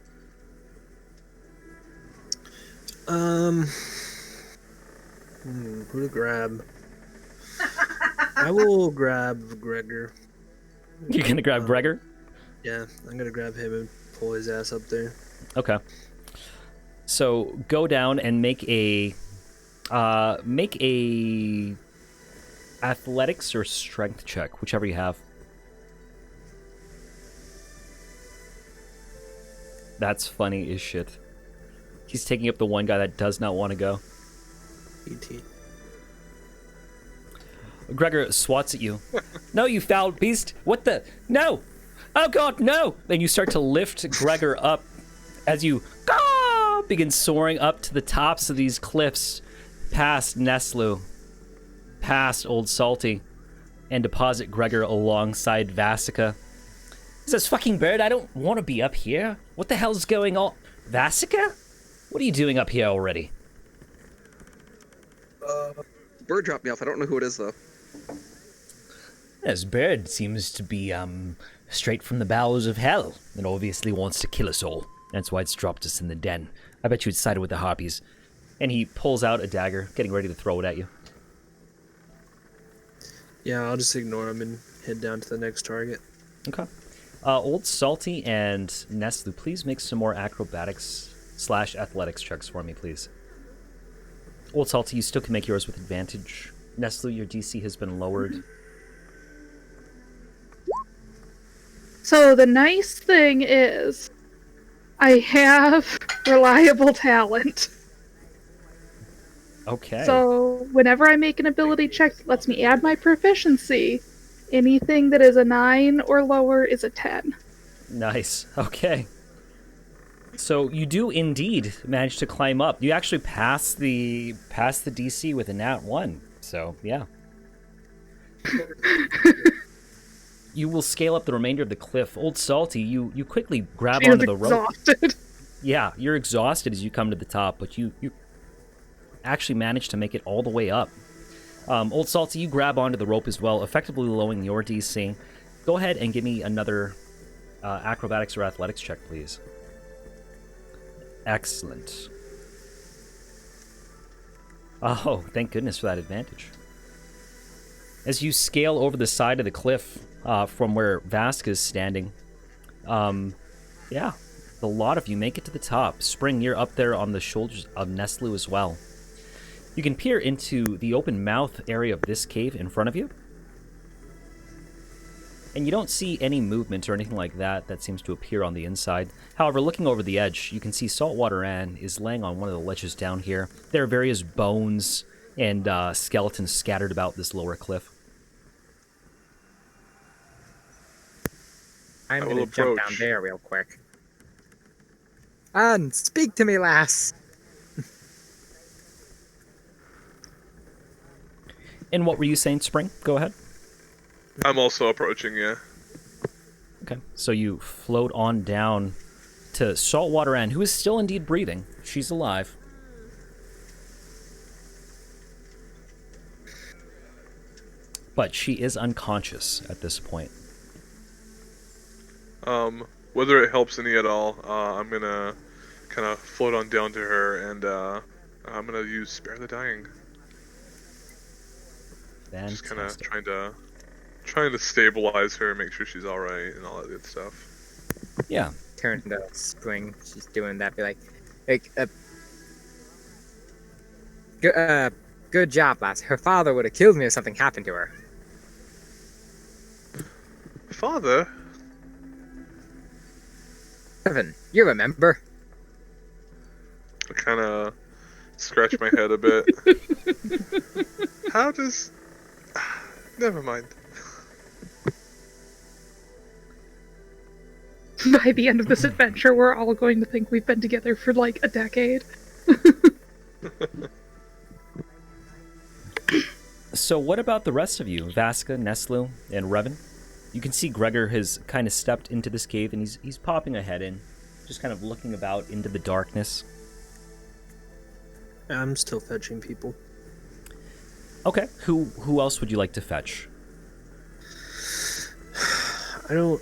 Who to grab? I will grab Gregor. You're going to grab Gregor? Yeah, I'm gonna grab him and pull his ass up there. Okay. So go down and make a athletics or strength check, whichever you have. That's funny as shit. He's taking up the one guy that does not want to go. ET. Gregor swats at you. No, you foul beast! What the? No! Oh god, no! Then you start to lift Gregor up as you begin soaring up to the tops of these cliffs, past Neslu, past Old Salty, and deposit Gregor alongside Vasica. Is this fucking bird? I don't want to be up here. What the hell's going on? Vasica? What are you doing up here already? Bird dropped me off. I don't know who it is though. This bird seems to be, straight from the bowels of hell. It obviously wants to kill us all. That's why it's dropped us in the den. I bet you it's sided with the harpies. And he pulls out a dagger, getting ready to throw it at you. Yeah, I'll just ignore him and head down to the next target. Okay. Old Salty and Nestle, please make some more acrobatics/athletics checks for me, please. Old Salty, you still can make yours with advantage. Nestle, your DC has been lowered. So the nice thing is, I have reliable talent. Okay. So whenever I make an ability check that lets me add my proficiency, anything that is a 9 or lower is a 10. Nice. Okay. So you do indeed manage to climb up. You actually pass the DC with a nat 1. So yeah. You will scale up the remainder of the cliff. Old Salty, you quickly grab She is onto the rope. exhausted. Yeah, you're exhausted as you come to the top, but you actually manage to make it all the way up. Old Salty, you grab onto the rope as well, effectively lowering your DC. Go ahead and give me another acrobatics or athletics check, please. Excellent. Oh, thank goodness for that advantage. As you scale over the side of the cliff from where Vask is standing, yeah, a lot of you make it to the top. Spring, you're up there on the shoulders of Neslu as well. You can peer into the open mouth area of this cave in front of you. And you don't see any movement or anything like that that seems to appear on the inside. However, looking over the edge, you can see Saltwater Ann is laying on one of the ledges down here. There are various bones and skeletons scattered about this lower cliff. I'm I gonna will jump down approach. there real quick. Ann, speak to me, lass. And what were you saying, Spring? Go ahead. I'm also approaching, yeah. Okay, so you float on down to Saltwater Ann, who is still indeed breathing. She's alive. But she is unconscious at this point. Whether it helps any at all, I'm gonna kind of float on down to her, and I'm gonna use Spare the Dying. Just kind of Fantastic. trying to stabilize her, make sure she's all right, and all that good stuff. Yeah. Turn to Spring. She's doing that. Be like, good job, lass. Her father would have killed me if something happened to her. Father? Evan, you remember? I kind of scratch my head a bit. How does... Never mind. By the end of this adventure, we're all going to think we've been together for like a decade. So what about the rest of you? Vaska, Neslu, and Revan? You can see Gregor has kind of stepped into this cave, and he's popping a head in, just kind of looking about into the darkness. I'm still fetching people. Okay, who else would you like to fetch? I don't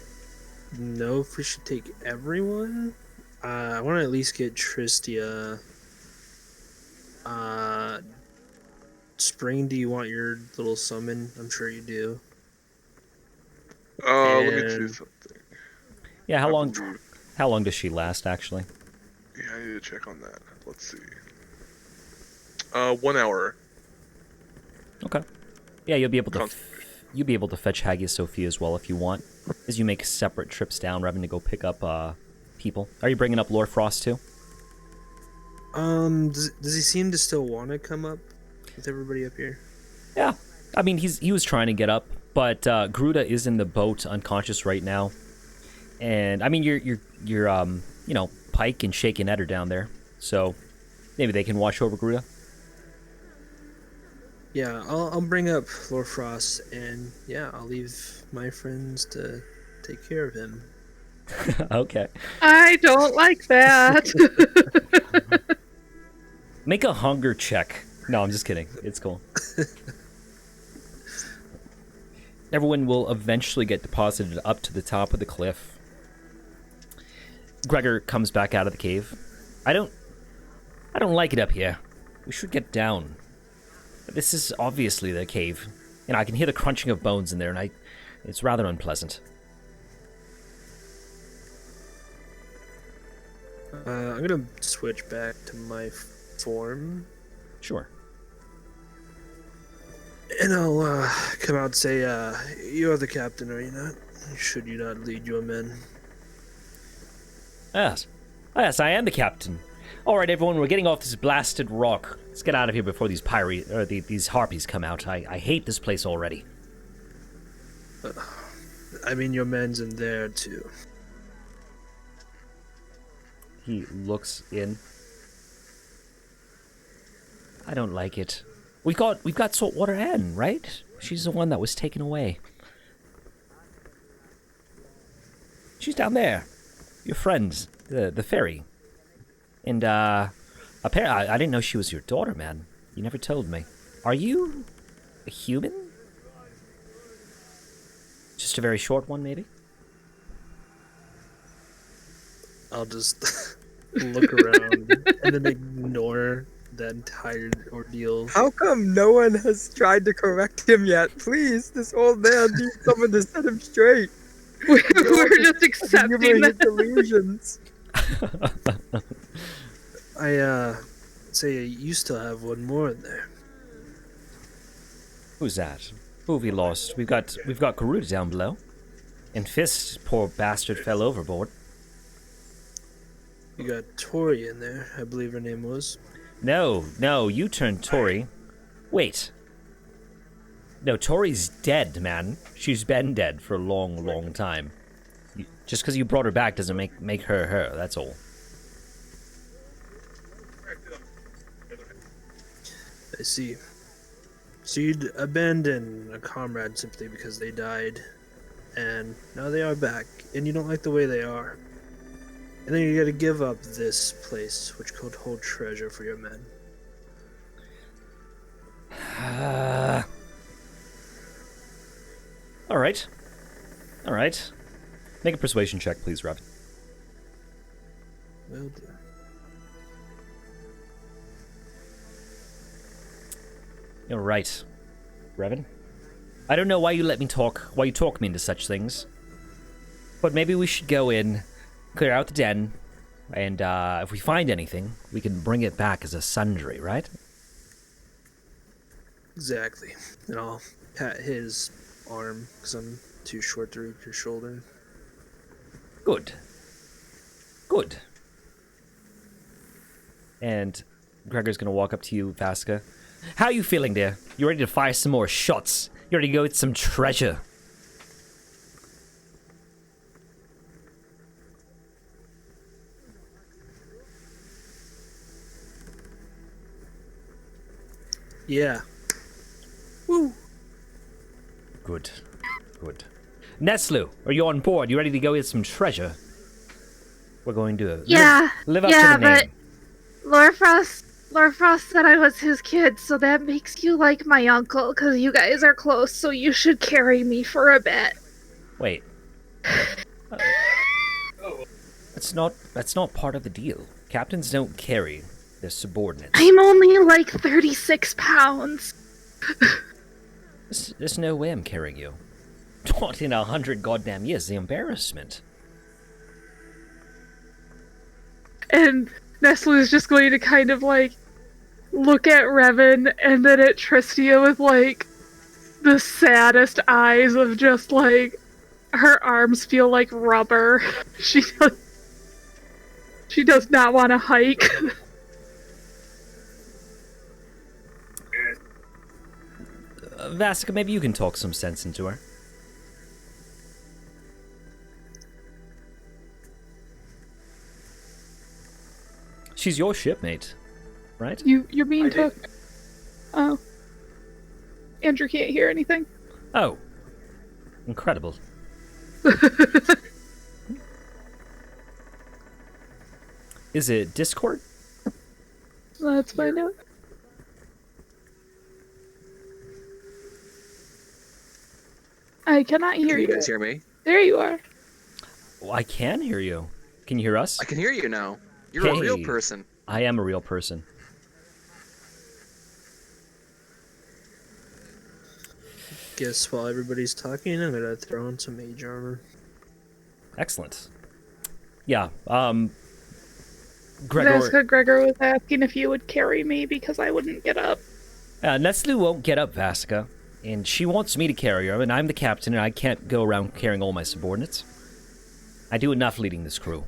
know if we should take everyone. I want to at least get Tristia. Spring, do you want your little summon? I'm sure you do. Let me see And- something. Yeah, I how long believe- does she last, actually? Yeah, I need to check on that. Let's see. 1 hour. Okay. Yeah, you'll be able to Concentration. you'll be able to fetch Hagia Sophia as well if you want, as you make separate trips down, Revan, to go pick up people. Are you bringing up Lord Frost too? Does he seem to still want to come up with everybody up here? Yeah. I mean, he was trying to get up, but Gruda is in the boat, unconscious right now. And I mean, you're Pike and Shake and Ed are down there, so maybe they can watch over Gruda. Yeah, I'll bring up Lord Frost, and yeah, I'll leave my friends to take care of him. Okay. I don't like that. Make a hunger check. No, I'm just kidding. It's cool. Everyone will eventually get deposited up to the top of the cliff. Gregor comes back out of the cave. I don't like it up here. We should get down. This is obviously the cave. And I can hear the crunching of bones in there, and it's rather unpleasant. I'm gonna switch back to my form. Sure. And I'll come out and say, you're the captain, are you not? Should you not lead your men? Yes. Yes, I am the captain. All right, everyone, we're getting off this blasted rock. Let's get out of here before these these harpies come out. I hate this place already. I mean, your men's in there, too. He looks in. I don't like it. We've got Saltwater Ann, right? She's the one that was taken away. She's down there. Your friend, the fairy. And apparently I didn't know she was your daughter, man. You never told me. Are you a human? Just a very short one, maybe? I'll just look around and then ignore the entire ordeal. How come no one has tried to correct him yet? Please, this old man needs someone to set him straight. We're just accepting his that. delusions. I say you still have one more in there. Who's that? Who have we lost? We've got Garuda down below. And Fist, poor bastard, fell overboard. You got Tori in there, I believe her name was. No, you turned Tori. Wait. No, Tori's dead, man. She's been dead for a long, long time. Just because you brought her back doesn't make her her, that's all. I see. So you'd abandon a comrade simply because they died, and now they are back, and you don't like the way they are. And then you gotta give up this place, which could hold treasure for your men. All right. Make a persuasion check, please, Rob. Well done. You're right, Revan. I don't know why you talk me into such things. But maybe we should go in, clear out the den, and if we find anything, we can bring it back as a sundry, right? Exactly. And I'll pat his arm, because I'm too short to reach his shoulder. Good. And Gregor's gonna walk up to you, Vasca. How you feeling, dear? You ready to fire some more shots? You ready to go get some treasure? Yeah. Woo! Good. Neslu, are you on board? You ready to go get some treasure? We're going to live up to the name. Lord Frost said I was his kid, so that makes you like my uncle, because you guys are close, so you should carry me for a bit. Wait. That's not part of the deal. Captains don't carry their subordinates. I'm only like 36 pounds. There's no way I'm carrying you. Not in 100 goddamn years, the embarrassment. And Nestle is just going to kind of like look at Revan and then at Tristia with like the saddest eyes of just like her arms feel like rubber. She does. She does not want to hike. Vasica, maybe you can talk some sense into her. She's your shipmate, right? You're being took. Oh. Andrew can't hear anything. Oh. Incredible. Is it Discord? Let's find out. I cannot hear Can you. you guys hear me? There you are. Well, I can hear you. Can you hear us? I can hear you now. You're a real Hey. person. I am a real person. Guess while everybody's talking, I'm gonna throw in some mage armor. Excellent. Yeah, Gregor... Vasca Gregor was asking if you would carry me because I wouldn't get up. Nestle won't get up, Vasica, and she wants me to carry her, and I'm the captain, and I can't go around carrying all my subordinates. I do enough leading this crew.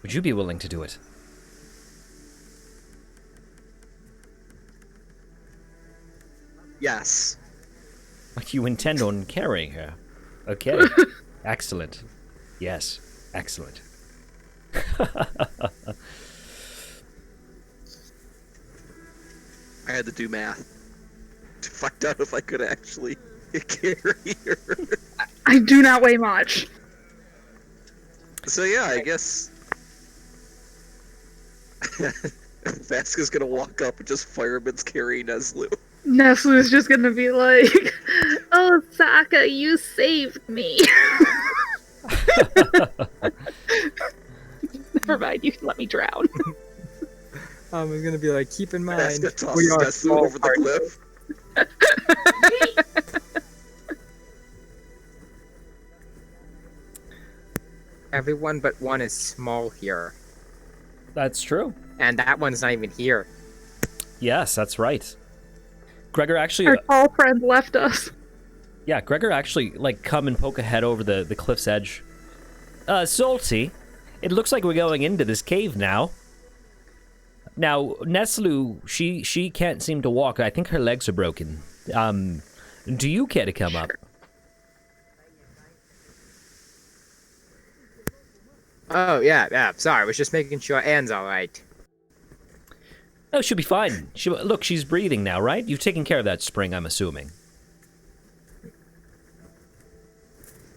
Would you be willing to do it? Yes. You intend on carrying her? Okay. Excellent. Yes. Excellent. I had to do math to find out if I could actually carry her. I do not weigh much. So yeah, I guess Vasca's gonna walk up and just fireman's carry Neslu. Nestle is just gonna be like, "Oh, Saka, you saved me." Never mind, you can let me drown. I'm gonna be like, keep in mind, Vasca we tosses are Neslu small over the partners. cliff. Everyone but one is small here, That's true. and that one's not even here. Yes, that's right. Gregor actually... Our tall friend left us. Yeah, Gregor actually, like, come and poke a head over the cliff's edge. Salty, it looks like we're going into this cave now. Now, Neslu, she can't seem to walk. I think her legs are broken. Do you care to come up? Oh, yeah, sorry, I was just making sure Anne's alright. Oh, she'll be fine. Look, she's breathing now, right? You've taken care of that spring, I'm assuming.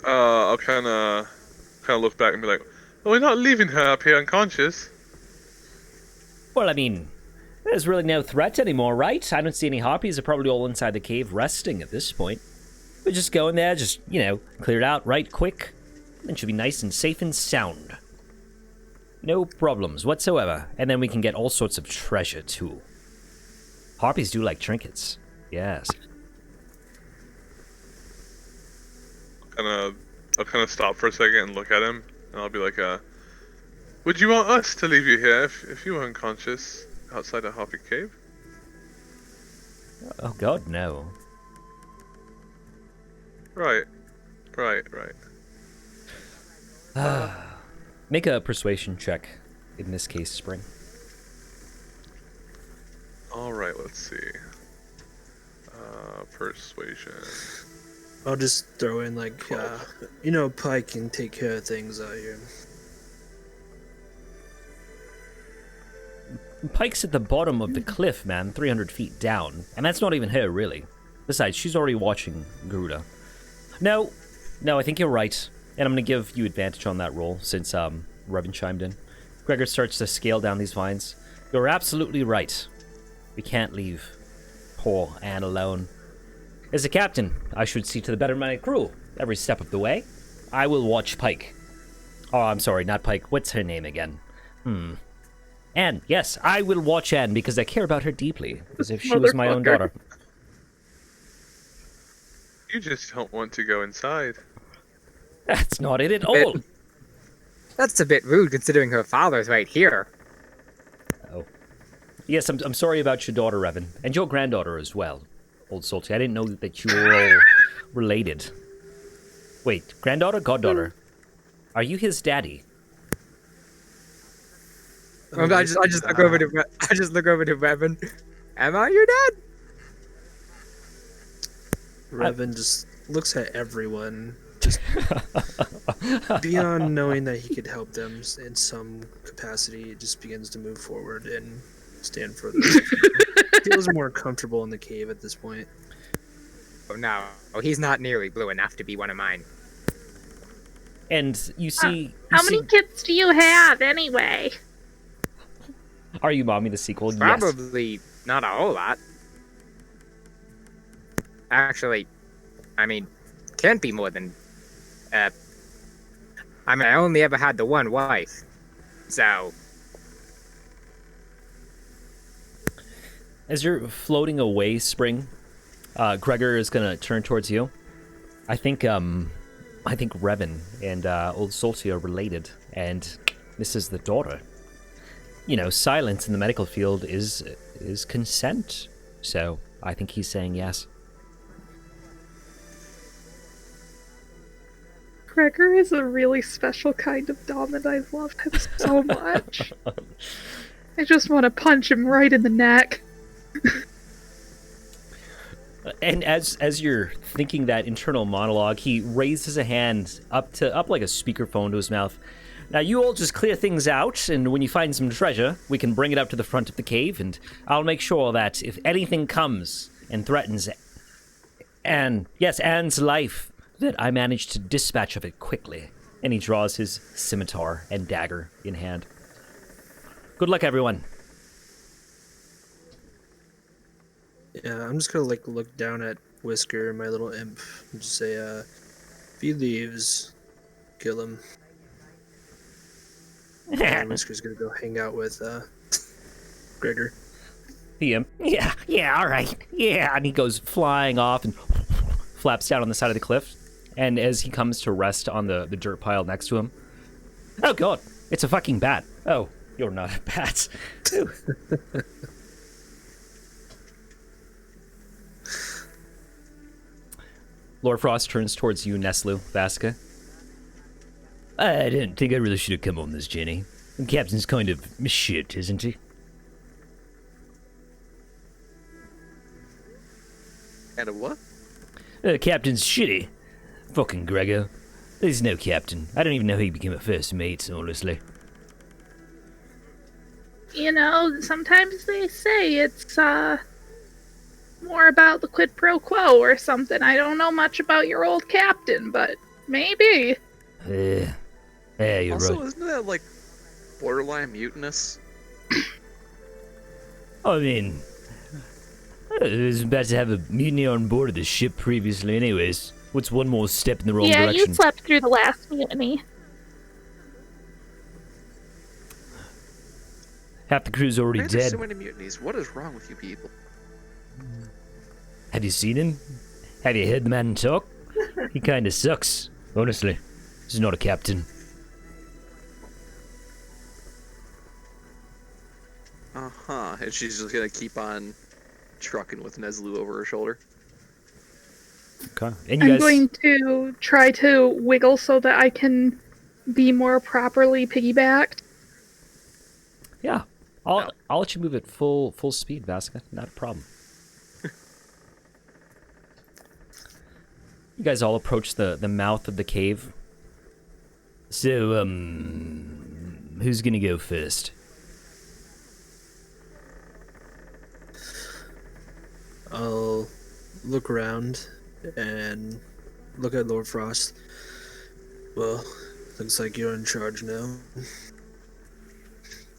I'll kind of look back and be like, "Oh, we're not leaving her up here unconscious." Well, I mean, there's really no threat anymore, right? I don't see any harpies. They're probably all inside the cave resting at this point. We're just going there, just, clear it out right quick. Then she'll be nice and safe and sound. No problems whatsoever. And then we can get all sorts of treasure, too. Harpies do like trinkets. Yes. I'll kind of stop for a second and look at him, and I'll be like, "Would you want us to leave you here if you were unconscious outside a harpy cave?" Oh, God, no. Right. Make a persuasion check. In this case, Spring. All right, let's see. Persuasion. I'll just throw in like, Pike can take care of things out here. Pike's at the bottom of the cliff, man, 300 feet down. And that's not even her, really. Besides, she's already watching Garuda. No, I think you're right. And I'm going to give you advantage on that roll, since Revan chimed in. Gregor starts to scale down these vines. You're absolutely right. We can't leave poor Anne alone. As a captain, I should see to the betterment of my crew every step of the way. I will watch Pike. Oh, I'm sorry, not Pike. What's her name again? Anne, yes, I will watch Anne because I care about her deeply, as if she was my own daughter. You just don't want to go inside. That's not it at all. That's a bit rude considering her father's right here. Oh. Yes, I'm sorry about your daughter, Revan, and your granddaughter as well, Old Salty. I didn't know that you were all related. Wait, granddaughter, goddaughter? Are you his daddy? Oh, I just look over to I just look over to Revan. Am I your dad? Revan just looks at everyone, just beyond knowing that he could help them in some capacity. It just begins to move forward and stand further. Feels more comfortable in the cave at this point. Oh no, he's not nearly blue enough to be one of mine. And you see... How many kids do you have, anyway? Are You Mommy the sequel? Yes. Probably not a whole lot. Actually, I mean, can't be more than. I mean, I only ever had the one wife, so. As you're floating away, Spring, Gregor is gonna turn towards you. I think Revan and Old Salty are related, and this is the daughter. You know, silence in the medical field is consent, so I think he's saying yes. Gregor is a really special kind of dom, and I love him so much. I just want to punch him right in the neck. And as you're thinking that internal monologue, he raises a hand up like a speakerphone to his mouth. Now you all just clear things out, and when you find some treasure, we can bring it up to the front of the cave, and I'll make sure that if anything comes and threatens Anne's life, that I manage to dispatch of it quickly. And he draws his scimitar and dagger in hand. Good luck, everyone. Yeah, I'm just gonna look down at Whisker, my little imp, and just say, if he leaves, kill him. And Whisker's gonna go hang out with Gregor. The imp. Yeah, all right. Yeah, and he goes flying off and flaps down on the side of the cliff. And as he comes to rest on the dirt pile next to him, oh god, it's a fucking bat. Oh, you're not a bat. Lord Frost turns towards you, Neslu, Vasca. I didn't think I really should have come on this journey. The captain's kind of shit, isn't he? And a what? The captain's shitty. Fucking Gregor. There's no captain. I don't even know how he became a first mate, honestly. You know, sometimes they say it's, more about the quid pro quo or something. I don't know much about your old captain, but maybe. Yeah, you're Also, right. isn't that, borderline mutinous? I mean, I was about to have a mutiny on board of the ship previously anyways. What's one more step in the wrong Yeah, direction? you slept through the last mutiny. Half the crew's already Why are there dead. so many mutinies? What is wrong with you people? Have you seen him? Have you heard the man talk? He kinda sucks, honestly. He's not a captain. Uh-huh. And she's just gonna keep on trucking with Neslu over her shoulder. Okay. And you I'm guys... going to try to wiggle so that I can be more properly piggybacked. Yeah. I'll let you move at full speed, Vasca. Not a problem. You guys all approach the mouth of the cave. So, who's gonna go first? I'll look around and look at Lord Frost. Well, looks like you're in charge now.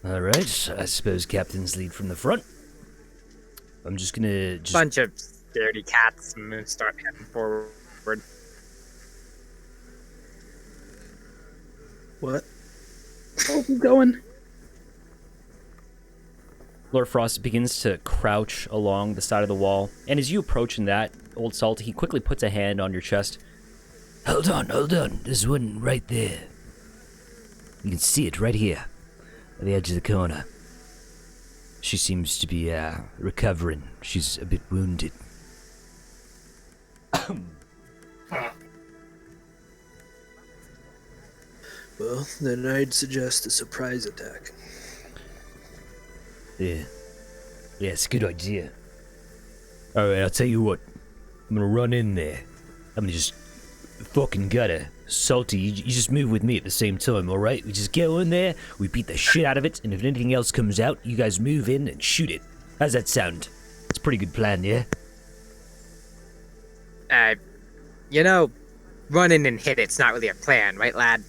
Alright, I suppose captains lead from the front. I'm just gonna Bunch of scaredy cats and start heading forward. What? Oh, I'm going. Lord Frost begins to crouch along the side of the wall, and as you approach in that, Old Salt, he quickly puts a hand on your chest. Hold on. There's one right there. You can see it right here, at the edge of the corner. She seems to be, recovering. She's a bit wounded. Well, then I'd suggest a surprise attack. Yeah. Yeah, it's a good idea. Alright, I'll tell you what. I'm gonna run in there. I'm gonna just fucking gutter. Salty, you just move with me at the same time, alright? We just go in there, we beat the shit out of it, and if anything else comes out, you guys move in and shoot it. How's that sound? It's a pretty good plan, yeah? You know, running and hit it's not really a plan, right, lad?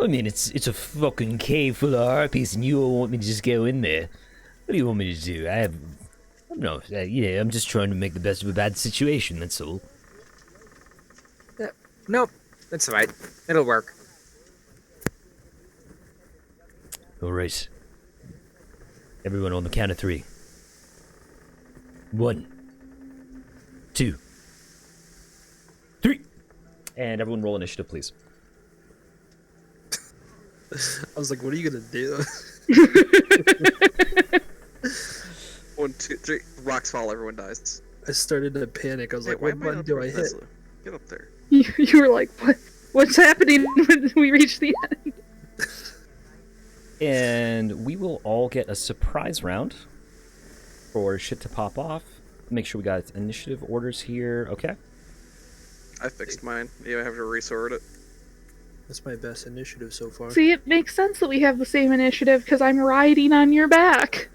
I mean, it's a fucking cave full of harpies, and you all want me to just go in there. What do you want me to do? I don't know. I'm just trying to make the best of a bad situation, that's all. Nope, that's alright. It'll work. Alright. Everyone on the count of 3. 1, 2, 3. And everyone roll initiative, please. I was like, what are you gonna do? 1, 2, 3. Rocks fall. Everyone dies. I started to panic. I was Hey, like, why what am I button up do there I with hit? Nestle? Get up there. You were like, what's happening when we reach the end? And we will all get a surprise round for shit to pop off. Make sure we got initiative orders here. Okay. I fixed mine. Yeah, I have to resort it. That's my best initiative so far. See, it makes sense that we have the same initiative because I'm riding on your back.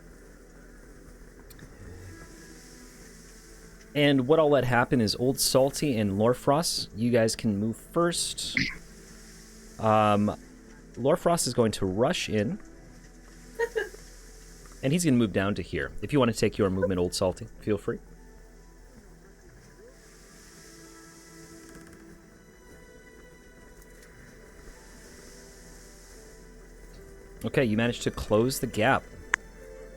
And what I'll let happen is Old Salty and Lorfrost, you guys can move first. Lorfrost is going to rush in. And he's going to move down to here. If you want to take your movement, Old Salty, feel free. Okay, you managed to close the gap.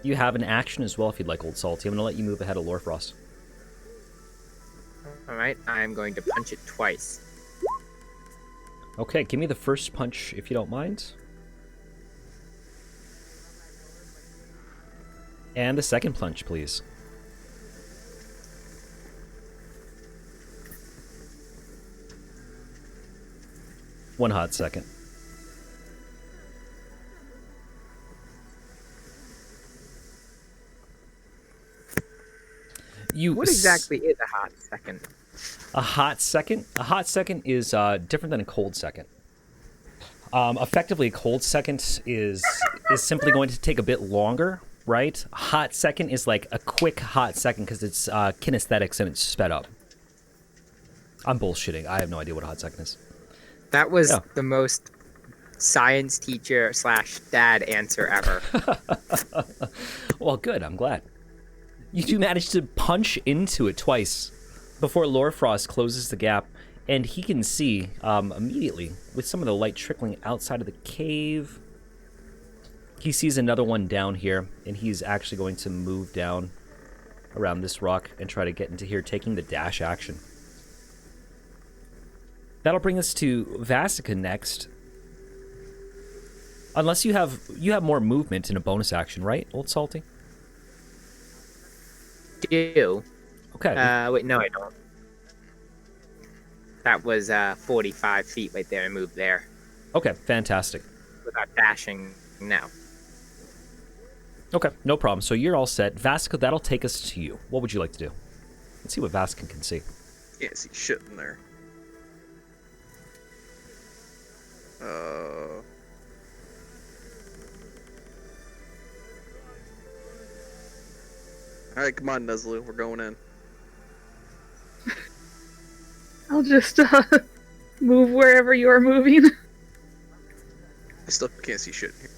You have an action as well if you'd like, Old Salty. I'm going to let you move ahead of Lorfrost. Alright, I'm going to punch it twice. Okay, give me the first punch if you don't mind. And the second punch, please. One hot second. What exactly is a hot second? A hot second? A hot second is different than a cold second. Effectively, a cold second is simply going to take a bit longer, right? A hot second is like a quick hot second because it's kinesthetics and it's sped up. I'm bullshitting. I have no idea what a hot second is. That was the most science teacher / dad answer ever. Well, good. I'm glad. You two managed to punch into it twice before Lorfrost closes the gap, and he can see immediately with some of the light trickling outside of the cave. He sees another one down here, and he's actually going to move down around this rock and try to get into here, taking the dash action. That'll bring us to Vasica next. Unless you have more movement in a bonus action, right, Old Salty? Do. Okay. Wait, no, I don't. That was 45 feet right there. I moved there Okay, fantastic. without dashing now. Okay, no problem. So you're all set. Vasica, that'll take us to you. What would you like to do? Let's see what Vasica can see. Can't see shit in there. Alright, come on, Nestle. We're going in. I'll just move wherever you are moving. I still can't see shit in here.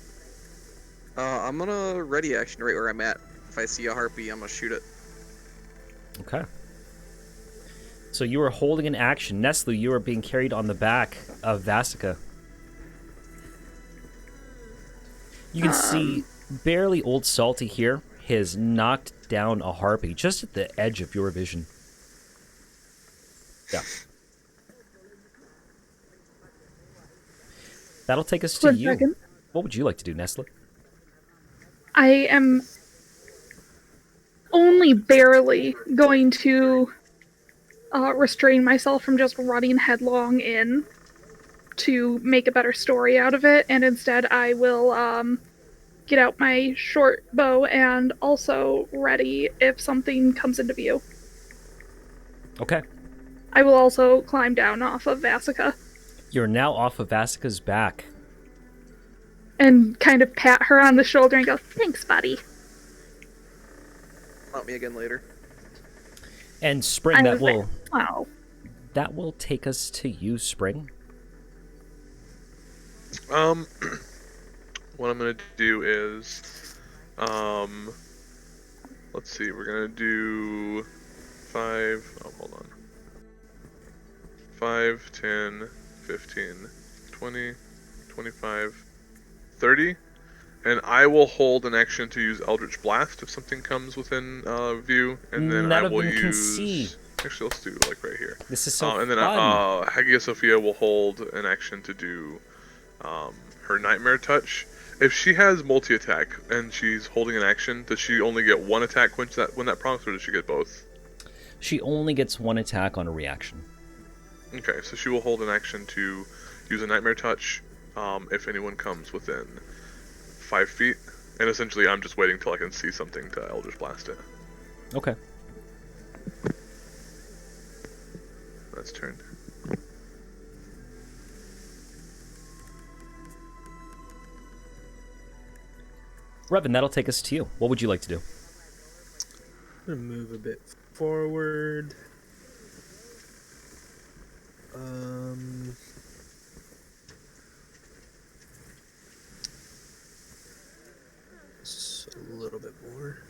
I'm gonna ready action right where I'm at. If I see a harpy, I'm gonna shoot it. Okay. So you are holding an action. Nestle, you are being carried on the back of Vasica. You can see barely Old Salty here has knocked down a harpy just at the edge of your vision. Yeah. That'll take us to One you. second. What would you like to do, Nestle? I am only barely going to restrain myself from just running headlong in to make a better story out of it, and instead I will get out my short bow and also ready if something comes into view. Okay. I will also climb down off of Vasica You're now off of Vasica's back. and kind of pat her on the shoulder and go, "Thanks, buddy." Mount me again later. And Spring, that will Wow. take us to you, Spring. What I'm gonna do is, let's see, we're gonna do 5, oh, hold on. 5, 10, 15, 20, 25, 30, and I will hold an action to use Eldritch Blast if something comes within view, and then None I of will them can use... see. Actually, let's do like right here. This is so And then fun. Hagia Sophia will hold an action to do her Nightmare Touch. If she has multi-attack and she's holding an action, does she only get one attack when that prompts, or does she get both? She only gets one attack on a reaction. Okay, so she will hold an action to use a Nightmare Touch if anyone comes within 5 feet. And essentially, I'm just waiting till I can see something to Eldritch Blast it. Okay. That's turn. Revan, that'll take us to you. What would you like to do? I'm gonna move a bit forward. Just a little bit more.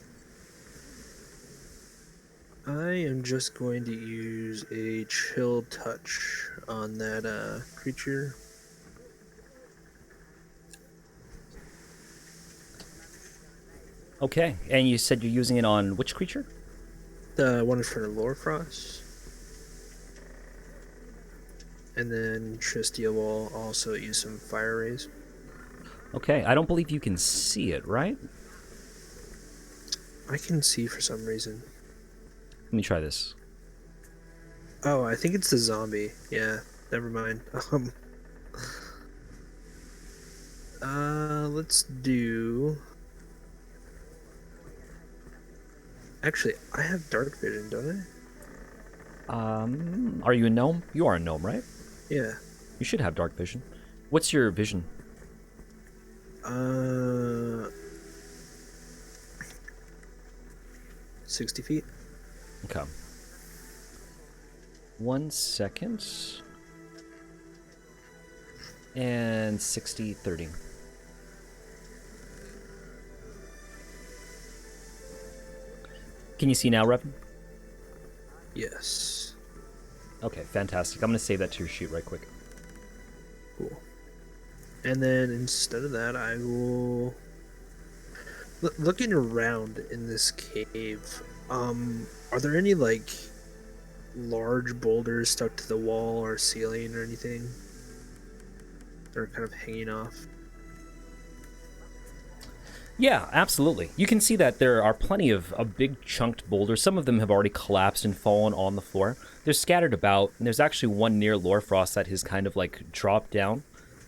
I am just going to use a chill touch on that creature. Okay, and you said you're using it on which creature? The one for Lorefrost. And then Tristia will also use some fire rays. Okay, I don't believe you can see it, right? I can see for some reason. Let me try this. Oh, I think it's the zombie. Yeah, never mind. Let's do... Actually, I have dark vision, don't I? Are you a gnome? You are a gnome, right? Yeah. You should have dark vision. What's your vision? 60 feet. Okay. 1 second. And 60, 30. Can you see now, Revan? Yes. Okay, fantastic. I'm going to save that to your sheet right quick. Cool. And then instead of that, I will... Looking around in this cave, are there any, like, large boulders stuck to the wall or ceiling or anything? They're kind of hanging off. Yeah, absolutely. You can see that there are plenty of big chunked boulders. Some of them have already collapsed and fallen on the floor. They're scattered about, and there's actually one near Lorefrost that has kind of like dropped down.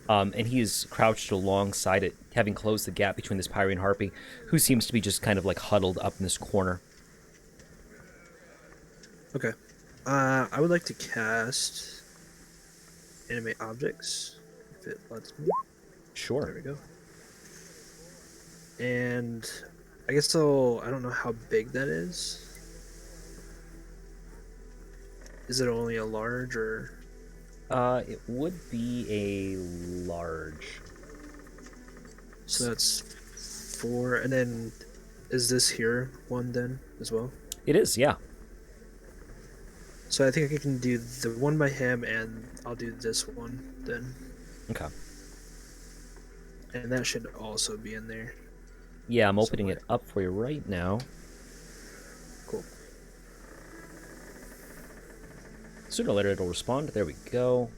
And he is crouched alongside it, having closed the gap between this Pyrian harpy, who seems to be just kind of like huddled up in this corner. Okay. I would like to cast Animate Objects, if it lets me. Sure. There we go. And I guess so. I don't know how big that is. Is it only a large or? It would be a large. So that's 4, and then is this here one then as well? It is, yeah. So I think I can do the one by him, and I'll do this one then. Okay. And that should also be in there. Yeah, I'm opening it up for you right now. Cool. Sooner or later it'll respond. There we go.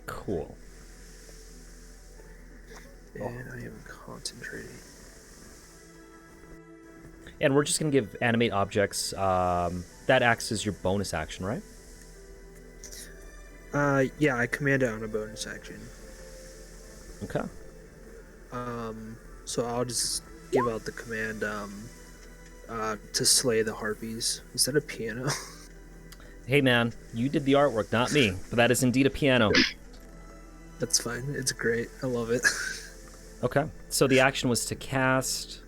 Cool. And I am concentrating. And we're just going to give animate objects, that acts as your bonus action, right? Yeah, I command it on a bonus action. Okay. So I'll just give out the command, to slay the harpies. Is that a piano? Hey, man, you did the artwork, not me, but that is indeed a piano. That's fine. It's great. I love it. Okay. So the action was to cast.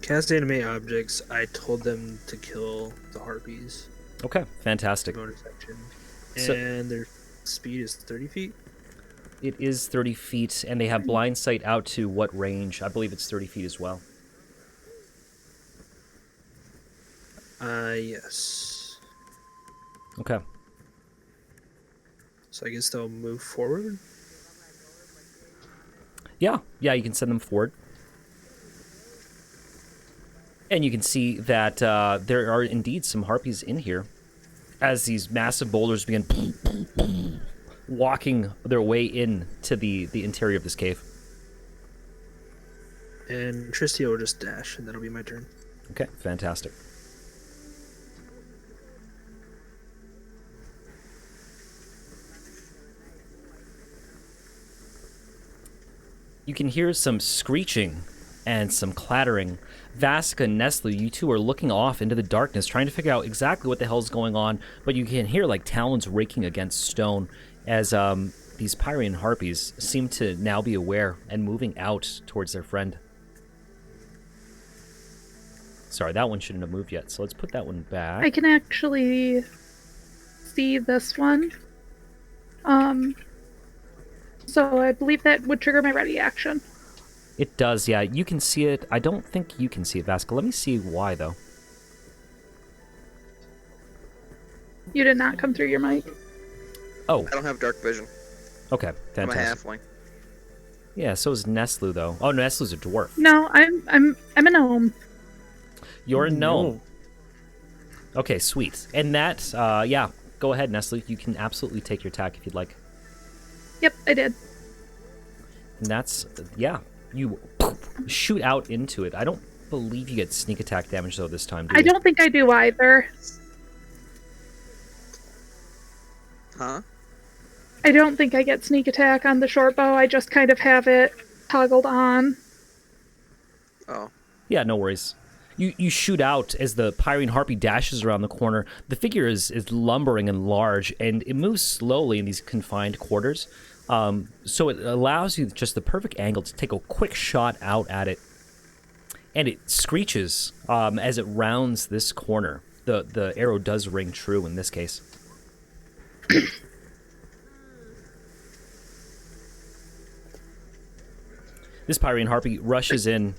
Cast animate objects. I told them to kill the harpies. Okay, fantastic. Bonus action. So- And their speed is 30 feet. It is 30 feet, and they have blind sight out to what range? I believe it's 30 feet as well. Yes. Okay. So I guess they'll move forward. Yeah, you can send them forward. And you can see that there are indeed some harpies in here as these massive boulders begin walking their way in to the interior of this cave. And Tristia will just dash, and that'll be my turn. Okay, fantastic. You can hear some screeching and some clattering. Vasca and Nestle, you two are looking off into the darkness, trying to figure out exactly what the hell's going on, but you can hear like talons raking against stone as these Pyrian harpies seem to now be aware and moving out towards their friend. Sorry, that one shouldn't have moved yet, so let's put that one back. I can actually see this one. So I believe that would trigger my ready action. It does, yeah. You can see it. I don't think you can see it, Vasca. Let me see why, though. You did not come through your mic. Oh, I don't have dark vision. okay. I'm a Fantastic. halfling. Yeah, so is Nestle, though. Oh, Nestle's a dwarf. No, I'm a gnome. You're a gnome. Okay, sweet. And that, yeah, go ahead, Nestle. You can absolutely take your attack if you'd like. Yep, I did. And that's, yeah, you shoot out into it. I don't believe you get sneak attack damage, though, this time, do you? I don't think I do either. Huh? I don't think I get sneak attack on the short bow. I just kind of have it toggled on. Oh. Yeah, no worries. You shoot out as the Pyrian Harpy dashes around the corner. The figure is lumbering and large, and it moves slowly in these confined quarters. So it allows you just the perfect angle to take a quick shot out at it. And it screeches as it rounds this corner. The arrow does ring true in this case. This Pyrian Harpy rushes in.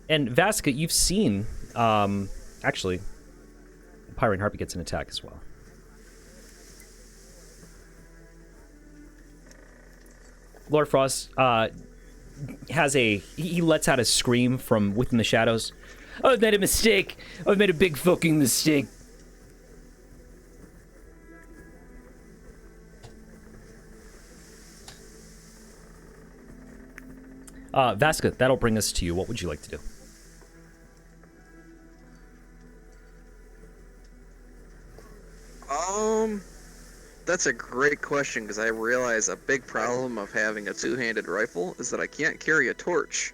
And Vasca, you've seen, actually, Pyrian Harpy gets an attack as well. Lord Frost has he lets out a scream from within the shadows. I've made a mistake. I've made a big fucking mistake. Vasca, that'll bring us to you. What would you like to do? That's a great question, because I realize a big problem of having a two-handed rifle is that I can't carry a torch.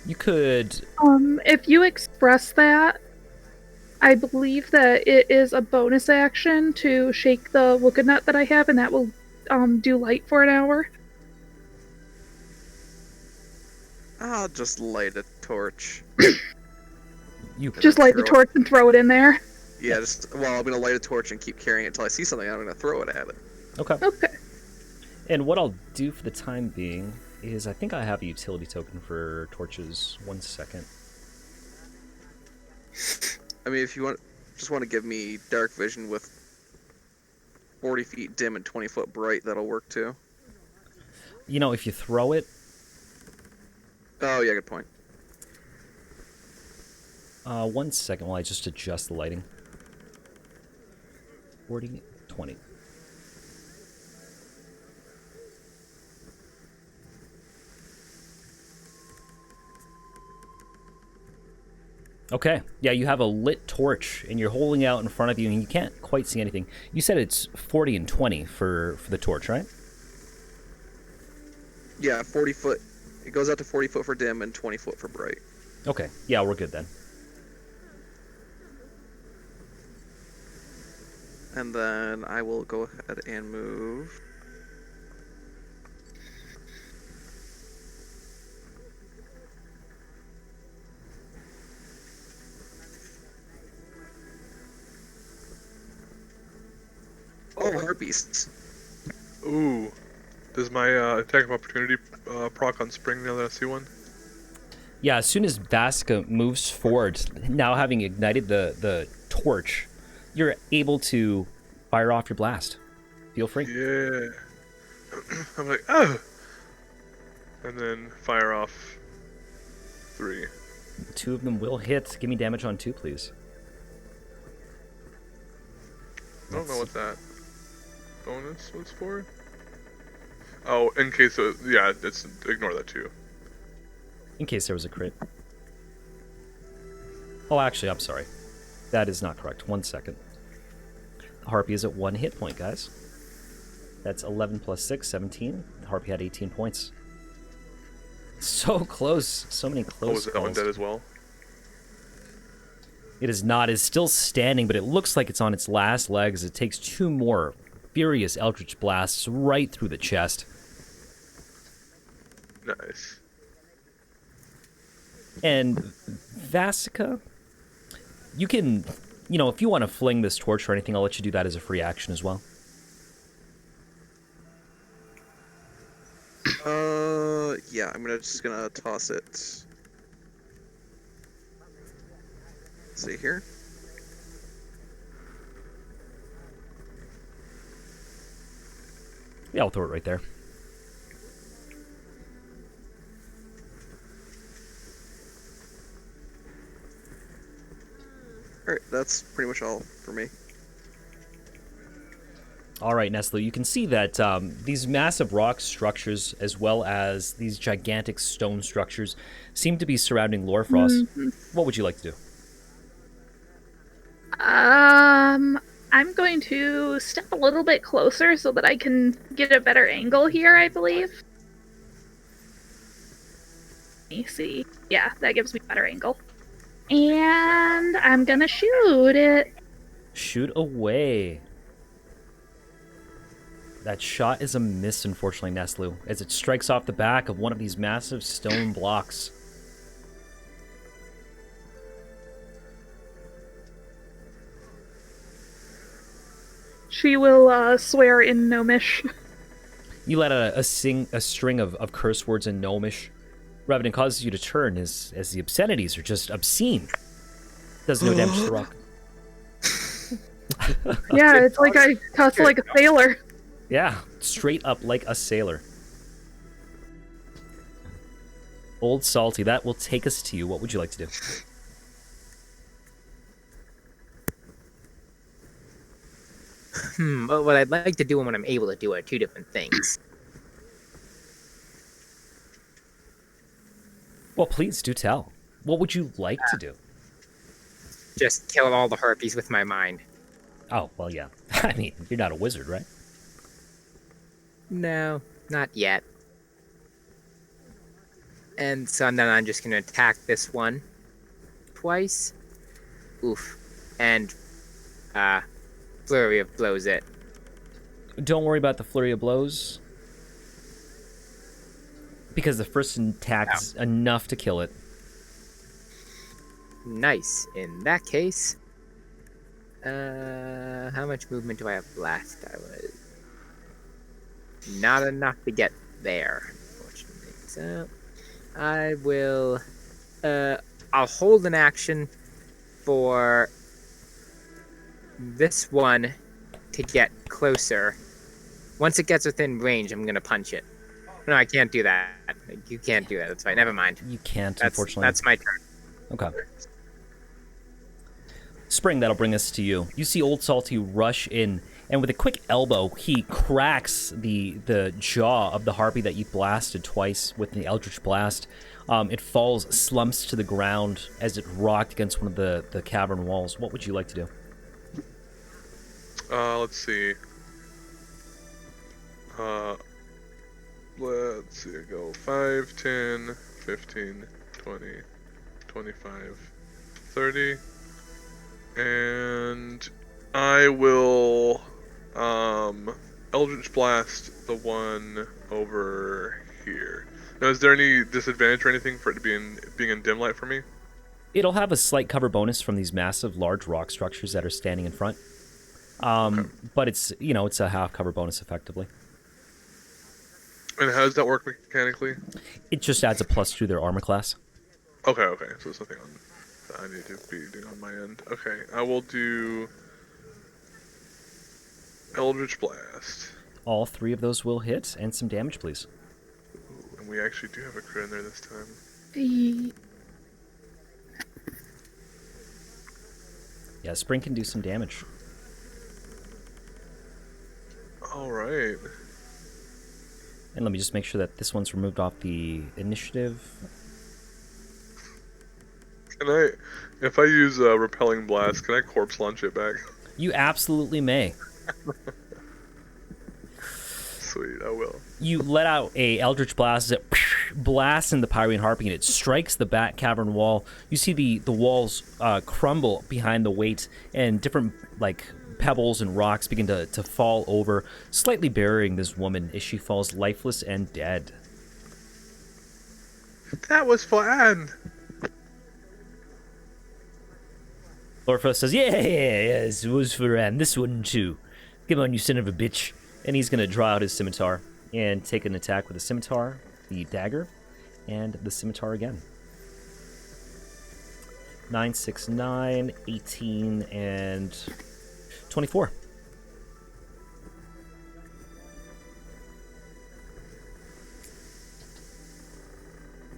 You could... If you express that, I believe that it is a bonus action to shake the Wooka nut that I have, and that will do light for an hour. I'll just light a torch. You Just light the throw torch and throw it in there. Yeah, I'm gonna light a torch and keep carrying it until I see something, and I'm gonna throw it at it. Okay. Okay. And what I'll do for the time being is I think I have a utility token for torches. 1 second. I mean, if you just want to give me dark vision with 40 feet dim and 20 foot bright, that'll work too. You know, if you throw it... Oh, yeah, good point. 1 second while I just adjust the lighting. 40, 20. Okay. Yeah, you have a lit torch, and you're holding it out in front of you, and you can't quite see anything. You said it's 40 and 20 for the torch, right? Yeah, 40 foot. It goes out to 40 foot for dim and 20 foot for bright. Okay. Yeah, we're good then. And then I will go ahead and move. Oh, harpies. Ooh. Does my attack of opportunity proc on spring now that I see one? Yeah, as soon as Vasca moves forward, now having ignited the torch, you're able to fire off your blast. Feel free. Yeah. I'm like, oh! And then fire off 3. 2 of them will hit. Give me damage on 2, please. I don't know what that bonus was for. Oh, in case of, yeah, it's ignore that too. In case there was a crit. Oh, actually, I'm sorry. That is not correct. 1 second. The Harpy is at 1 hit point, guys. That's 11 plus 6, 17. The Harpy had 18 points. So close. So many Oh, close was that one calls. dead as well? It is not. It's still standing, but it looks like it's on its last legs. It takes 2 more furious Eldritch blasts right through the chest. Nice. And Vasica, you can, if you want to fling this torch or anything, I'll let you do that as a free action as well. Yeah, I'm just gonna toss it. Let's see here. Yeah, I'll throw it right there. Alright, that's pretty much all for me. All right, Nestle, you can see that these massive rock structures, as well as these gigantic stone structures, seem to be surrounding Lorefrost. Mm-hmm. What would you like to do? I'm going to step a little bit closer so that I can get a better angle here, I believe. Let me see. Yeah, that gives me a better angle. And I'm gonna shoot it. Shoot away. That shot is a miss, unfortunately, Neslu, as it strikes off the back of one of these massive stone blocks. She will swear in Gnomish. You let a string of curse words in Gnomish. Revenant causes you to turn as the obscenities are just obscene. Does no damage to the rock. Yeah, it's like I cuss like a sailor. Yeah, straight up like a sailor. Old Salty, that will take us to you. What would you like to do? Well, what I'd like to do and what I'm able to do are 2 different things. Well, please do tell. What would you like to do? Just kill all the harpies with my mind. Oh, well, yeah. I mean, you're not a wizard, right? No, not yet. And so then I'm just gonna attack this one twice. Oof. And flurry of blows it. Don't worry about the flurry of blows. Because the first attack's enough to kill it. Nice. In that case, how much movement do I have left? I was not enough to get there, unfortunately. So I will. I'll hold an action for this one to get closer. Once it gets within range, I'm gonna punch it. No, I can't do that. You can't do that. That's fine. Never mind. You can't, unfortunately. That's my turn. Okay. Spring, that'll bring us to you. You see Old Salty rush in, and with a quick elbow, he cracks the jaw of the harpy that you blasted twice with the Eldritch Blast. It falls, slumps to the ground as it rocked against one of the cavern walls. What would you like to do? Let's see. Let's see. I go 5, 10, 15, 20, 25, 30. And I will Eldritch Blast the one over here. Now, is there any disadvantage or anything for it to being in dim light for me? It'll have a slight cover bonus from these massive, large rock structures that are standing in front. Okay. But it's a half cover bonus effectively. And how does that work mechanically? It just adds a plus to their armor class. Okay, so there's nothing that I need to be doing on my end. Okay, I will do Eldritch Blast. All 3 of those will hit, and some damage, please. Ooh, and we actually do have a crit in there this time. Yeah, Spring can do some damage. Alright. And let me just make sure that this one's removed off the initiative. Can I, if I use Repelling Blast, can I corpse launch it back? You absolutely may. Sweet, I will. You let out a Eldritch Blast as it blasts in the Pyrian Harpy, and it strikes the back cavern wall. You see the walls crumble behind the weight, and different pebbles and rocks begin to fall over, slightly burying this woman as she falls lifeless and dead. That was fun! Lorfa says, yes, it was for Anne. This one too. Come on, you son of a bitch. And he's going to draw out his scimitar and take an attack with the scimitar, the dagger, and the scimitar again. 9, 6, 9, 18, and 24.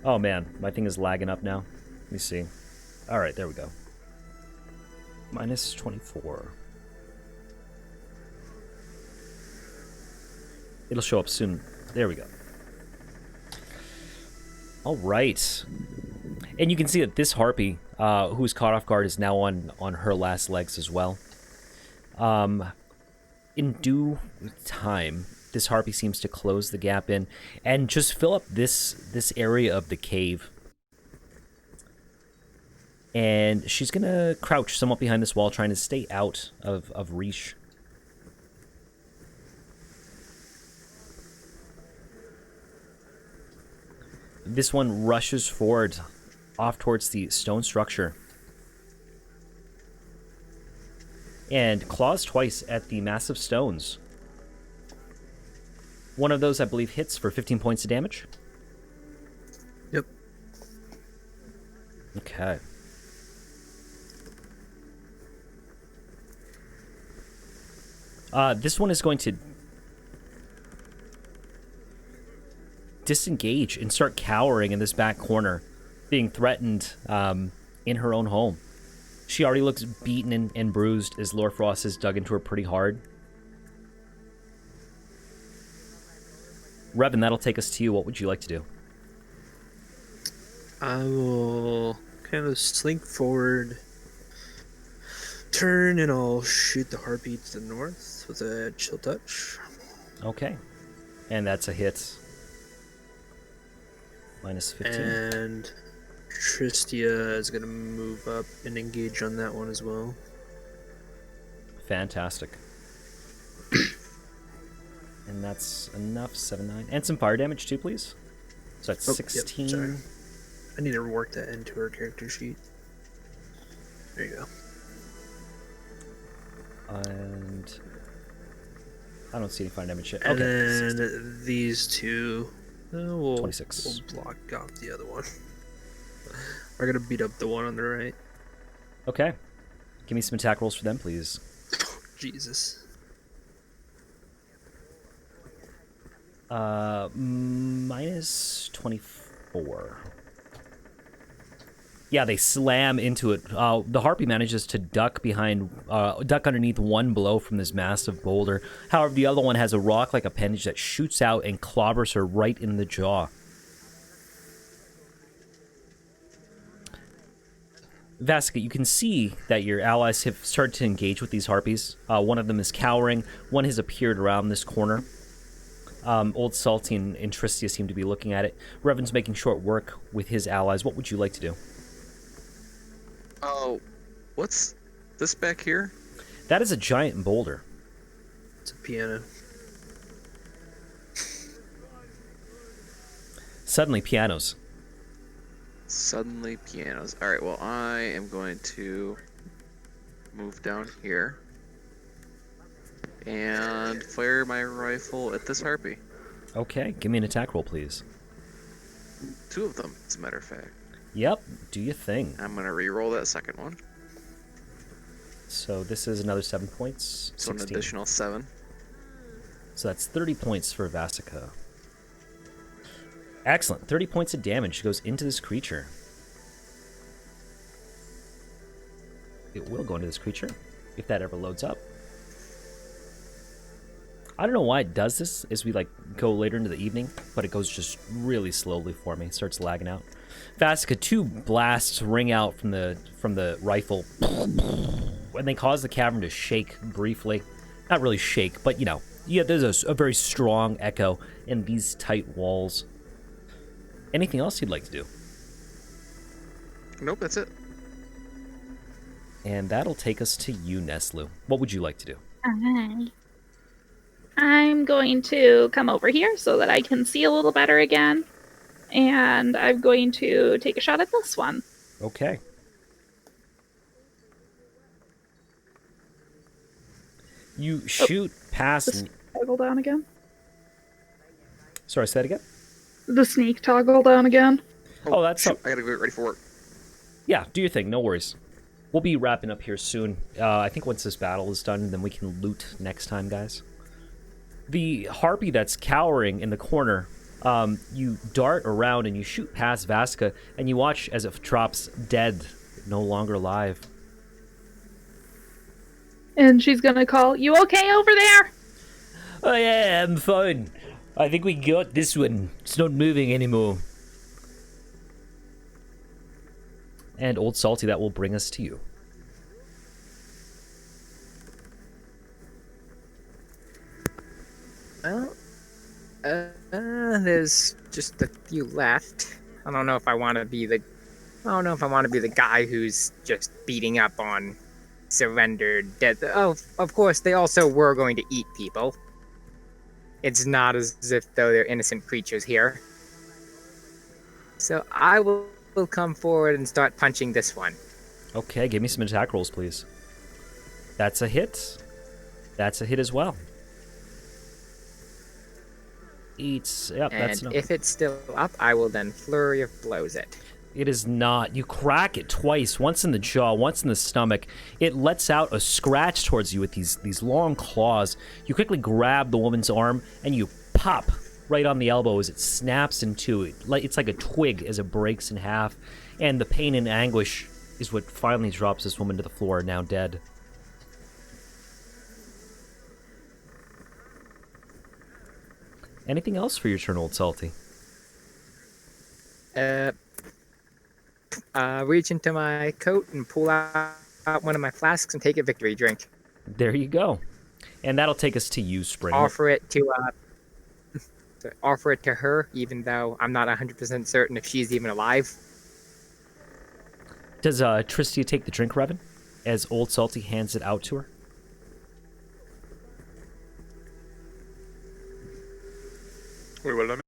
Oh man, my thing is lagging up now. Let me see. Alright, there we go. Minus 24. It'll show up soon. There we go. All right. And you can see that this harpy, who was caught off guard, is now on her last legs as well. In due time, this harpy seems to close the gap in and just fill up this area of the cave. And she's going to crouch somewhat behind this wall, trying to stay out of reach. This one rushes forward off towards the stone structure and claws twice at the massive stones. One of those, I believe, hits for 15 points of damage. Yep. Okay. This one is going to disengage and start cowering in this back corner, being threatened in her own home. She already looks beaten and bruised as Lord Frost has dug into her pretty hard. Revan, that'll take us to you. What would you like to do? I will kind of slink forward, turn, and I'll shoot the harpy to the north with a chill touch. Okay. And that's a hit. Minus 15. And Tristia is going to move up and engage on that one as well. Fantastic. And that's enough. 7, 9. And some fire damage too, please. So that's 16. Yep, sorry. I need to work that into her character sheet. There you go. And I don't see any fire damage yet. And Okay. then these two we'll 26. We'll block off the other one. We're gonna beat up the one on the right. Okay. Give me some attack rolls for them, please. Jesus. Minus 24. Yeah, they slam into it. The harpy manages to duck underneath one blow from this massive boulder. However, the other one has a rock-like appendage that shoots out and clobbers her right in the jaw. Vasica, you can see that your allies have started to engage with these harpies. One of them is cowering. One has appeared around this corner. Old Salty and Tristia seem to be looking at it. Revan's making short work with his allies. What would you like to do? Oh, what's this back here? That is a giant boulder. It's a piano. Suddenly, pianos. Suddenly pianos. Alright, well, I am going to move down here and fire my rifle at this harpy. Okay, give me an attack roll, please. 2 of them, as a matter of fact. Yep, do your thing. I'm going to re-roll that second one. So this is another 7 points. So 16. an additional 7. So that's 30 points for Vasica. Excellent. 30 points of damage goes into this creature. It will go into this creature, if that ever loads up. I don't know why it does this as we go later into the evening, but it goes just really slowly for me. It starts lagging out. Vasica, 2 blasts ring out from the rifle, and they cause the cavern to shake briefly. Not really shake, but there's a very strong echo in these tight walls. Anything else you'd like to do? Nope, that's it. And that'll take us to you, Neslu. What would you like to do? Alright. I'm going to come over here so that I can see a little better again. And I'm going to take a shot at this one. Okay. You shoot past... Just toggle down again. Sorry, say that again? The sneak toggle down again. Oh, that's... Shoot, I gotta get ready for work. Yeah, do your thing. No worries. We'll be wrapping up here soon. I think once this battle is done, then we can loot next time, guys. The harpy that's cowering in the corner, you dart around and you shoot past Vasica, and you watch as it drops dead, no longer alive. And she's gonna call, "You okay over there?" Oh yeah, I'm fine. I think we got this one. It's not moving anymore. And Old Salty, that will bring us to you. Well, there's just a few left. I don't know if I want to be the guy who's just beating up on surrendered dead. Oh, of course, they also were going to eat people. It's not as if though they're innocent creatures here. So I will come forward and start punching this one. Okay, give me some attack rolls, please. That's a hit. That's a hit as well. Eats. Yep, that's And no. if it's still up, I will then flurry of blows it. It is not. You crack it twice, once in the jaw, once in the stomach. It lets out a scratch towards you with these long claws. You quickly grab the woman's arm and you pop right on the elbow as it snaps in two. It's like a twig as it breaks in half. And the pain and anguish is what finally drops this woman to the floor, now dead. Anything else for your turn, Old Salty? Reach into my coat and pull out one of my flasks and take a victory drink. There you go. And that'll take us to you, Spring. Offer it to her, even though I'm not 100% certain if she's even alive. Does Tristia take the drink, Revan, as Old Salty hands it out to her? Wait, what did I miss?